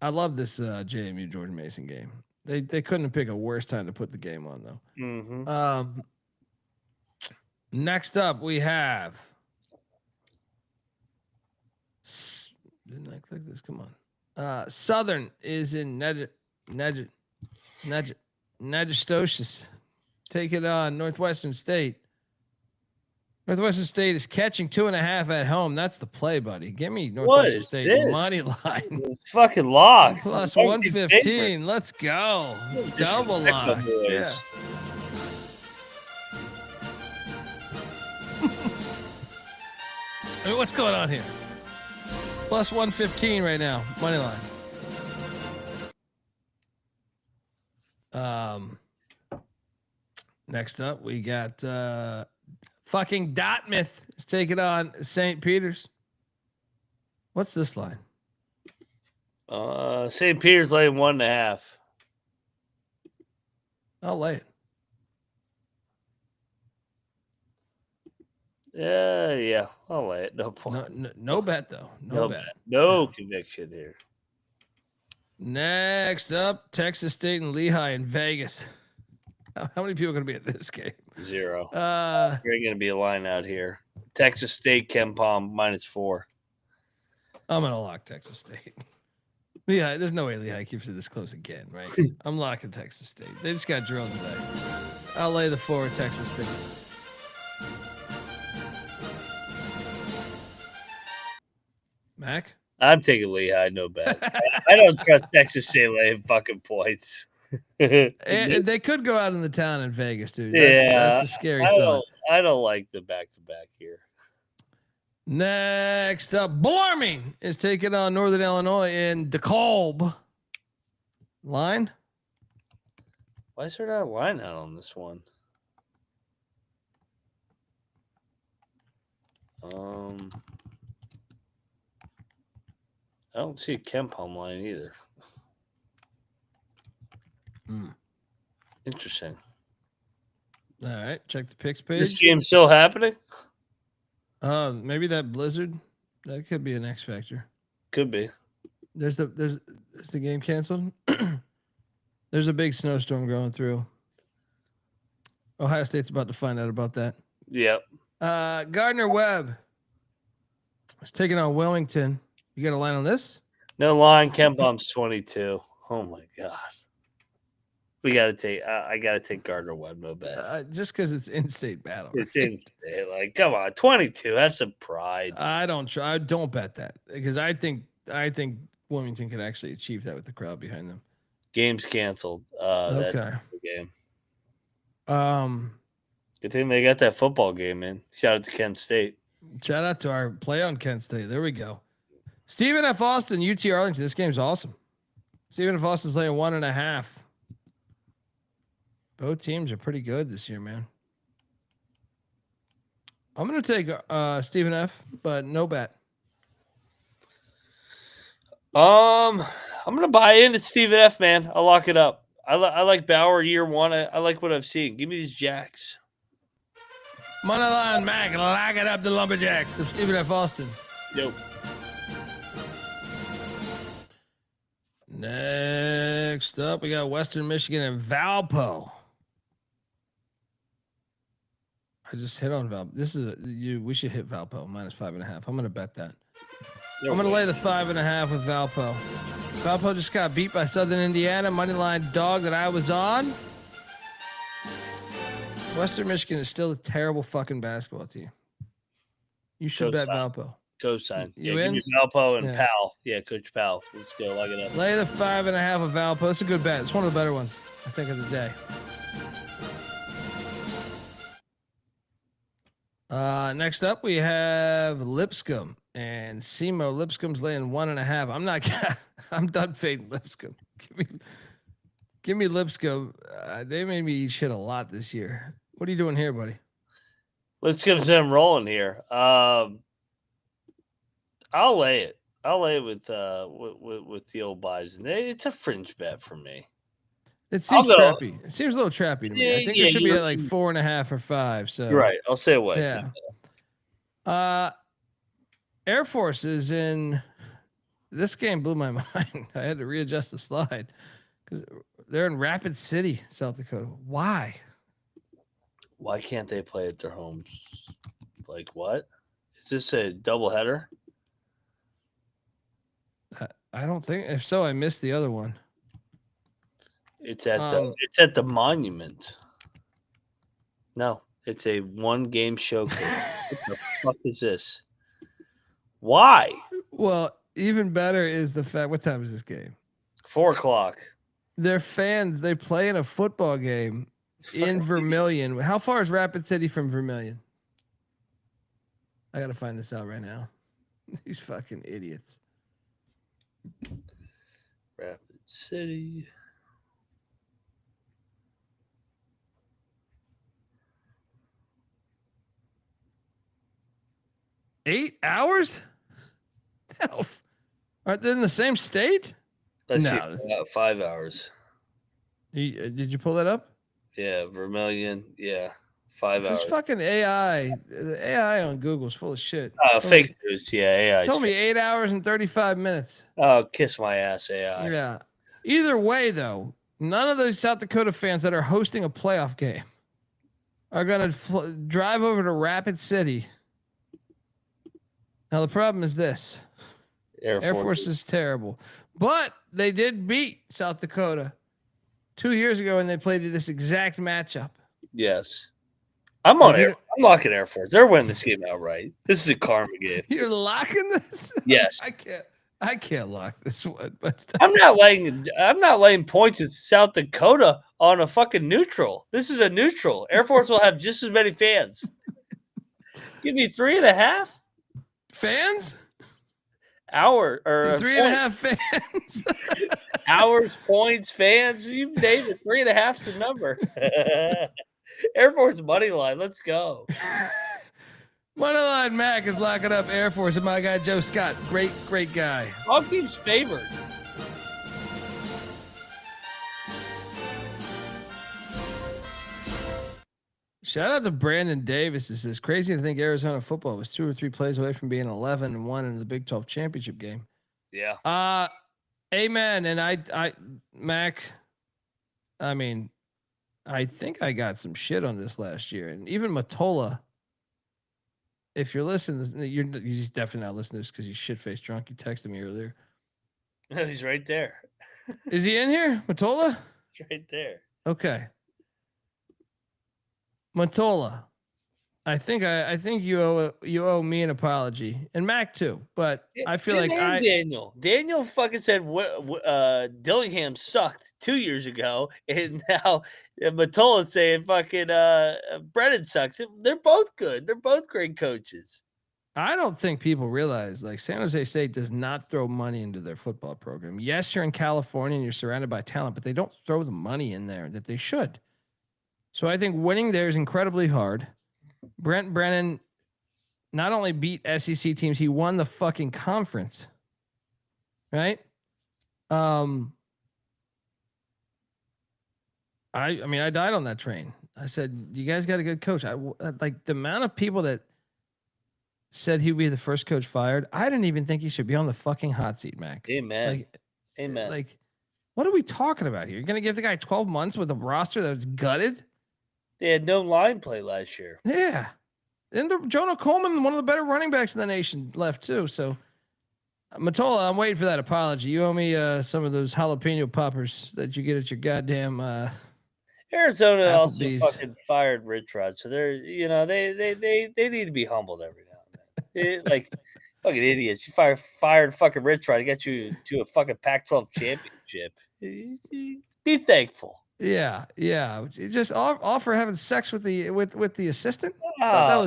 A: I love this JMU George Mason game. They couldn't pick a worse time to put the game on though.
F: Mm-hmm.
A: Next up we have. Didn't I click this? Come on. Southern is in Natchitoches. Take it on Northwestern State. Northwestern State is catching 2.5 at home. That's the play, buddy. Give me Northwestern State
F: this?
A: money line.
F: It's fucking locked.
A: Plus 115. Let's go. Double lock. Yeah. I mean, what's going on here? Plus 115 right now. Money line. Next up, we got fucking Dartmouth is taking on St. Peter's. What's this line?
F: St. Peter's laying 1.5.
A: I'll lay it.
F: Yeah, I'll lay it. No point.
A: No bet though. No bet.
F: No conviction here.
A: Next up, Texas State and Lehigh in Vegas. How many people are going to be at this game?
F: 0. There ain't going to be a line out here. Texas State, Kempom, -4.
A: I'm going to lock Texas State. Lehigh, there's no way Lehigh keeps it this close again, right? I'm locking Texas State. They just got drilled today. I'll lay the 4 at Texas State. Mac?
F: I'm taking Lehigh, no bet. I don't trust Texas State laying fucking points.
A: And they could go out in the town in Vegas, dude. That's a scary thought.
F: I don't like the back-to-back here.
A: Next up, Bellarmine is taking on Northern Illinois in DeKalb. Line?
F: Why is there not a line out on this one? I don't see a Kempom line either. Interesting.
A: All right, check the picks page.
F: This game's still happening?
A: Maybe that blizzard. That could be an X factor.
F: Could be.
A: Is the game canceled? There's a big snowstorm going through. Ohio State's about to find out about that.
F: Yep.
A: Gardner Webb is taking on Wilmington. You got a line on this?
F: No line. Kempom's 22. Oh my god. We gotta take. I gotta take Gardner Webb. No bet.
A: Just because it's in-state battle.
F: It's in-state. Like, come on, 22. Have some pride.
A: I don't bet that because I think Wilmington could actually achieve that with the crowd behind them.
F: Game's canceled.
A: Okay.
F: That's the game.
A: Good
F: thing they got that football game in. Shout out to Kent State.
A: Shout out to our play on Kent State. There we go. Stephen F. Austin, UT Arlington. This game's awesome. Stephen F. Austin's laying 1.5. Both teams are pretty good this year, man. I'm going to take Stephen F., but no bet.
F: I'm going to buy into Stephen F., man. I'll lock it up. I like Bauer year one. I like what I've seen. Give me these Jacks.
A: Moneyline Mac, lock it up the Lumberjacks of Stephen F. Austin.
F: Yep.
A: Next up, we got Western Michigan and Valpo. I just hit on Valpo. This is we should hit Valpo -5.5. I'm going to bet that. I'm going to lay the 5.5 with Valpo. Valpo just got beat by Southern Indiana. Moneyline dog that I was on. Western Michigan is still a terrible fucking basketball team. You should bet Valpo.
F: Co-sign.
A: You
F: give
A: in?
F: me Valpo and Powell. Yeah, Coach Powell. Let's go. Lock it up.
A: Lay the 5.5 of Valpo. It's a good bet. It's one of the better ones, I think, of the day. Next up, we have Lipscomb and Semo. Lipscomb's laying 1.5. I'm done fading Lipscomb. Give me Lipscomb. They made me eat shit a lot this year. What are you doing here, buddy?
F: Let's get them rolling here. I'll lay it. I'll lay it with the old Bison. It's a fringe bet for me.
A: It seems trappy. It seems a little trappy to me. I think it should be at like 4.5 or 5. So
F: you're right. I'll say away.
A: Yeah. Air Force is in. This game blew my mind. I had to readjust the slide because they're in Rapid City, South Dakota. Why?
F: Why can't they play at their homes? Like what? Is this a doubleheader?
A: I don't think. If so, I missed the other one.
F: It's at the Monument. No, it's a one-game showcase. What the fuck is this? Why?
A: Well, even better is the fact. What time is this game?
F: 4:00.
A: Their fans. They play in a football game in Vermilion. How far is Rapid City from Vermilion? I gotta find this out right now. These fucking idiots.
F: Rapid City.
A: $8 hours? Hell, aren't they in the same state?
F: Let's see. 5 hours.
A: Did you pull that up?
F: Yeah, Vermilion. Yeah, 5 hours.
A: This fucking AI. The AI on Google's full of shit.
F: Fake news. Yeah, AI.
A: Told me 8 hours and 35 minutes.
F: Oh, kiss my ass, AI.
A: Yeah. Either way, though, none of those South Dakota fans that are hosting a playoff game are going to drive over to Rapid City. Now, the problem is this. Air Force is terrible. But they did beat South Dakota 2 years ago, and they played this exact matchup.
F: Yes. I'm locking Air Force. They're winning this game outright. This is a karma game.
A: You're locking this?
F: Yes.
A: I can't. I can't lock this one, but
F: I'm not laying points at South Dakota on a fucking neutral. This is a neutral. Air Force will have just as many fans. Give me 3.5
A: fans?
F: hour or
A: Three and a half fans.
F: hours, points, fans. You name it. 3.5's the number. Air Force money line. Let's go.
A: Moneyline Mac is locking up Air Force and my guy Joe Scott. Great guy.
F: All teams favored.
A: Shout out to Brandon Davis. It says crazy to think Arizona football was 2 or 3 plays away from being 11-1 in the Big 12 championship game.
F: Yeah.
A: Amen. And I Mac, I mean, I think I got some shit on this last year, and even Matola. If you're listening, he's definitely not listening to this because he's shit-faced drunk. You texted me earlier.
F: No, he's right there.
A: Is he in here, Matola?
F: He's right there.
A: Okay. Matola, I think you owe me an apology, and Mac too. But I feel like
F: Daniel fucking said Dillingham sucked 2 years ago, and now Matola's saying fucking Brennan sucks. They're both good. They're both great coaches.
A: I don't think people realize like San Jose State does not throw money into their football program. Yes, you're in California and you're surrounded by talent, but they don't throw the money in there that they should. So I think winning there is incredibly hard. Brent Brennan not only beat SEC teams, he won the fucking conference. Right? I mean, I died on that train. I said, you guys got a good coach. Like the amount of people that said he'd be the first coach fired. I didn't even think he should be on the fucking hot seat, Mac.
F: Amen. Amen.
A: Like, what are we talking about here? You're going to give the guy 12 months with a roster that was gutted?
F: They had no line play last year.
A: Yeah. And Jonah Coleman, one of the better running backs in the nation, left too. So, Matola, I'm waiting for that apology. You owe me some of those jalapeno poppers that you get at your goddamn
F: Arizona
A: Applebee's.
F: also fucking fired Rich Rod, so they're they need to be humbled every now and then. Like fucking idiots. You fired fucking Rich Rod to get you to a fucking Pac-12 championship. Be thankful.
A: Yeah. You just offer having sex with the assistant.
F: Oh,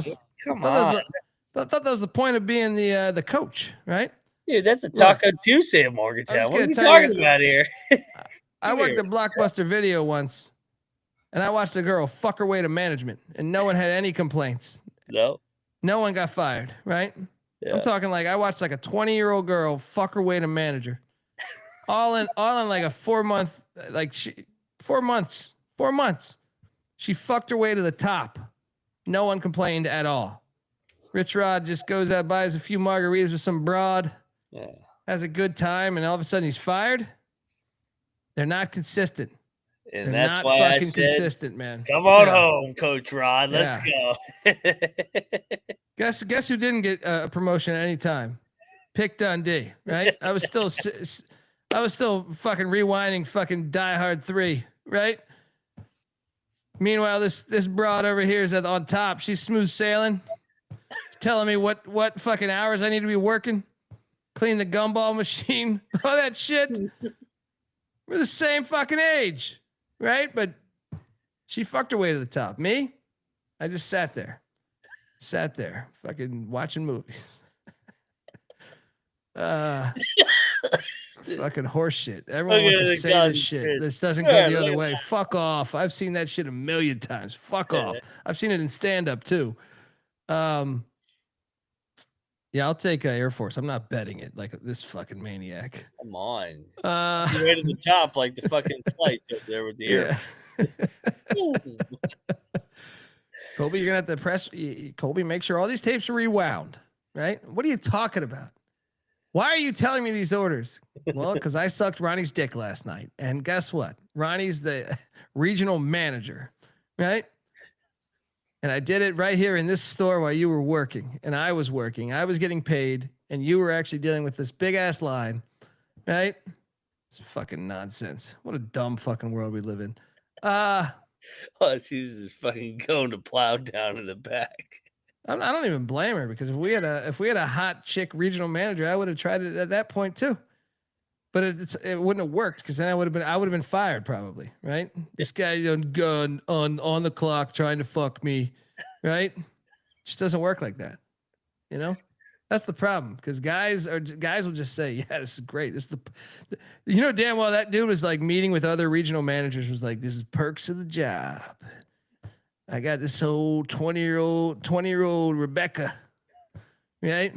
A: Thought that was the point of being the coach, right?
F: Dude, that's a Taco Tuesday in Morgantown. What are you talking about here?
A: I worked at Blockbuster Video once, and I watched a girl fuck her way to management, and no one had any complaints.
F: No
A: one got fired, right?
F: Yeah.
A: I'm talking like I watched like a 20-year-old girl fuck her way to manager, all in like a 4 month, like 4 months. She fucked her way to the top. No one complained at all. Rich Rod just goes out, buys a few margaritas with some broad, has a good time, and all of a sudden he's fired. They're not consistent.
F: And
A: They're
F: that's
A: not
F: why
A: fucking
F: I said,
A: consistent, man.
F: Come on home, Coach Rod. Let's go.
A: Guess who didn't get a promotion at any time? Pick Dundee, right? I was still fucking rewinding fucking Die Hard 3, right? Meanwhile, this broad over here is on top. She's smooth sailing, telling me what fucking hours I need to be working, clean the gumball machine, all that shit. We're the same fucking age, right? But she fucked her way to the top. Me, I just sat there, fucking watching movies. Fucking horse shit. Everyone wants to say this shit. This doesn't go the other way. Fuck off. I've seen that shit a million times. Fuck off. I've seen it in stand up too. Yeah, I'll take Air Force. I'm not betting it like this fucking maniac.
F: Come on. You're right at the top like the fucking flight up there with the air.
A: Colby, you're going to have to press. Colby, make sure all these tapes are rewound, right? What are you talking about? Why are you telling me these orders? Well, because I sucked Ronnie's dick last night. And guess what? Ronnie's the regional manager, right? And I did it right here in this store while you were working. And I was working. I was getting paid. And you were actually dealing with this big ass line, right? It's fucking nonsense. What a dumb fucking world we live in.
F: Oh, she was just fucking going to plow down in the back.
A: I don't even blame her, because if we had a hot chick regional manager, I would have tried it at that point too. But it wouldn't have worked, because then I would have been fired probably, right? This guy on the clock trying to fuck me, right? Just doesn't work like that, you know. That's the problem, because guys will just say, "Yeah, this is great. This is damn well that dude was like meeting with other regional managers, was like, this is perks of the job. I got this old 20-year-old Rebecca, right,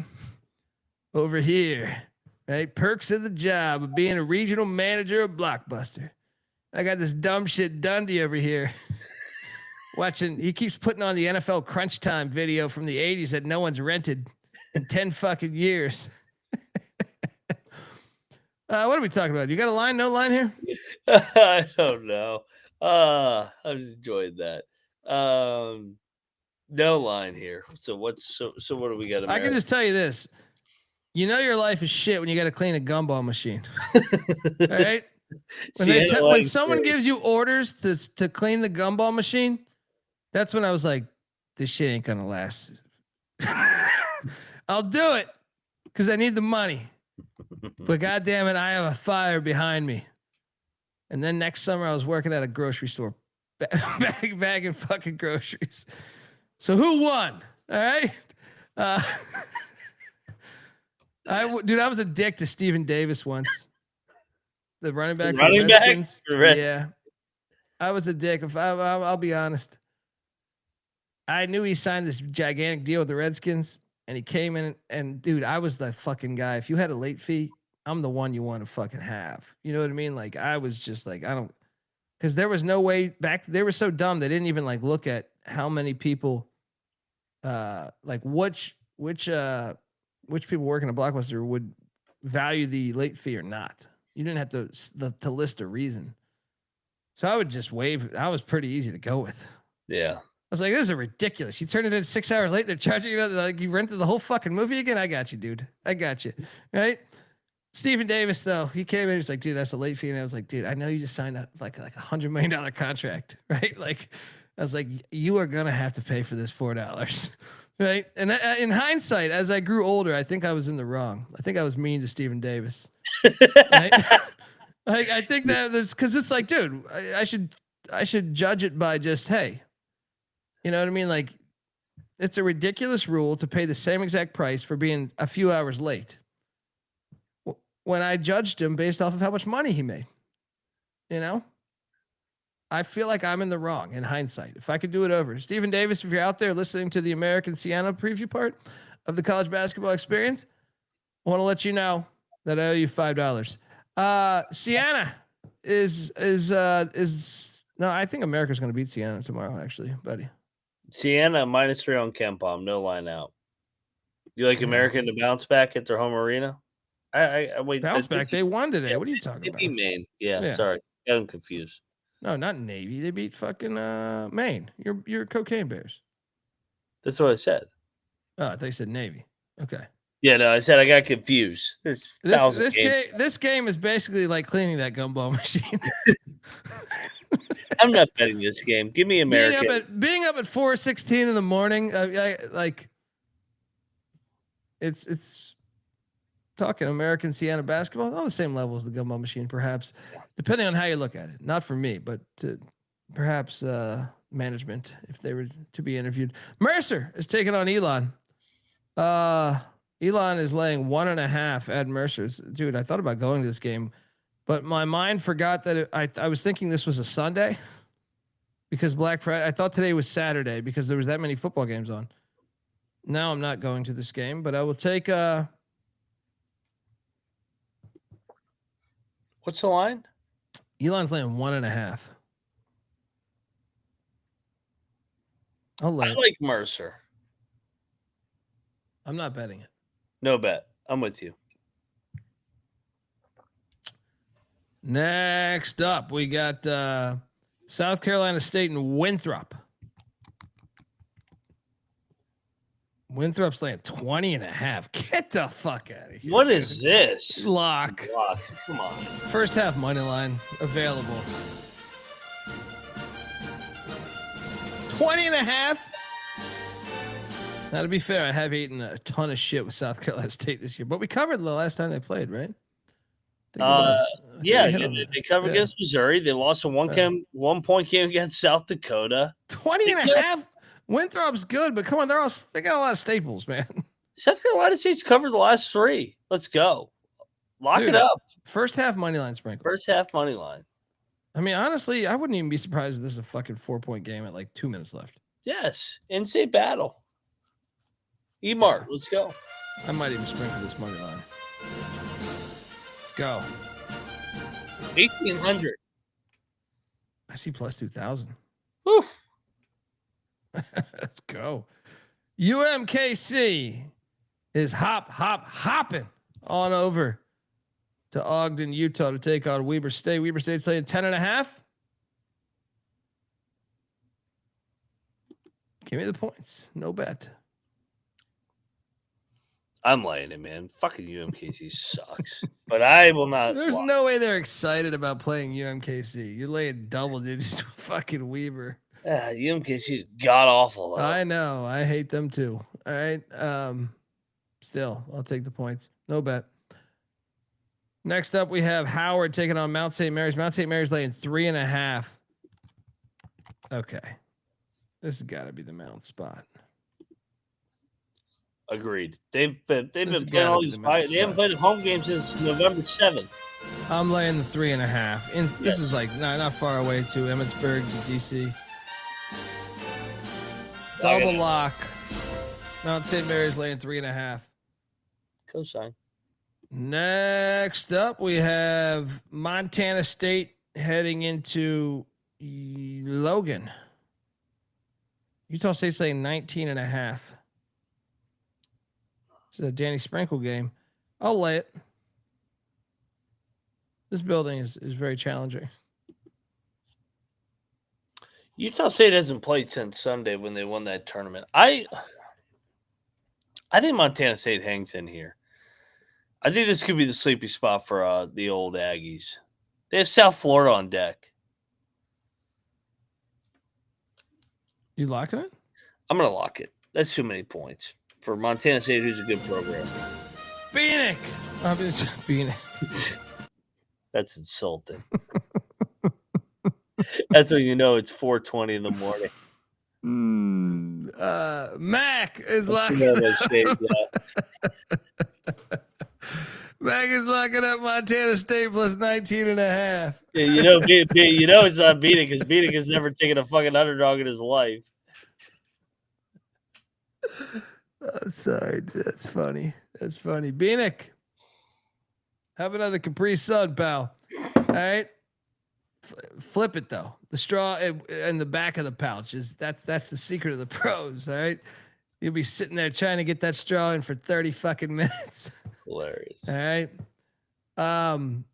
A: over here, right? Perks of the job of being a regional manager of Blockbuster. I got this dumb shit Dundee over here." Watching, he keeps putting on the NFL Crunch Time video from the 80s that no one's rented in 10 fucking years. What are we talking about? You got a line? No line here?
F: I don't know. I was enjoying that. No line here. So what do we got?
A: I can just tell you this. You know your life is shit when you got to clean a gumball machine. All right? When someone gives you orders to clean the gumball machine, that's when I was like, this shit ain't gonna last. I'll do it because I need the money. But goddamn it, I have a fire behind me. And then next summer I was working at a grocery store, bagging fucking groceries. So who won? All right. I was a dick to Stephen Davis once. The running back for the Redskins. Yeah. I was a dick. I'll be honest. I knew he signed this gigantic deal with the Redskins, and he came in and dude, I was the fucking guy. If you had a late fee, I'm the one you want to fucking have. You know what I mean? Like, I was just like, because there was no way back. They were so dumb. They didn't even like look at how many people, like which people working at Blockbuster would value the late fee or not. You didn't have to list a reason. So I would just waive. I was pretty easy to go with.
F: Yeah.
A: I was like, this is ridiculous. You turned it in 6 hours late. They're charging you like you rented the whole fucking movie again. I got you, dude. I got you. Right. Stephen Davis, though, he came in. He's like, dude, that's a late fee. And I was like, dude, I know you just signed up like $100 million contract. Right. Like, I was like, you are going to have to pay for this $4. Right. And in hindsight, as I grew older, I think I was in the wrong. I think I was mean to Stephen Davis. Right? I think that was because it's like, dude, I should judge it by just, hey, you know what I mean? Like, it's a ridiculous rule to pay the same exact price for being a few hours late. When I judged him based off of how much money he made, you know, I feel like I'm in the wrong in hindsight. If I could do it over, Stephen Davis, if you're out there listening to the American Sienna preview part of the college basketball experience, I want to let you know that I owe you $5. Sienna is no, I think America's going to beat Sienna tomorrow, actually, buddy.
F: Sienna -3 on KenPom, no line out. You like American to bounce back at their home arena? I wait.
A: Bounce back. They won today. Yeah, what are you talking about?
F: They beat Maine. Yeah, sorry, got them confused.
A: No, not Navy. They beat fucking Maine. Your cocaine bears.
F: That's what I said.
A: Oh, I thought you said Navy. Okay.
F: Yeah, no, I said I got confused.
A: This game is basically like cleaning that gumball machine.
F: I'm not betting this game. Give me America.
A: Being up at 4:16 in the morning, it's talking American Sienna basketball on the same level as the gumball machine, perhaps, depending on how you look at it. Not for me, but perhaps management if they were to be interviewed. Mercer is taking on Elon. Elon is laying 1.5 at Mercer's. Dude, I thought about going to this game, but my mind forgot that I was thinking this was a Sunday because Black Friday. I thought today was Saturday because there was that many football games on. Now I'm not going to this game, but I will take.
F: What's the line?
A: Elon's laying 1.5. I
F: like Mercer.
A: I'm not betting it.
F: No bet. I'm with you.
A: Next up, we got South Carolina State and Winthrop. Winthrop's laying 20.5. Get the fuck out of here.
F: What is this?
A: Lock.
F: Come on.
A: First half money line available. 20.5. Now, to be fair, I have eaten a ton of shit with South Carolina State this year, but we covered the last time they played, right? I think it was. I think
F: Yeah,
A: we hit on that.
F: they covered against Missouri. They lost a 1-point game against South Dakota.
A: 20 and a half. Winthrop's good, but come on, they got a lot of staples, man.
F: South Carolina State's covered the last 3. Let's go. Lock it up.
A: First half money line sprinkle.
F: First half money line.
A: I mean, honestly, I wouldn't even be surprised if this is a fucking 4-point game at like 2 minutes left.
F: Yes. In-state battle. E-Mart, let's go.
A: I might even sprinkle this money line. Let's go.
F: 1,800.
A: I see plus 2,000.
F: Whew.
A: Let's go. UMKC is hopping on over to Ogden, Utah to take on Weber State. Weber State's laying 10.5. Give me the points. No bet.
F: I'm laying it, man. Fucking UMKC sucks. But I will not.
A: There's no way they're excited about playing UMKC. You're laying double digits to fucking Weber.
F: UMKC is god awful.
A: I know. I hate them too. All right. Still, I'll take the points. No bet. Next up, we have Howard taking on Mount St. Mary's. Mount St. Mary's laying 3.5. Okay. This has got to be the Mount spot.
F: Agreed. They've been playing all these fights. They haven't played a home game since November 7th.
A: I'm laying the 3.5. And this is like not far away to Emmitsburg to DC. Double lock. Mount St. Mary's laying 3.5.
F: Cosign.
A: Next up, we have Montana State heading into Logan. Utah State's laying 19.5. This is a Danny Sprinkle game. I'll lay it. This building is very challenging.
F: Utah State hasn't played since Sunday when they won that tournament. I think Montana State hangs in here. I think this could be the sleepy spot for the old Aggies. They have South Florida on deck.
A: You locking it?
F: I'm going to lock it. That's too many points for Montana State, who's a good program.
A: Bieniek. Bieniek.
F: That's insulting. That's when you know it's 4:20 in the morning.
A: Mac is locking Mac is locking up Montana State plus 19.5.
F: Yeah, you know it's not Bieniek because Bieniek has never taken a fucking underdog in his life.
A: Oh, sorry, dude. That's funny. Bieniek, have another Capri Sun, pal. All right. Flip it though. The straw in the back of the pouch that's the secret of the pros. All right. You'll be sitting there trying to get that straw in for 30 fucking minutes.
F: Hilarious.
A: All right.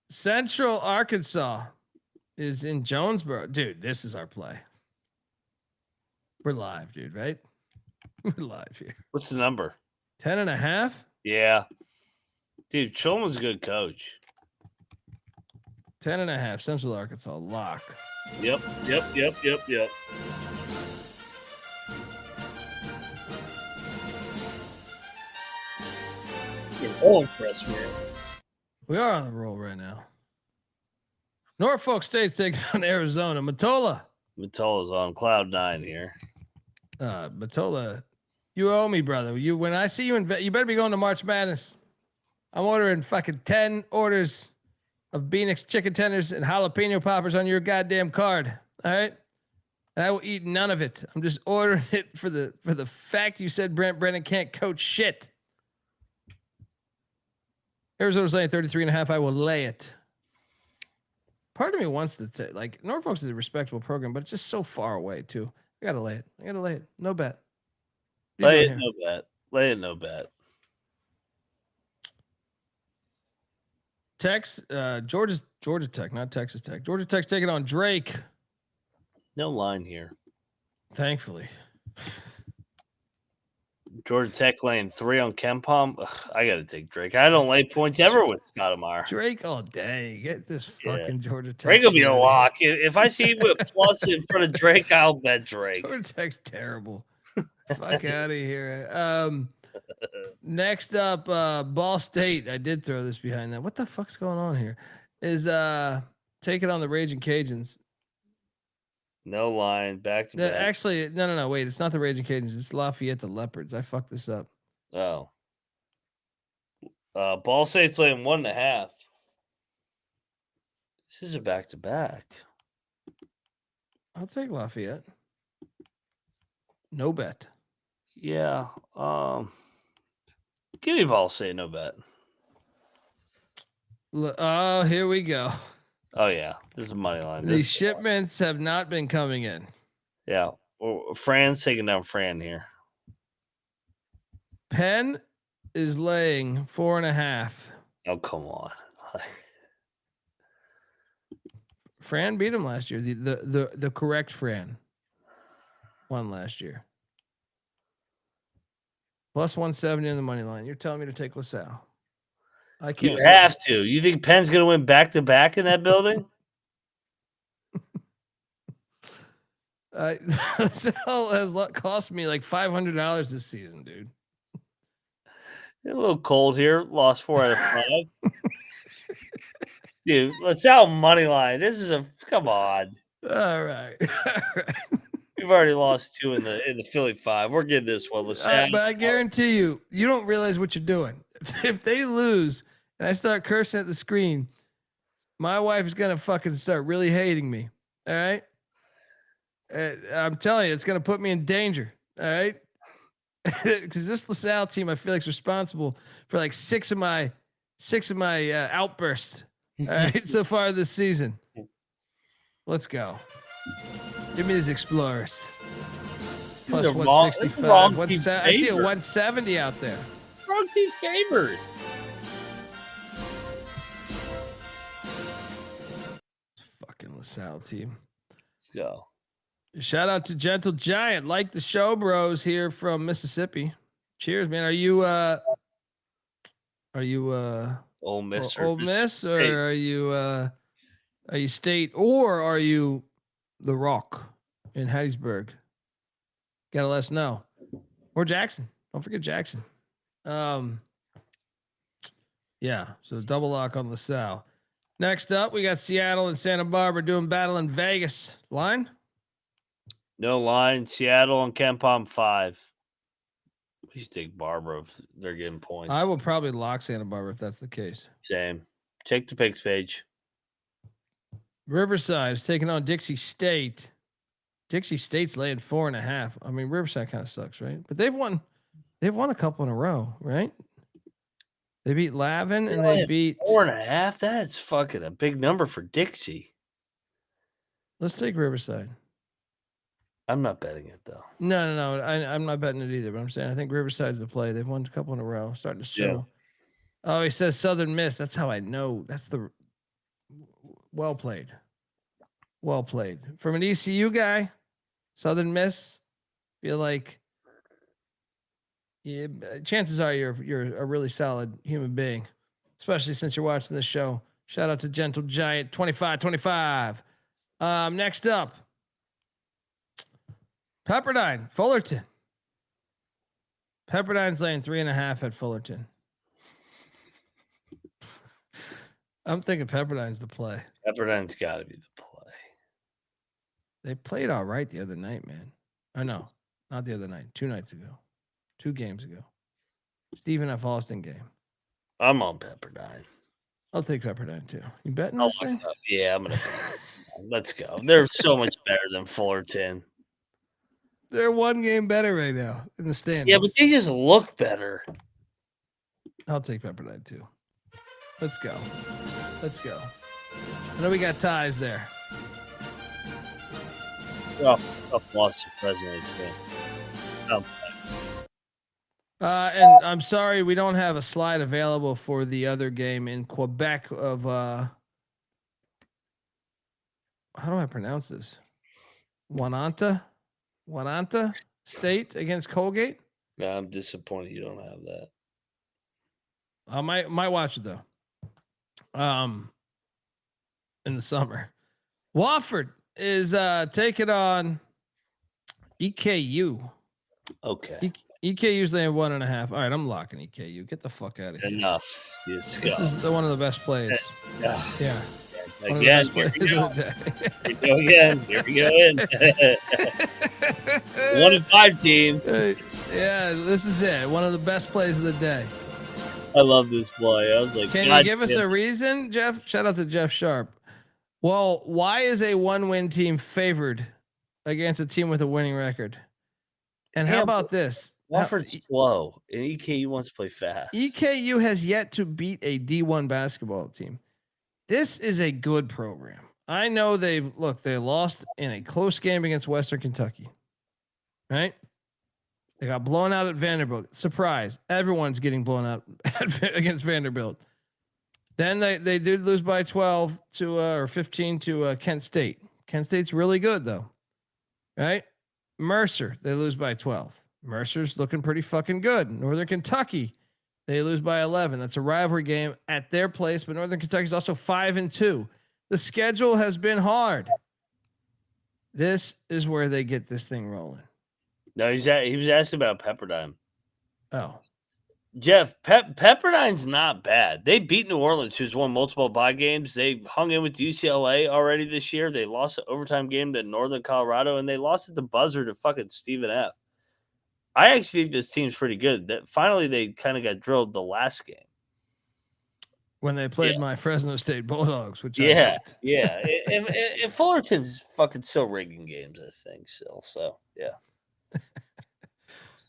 A: Central Arkansas is in Jonesboro. Dude, this is our play. We're live, dude, right? We're live here.
F: What's the number?
A: 10.5?
F: Yeah. Dude, Shulman's a good coach.
A: 10.5. Central Arkansas lock.
F: Yep. You're all impressed, man.
A: We are on the roll right now. Norfolk State's taking on Arizona.
F: Matola's on cloud 9 here.
A: Matola, you owe me, brother. When I see you you better be going to March Madness. I'm ordering fucking 10 orders of Bieniek's chicken tenders and jalapeno poppers on your goddamn card. All right. And I will eat none of it. I'm just ordering it for the fact you said Brent Brennan can't coach shit. Arizona's laying 33.5. I will lay it. Part of me wants to take, like, Norfolk's is a respectable program, but it's just so far away too. I gotta lay it. No bet.
F: Lay it, no bet.
A: Georgia Tech, not Texas Tech. Georgia Tech's taking on Drake.
F: No line here.
A: Thankfully.
F: Georgia Tech laying 3 on Kempom. I got to take Drake. I don't lay points ever with Stoudemire.
A: Drake all day. Get this fucking Georgia Tech.
F: Drake will be a lock. If I see you with plus in front of Drake, I'll bet Drake.
A: Georgia Tech's terrible. Fuck out of here. Next up, Ball State. I did throw this behind that. What the fuck's going on here? Is taking on the Raging Cajuns.
F: No line, back to back.
A: Actually, no. Wait, it's not the Raging Cajuns. It's Lafayette the Leopards. I fucked this up.
F: Oh. Ball State's laying 1.5. This is a back to back.
A: I'll take Lafayette. No bet.
F: Yeah. Give me Ball State, no bet.
A: Oh, here we go.
F: Oh yeah, this is a money line.
A: These shipments have not been coming in.
F: Yeah, well, Fran's taking down Fran here.
A: Penn is laying 4.5.
F: Oh come on.
A: Fran beat him last year. The correct Fran won last year. Plus 170 in the money line. You're telling me to take LaSalle? I can't.
F: You have to. You think Penn's going to win back to back in that building?
A: LaSalle has cost me like $500 this season, dude.
F: A little cold here. Lost 4 out of 5. Dude, LaSalle money line. This is come on.
A: All right.
F: We've already lost 2 in the Philly 5. We're getting this one, LaSalle.
A: But I guarantee you don't realize what you're doing. If they lose and I start cursing at the screen, my wife is gonna fucking start really hating me. All right. I'm telling you, it's gonna put me in danger. All right. Because this LaSalle team, I feel like is responsible for like six of my outbursts. All right, so far this season. Let's go. Give me these Explorers. Plus 165. I see a 170 out there.
F: Wrong team favored.
A: Fucking LaSalle team.
F: Let's go.
A: Shout out to Gentle Giant. Like the show, bros here from Mississippi. Cheers, man. Are you
F: Ole Miss
A: Ole Miss, or are you State, or are you the Rock in Hattiesburg? Gotta let us know. Or Jackson. Don't forget Jackson. Yeah. So double lock on LaSalle. Next up, we got Seattle and Santa Barbara doing battle in Vegas. Line?
F: No line. Seattle and KenPom 5. We should take Barbara if they're getting points.
A: I will probably lock Santa Barbara if that's the case.
F: Same. Check the picks page.
A: Riverside is taking on Dixie State. Dixie State's laying 4.5. I mean, Riverside kind of sucks, right? But they've won a couple in a row, right? They beat Lavin and they beat
F: 4.5. That's fucking a big number for Dixie.
A: Let's take Riverside.
F: I'm not betting it though.
A: No. I'm not betting it either, but I'm saying I think Riverside's the play. They've won a couple in a row, starting to show. Yeah. Oh, he says Southern Miss. That's how I know. That's the well played. Well played. From an ECU guy, Southern Miss, feel like chances are you're a really solid human being, especially since you're watching this show. Shout out to Gentle Giant 2525. Next up, Pepperdine, Fullerton. Pepperdine's laying 3.5 at Fullerton. I'm thinking Pepperdine's the play.
F: Pepperdine's got to be the play.
A: They played all right the other night, man. Or no, not the other night. 2 nights ago. 2 games ago. Stephen F. Austin game.
F: I'm on Pepperdine.
A: I'll take Pepperdine too. You betting this thing?
F: Yeah, I'm gonna. Let's go. They're so much better than Fullerton.
A: They're 1 game better right now in the standings.
F: Yeah, but they just look better.
A: I'll take Pepperdine too. Let's go. I know we got ties there.
F: Well, tough loss to President.
A: And I'm sorry we don't have a slide available for the other game in Quebec of how do I pronounce this? Wananta State against Colgate.
F: Yeah, I'm disappointed you don't have that.
A: I might watch it though. In the summer. Wofford is taking on EKU.
F: Okay.
A: EKU's laying 1.5. All right, I'm locking EKU. Get the fuck out of here.
F: Enough. Let's
A: This
F: go.
A: is one of the best plays. Yeah. One of the
F: Again,
A: best plays of the day.
F: here we go again. Here we go in. 1 and 5 team.
A: Yeah, this is it. One of the best plays of the day.
F: I love this play. I was like,
A: can you give us a reason, Jeff? Shout out to Jeff Sharp. Well, why is a 1-win team favored against a team with a winning record? And how about this?
F: Wofford's slow, and EKU wants to play fast.
A: EKU has yet to beat a D1 basketball team. This is a good program. I know they lost in a close game against Western Kentucky, right? They got blown out at Vanderbilt. Surprise. Everyone's getting blown out against Vanderbilt. Then they did lose by 12 to or 15 to Kent State. Kent State's really good though. Right? Mercer, they lose by 12. Mercer's looking pretty fucking good. Northern Kentucky, they lose by 11. That's a rivalry game at their place, but Northern Kentucky's also 5-2. The schedule has been hard. This is where they get this thing rolling.
F: No, he was asked about Pepperdine.
A: Oh,
F: Jeff, Pepperdine's not bad. They beat New Orleans, who's won multiple bye games. They hung in with UCLA already this year. They lost an overtime game to Northern Colorado, and they lost at the buzzer to fucking Stephen F. I actually think this team's pretty good. That finally they kind of got drilled the last game
A: when they played my Fresno State Bulldogs, which
F: and Fullerton's fucking still rigging games, I think. Still, so yeah.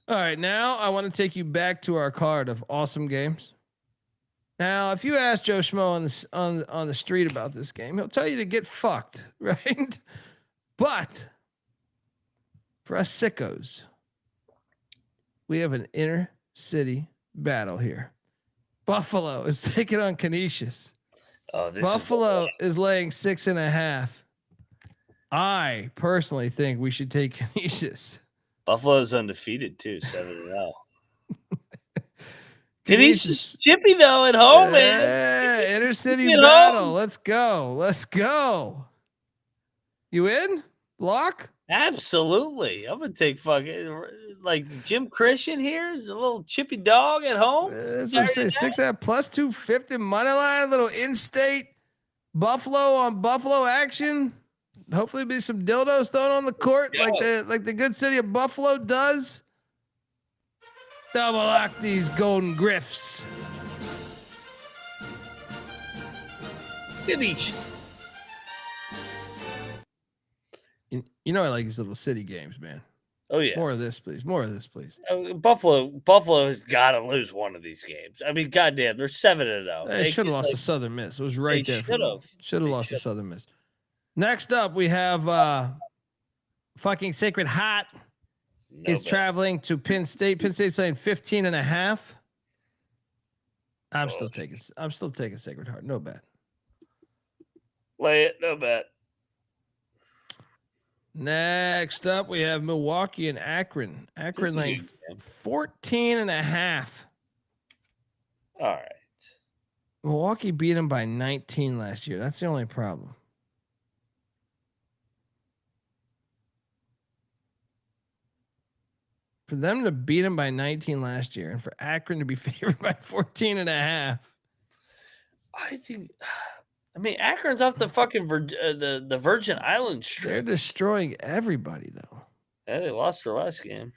A: All right, now I want to take you back to our card of awesome games. Now, if you ask Joe Schmo on the street about this game, he'll tell you to get fucked, right? But for us sickos, we have an inner city battle here. Buffalo is taking on Canisius. Buffalo is laying 6.5. I personally think we should take Canisius.
F: Buffalo's undefeated too, 7-0. Canisius chippy though at home, man.
A: Inner city battle. Let's go. Let's go. You in? Lock?
F: Absolutely. I'm gonna take fucking like Jim Christian here is a little chippy dog at home.
A: That's what I'm saying. 6.5 plus 250 money line, a little in-state Buffalo on Buffalo action. Hopefully be some dildos thrown on the court like the good city of Buffalo does. Double lock these golden griffs.
F: Finish.
A: You know I like these little city games, man.
F: Oh yeah.
A: More of this, please. More of this, please.
F: Buffalo has got to lose one of these games. I mean, goddamn, they're 7-0.
A: They should have lost to Southern Miss. It was right there. Should have lost to Southern Miss. Next up, we have fucking Sacred Heart is traveling to Penn State. Penn State's saying 15.5. I'm still taking Sacred Heart. No bet.
F: Lay it. No bet.
A: Next up, we have Milwaukee and Akron. Akron laying 14.5.
F: All right.
A: Milwaukee beat them by 19 last year. That's the only problem. For them to beat them by 19 last year and for Akron to be favored by 14.5.
F: I mean, Akron's off the fucking the Virgin Islands strip.
A: They're destroying everybody, though.
F: Yeah, they lost their last game.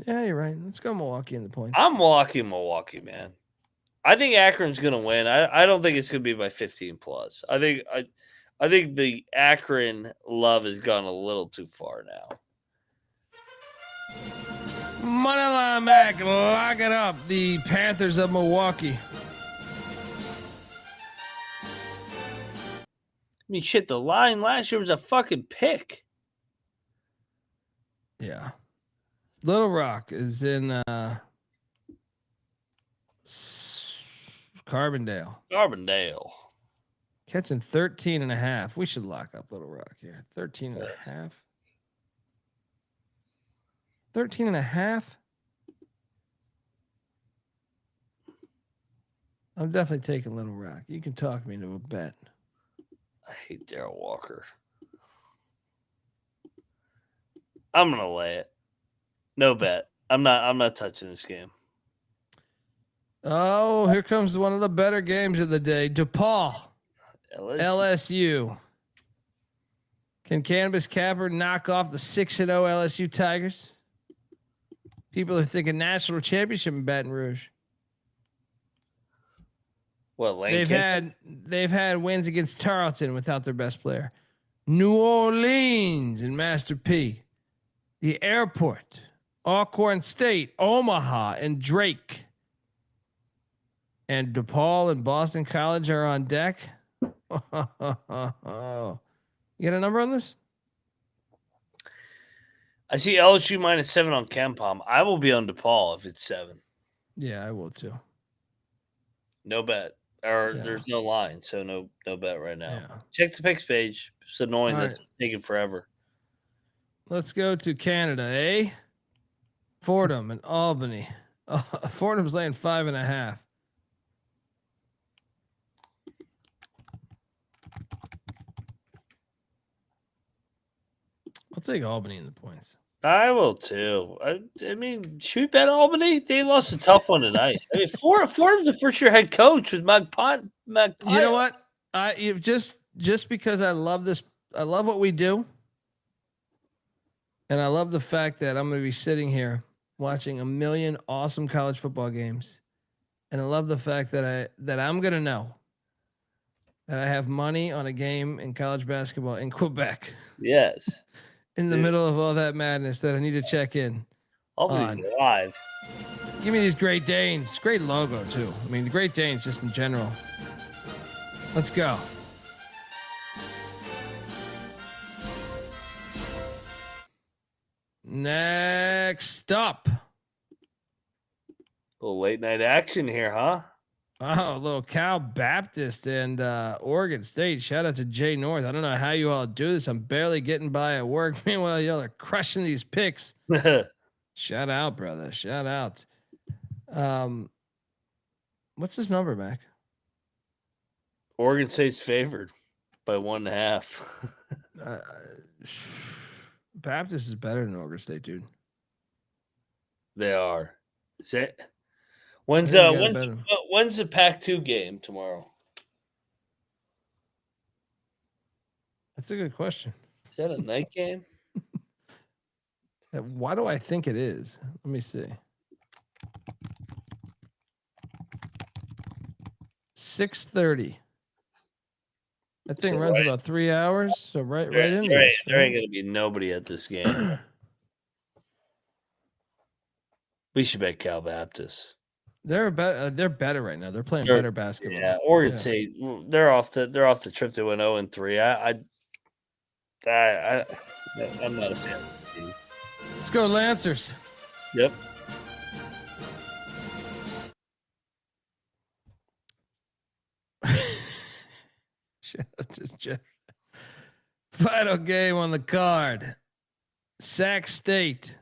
A: Yeah, you're right. Let's go Milwaukee in the points.
F: I'm Milwaukee, man. I think Akron's gonna win. I don't think it's gonna be by 15 plus. I think the Akron love has gone a little too far now.
A: Moneyline back, lock it up. The Panthers of Milwaukee.
F: I mean, shit, the line last year was a fucking pick.
A: Yeah. Little Rock is in Carbondale. Catching 13.5. We should lock up Little Rock here. 13.5. 13.5. I'm definitely taking Little Rock. You can talk me into a bet.
F: I hate Darryl Walker. I'm gonna lay it. No bet. I'm not touching this game.
A: Oh, here comes one of the better games of the day. DePaul, LSU. Can Cannabis Capper knock off the 6-0 LSU Tigers? People are thinking national championship in Baton Rouge.
F: What Lane
A: They've had wins against Tarleton without their best player. New Orleans and Master P. The Airport, Alcorn State, Omaha, and Drake. And DePaul and Boston College are on deck. You got a number on this?
F: I see LSU -7 on KenPom. I will be on DePaul if it's 7.
A: Yeah, I will too.
F: No bet. Or there's no line, so no bet right now.
A: Yeah.
F: Check the picks page. It's annoying
A: All
F: that's taking forever.
A: Let's go to Canada, eh? Fordham and Albany. Fordham's laying 5.5. I'll take Albany in the points.
F: I will too. I mean, should we bet Albany? They lost a tough one tonight. I mean, Fordham's a first-year head coach with McIntyre.
A: You know what? Just because I love this, I love what we do, and I love the fact that I'm going to be sitting here watching a million awesome college football games, and I love the fact that I'm going to know that I have money on a game in college basketball in Quebec.
F: Yes.
A: In the middle of all that madness that I need to check in.
F: Albany's live.
A: Give me these Great Danes. Great logo too. I mean, the Great Danes just in general. Let's go. Next up.
F: A little late night action here, huh?
A: Oh, a little Cal Baptist and Oregon State. Shout out to Jay North. I don't know how you all do this. I'm barely getting by at work. Meanwhile, y'all are crushing these picks. Shout out, brother. Shout out. What's this number, Mac?
F: Oregon State's favored by 1.5.
A: Baptist is better than Oregon State, dude.
F: They are. Is it? When's the Pac-2 game tomorrow?
A: That's a good question.
F: Is that a night game?
A: Why do I think it is? Let me see. 6:30. That thing runs about 3 hours. So right in
F: there ain't gonna be nobody at this game. We should bet Cal Baptist.
A: They're better right now. They're playing better basketball.
F: Yeah, Oregon State. They're off the trip. They went 0-3. I'm not a fan of the team.
A: Let's go Lancers.
F: Yep.
A: Shout out to Jeff. Final game on the card. Sac State.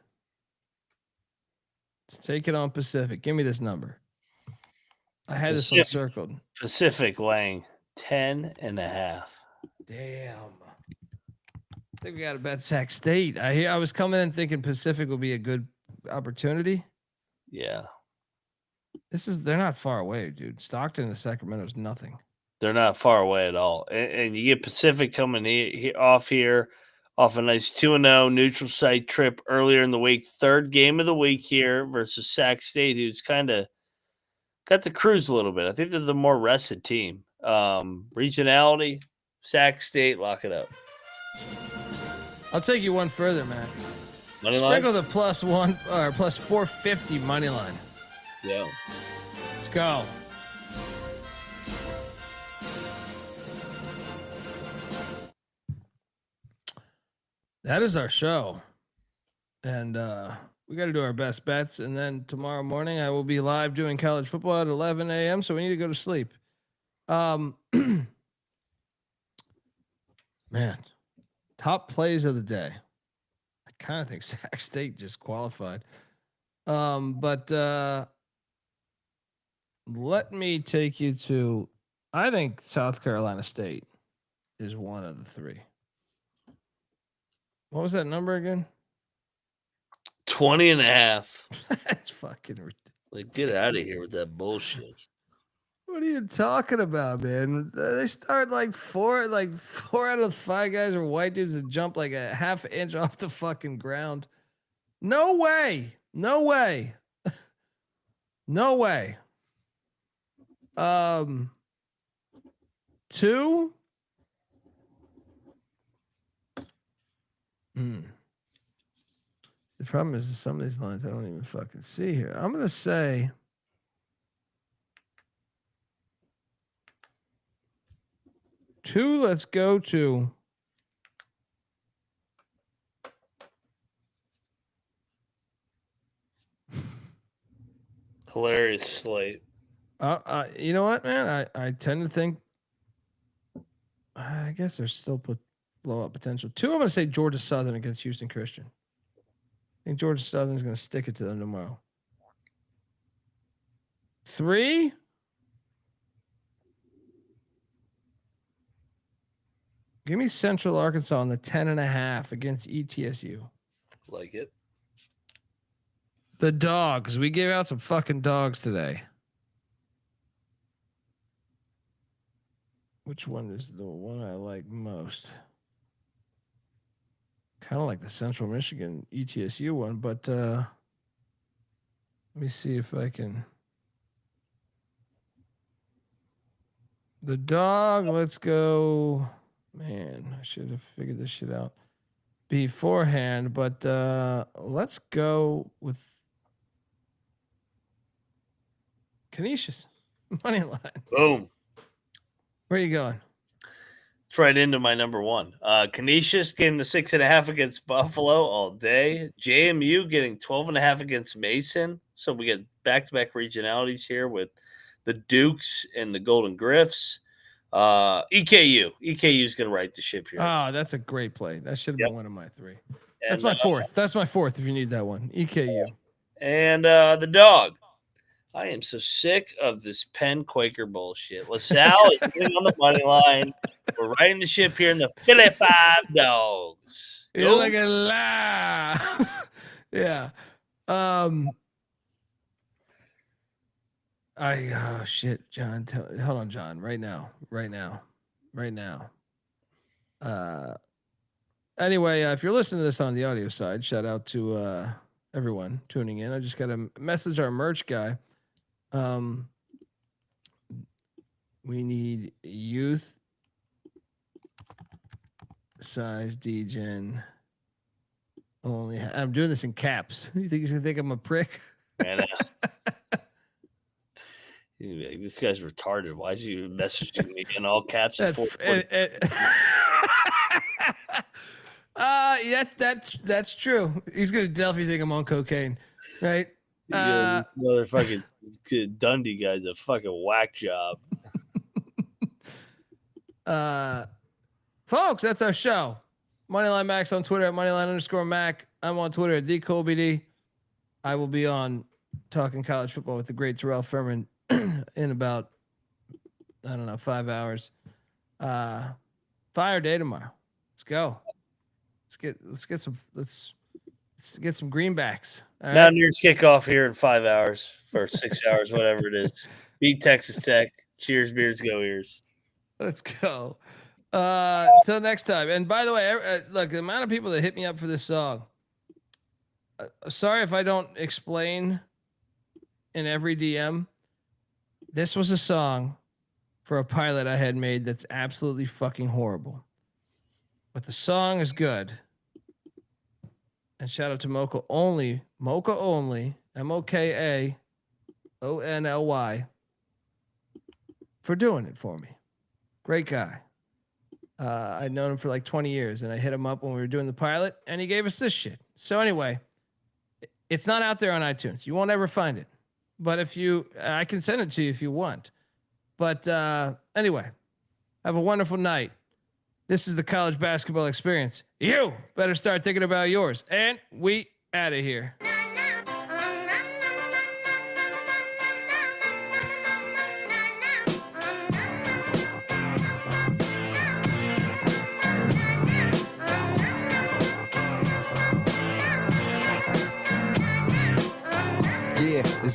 A: Let's take it on Pacific. Give me this number. I had this one circled.
F: Pacific laying 10.5.
A: Damn. I think we got to bet Sac State. I was coming in thinking Pacific would be a good opportunity.
F: Yeah.
A: They're not far away, dude. Stockton and Sacramento is nothing.
F: They're not far away at all. And you get Pacific coming off a nice 2-0 neutral site trip earlier in the week. Third game of the week here versus Sac State, who's kind of got the cruise a little bit. I think they're the more rested team. Regionality, Sac State, lock it up.
A: I'll take you one further, man. Sprinkle the +1 or +450 money line.
F: Yeah.
A: Let's go. That is our show. And we got to do our best bets. And then tomorrow morning, I will be live doing college football at 11 a.m. So we need to go to sleep. Man, top plays of the day. I kind of think Sac State just qualified. But let me take you to, I think South Carolina State is one of the three. What was that number again?
F: 20.5.
A: That's fucking ridiculous.
F: Like, get out of here with that bullshit.
A: What are you talking about, man? They start like four out of 5 guys are white dudes that jump like a half inch off the fucking ground. No way. No way. No way. 2. The problem is some of these lines I don't even fucking see here. I'm gonna say 2. Let's go to
F: Hilarious slate.
A: you know what, man? I tend to think. I guess there's still blowout potential. 2. I'm gonna say Georgia Southern against Houston Christian. I think Georgia Southern's gonna stick it to them tomorrow. 3. Give me Central Arkansas on the 10.5 against ETSU.
F: Like it.
A: The dogs. We gave out some fucking dogs today. Which one is the one I like most? Kind of like the Central Michigan ETSU one, but let me see if I can. The dog. Let's go. Man, I should have figured this shit out beforehand, but let's go with Canisius money line.
F: Boom.
A: Where are you going?
F: It's right into my number 1. Canisius getting the 6.5 against Buffalo all day. JMU getting 12.5 against Mason. So we get back-to-back regionalities here with the Dukes and the Golden Griffs. EKU is going to right the ship here.
A: Oh, that's a great play. That should have been one of my 3. That's my 4th. That's my 4th if you need that one. EKU.
F: And the dog. I am so sick of this Penn Quaker bullshit. LaSalle is sitting on the money line. We're riding the ship here in the Philly 5 Dogs.
A: You're like a laugh. Yeah. Oh shit, John. Hold on, John. Right now. Anyway, if you're listening to this on the audio side, shout out to everyone tuning in. I just got to message our merch guy. We need youth size degen only. I'm doing this in caps. You think he's gonna think I'm a prick?
F: Man, he's gonna be like, this guy's retarded. Why is he messaging me in all caps?
A: That's true. He's gonna definitely think I'm on cocaine, right?
F: Motherfucking Dundee guy's a fucking whack job.
A: Folks, that's our show. Moneyline Max on Twitter at Moneyline_Mac. I'm on Twitter at TheColbyD. I will be on talking college football with the great Terrell Furman in about 5 hours. Fire day tomorrow. Let's go. Let's get some greenbacks. All
F: Mountaineers kick off here in 5 hours or 6 hours, whatever it is. Beat Texas Tech. Cheers, beards, go ears.
A: Let's go. Till next time. And by the way, look, the amount of people that hit me up for this song. Sorry if I don't explain in every DM. This was a song for a pilot I had made that's absolutely fucking horrible. But the song is good. And shout out to Mocha Only, MokaOnly, for doing it for me. Great guy. I'd known him for like 20 years, and I hit him up when we were doing the pilot, and he gave us this shit. So anyway, it's not out there on iTunes. You won't ever find it. But I can send it to you if you want. But anyway, have a wonderful night. This is the college basketball experience. You better start thinking about yours. And we out of here.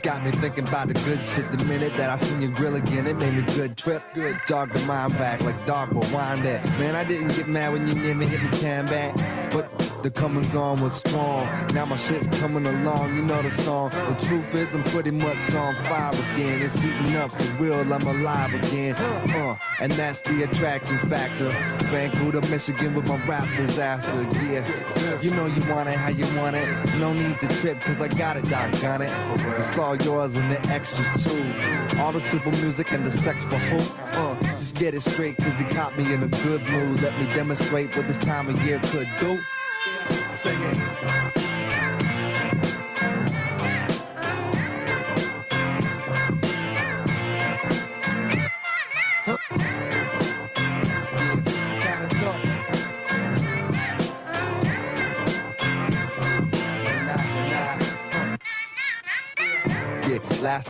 H: got me thinking about the good shit. The minute that I seen your grill again, it made me good trip. Good jog the mind back like dog will wind that. Man, I didn't get mad when you near me hit me can back, but the comings on was strong. Now my shit's coming along, you know the song. The truth is I'm pretty much on fire again. It's heating up for real, I'm alive again. And that's the attraction factor. Vancouver, Michigan with my rap disaster. Yeah, you know you want it how you want it. No need to trip cause I got it, doggone it. It's all yours and the extras too. All the super music and the sex for who? Just get it straight cause he caught me in a good mood. Let me demonstrate what this time of year could do. Sing it. Last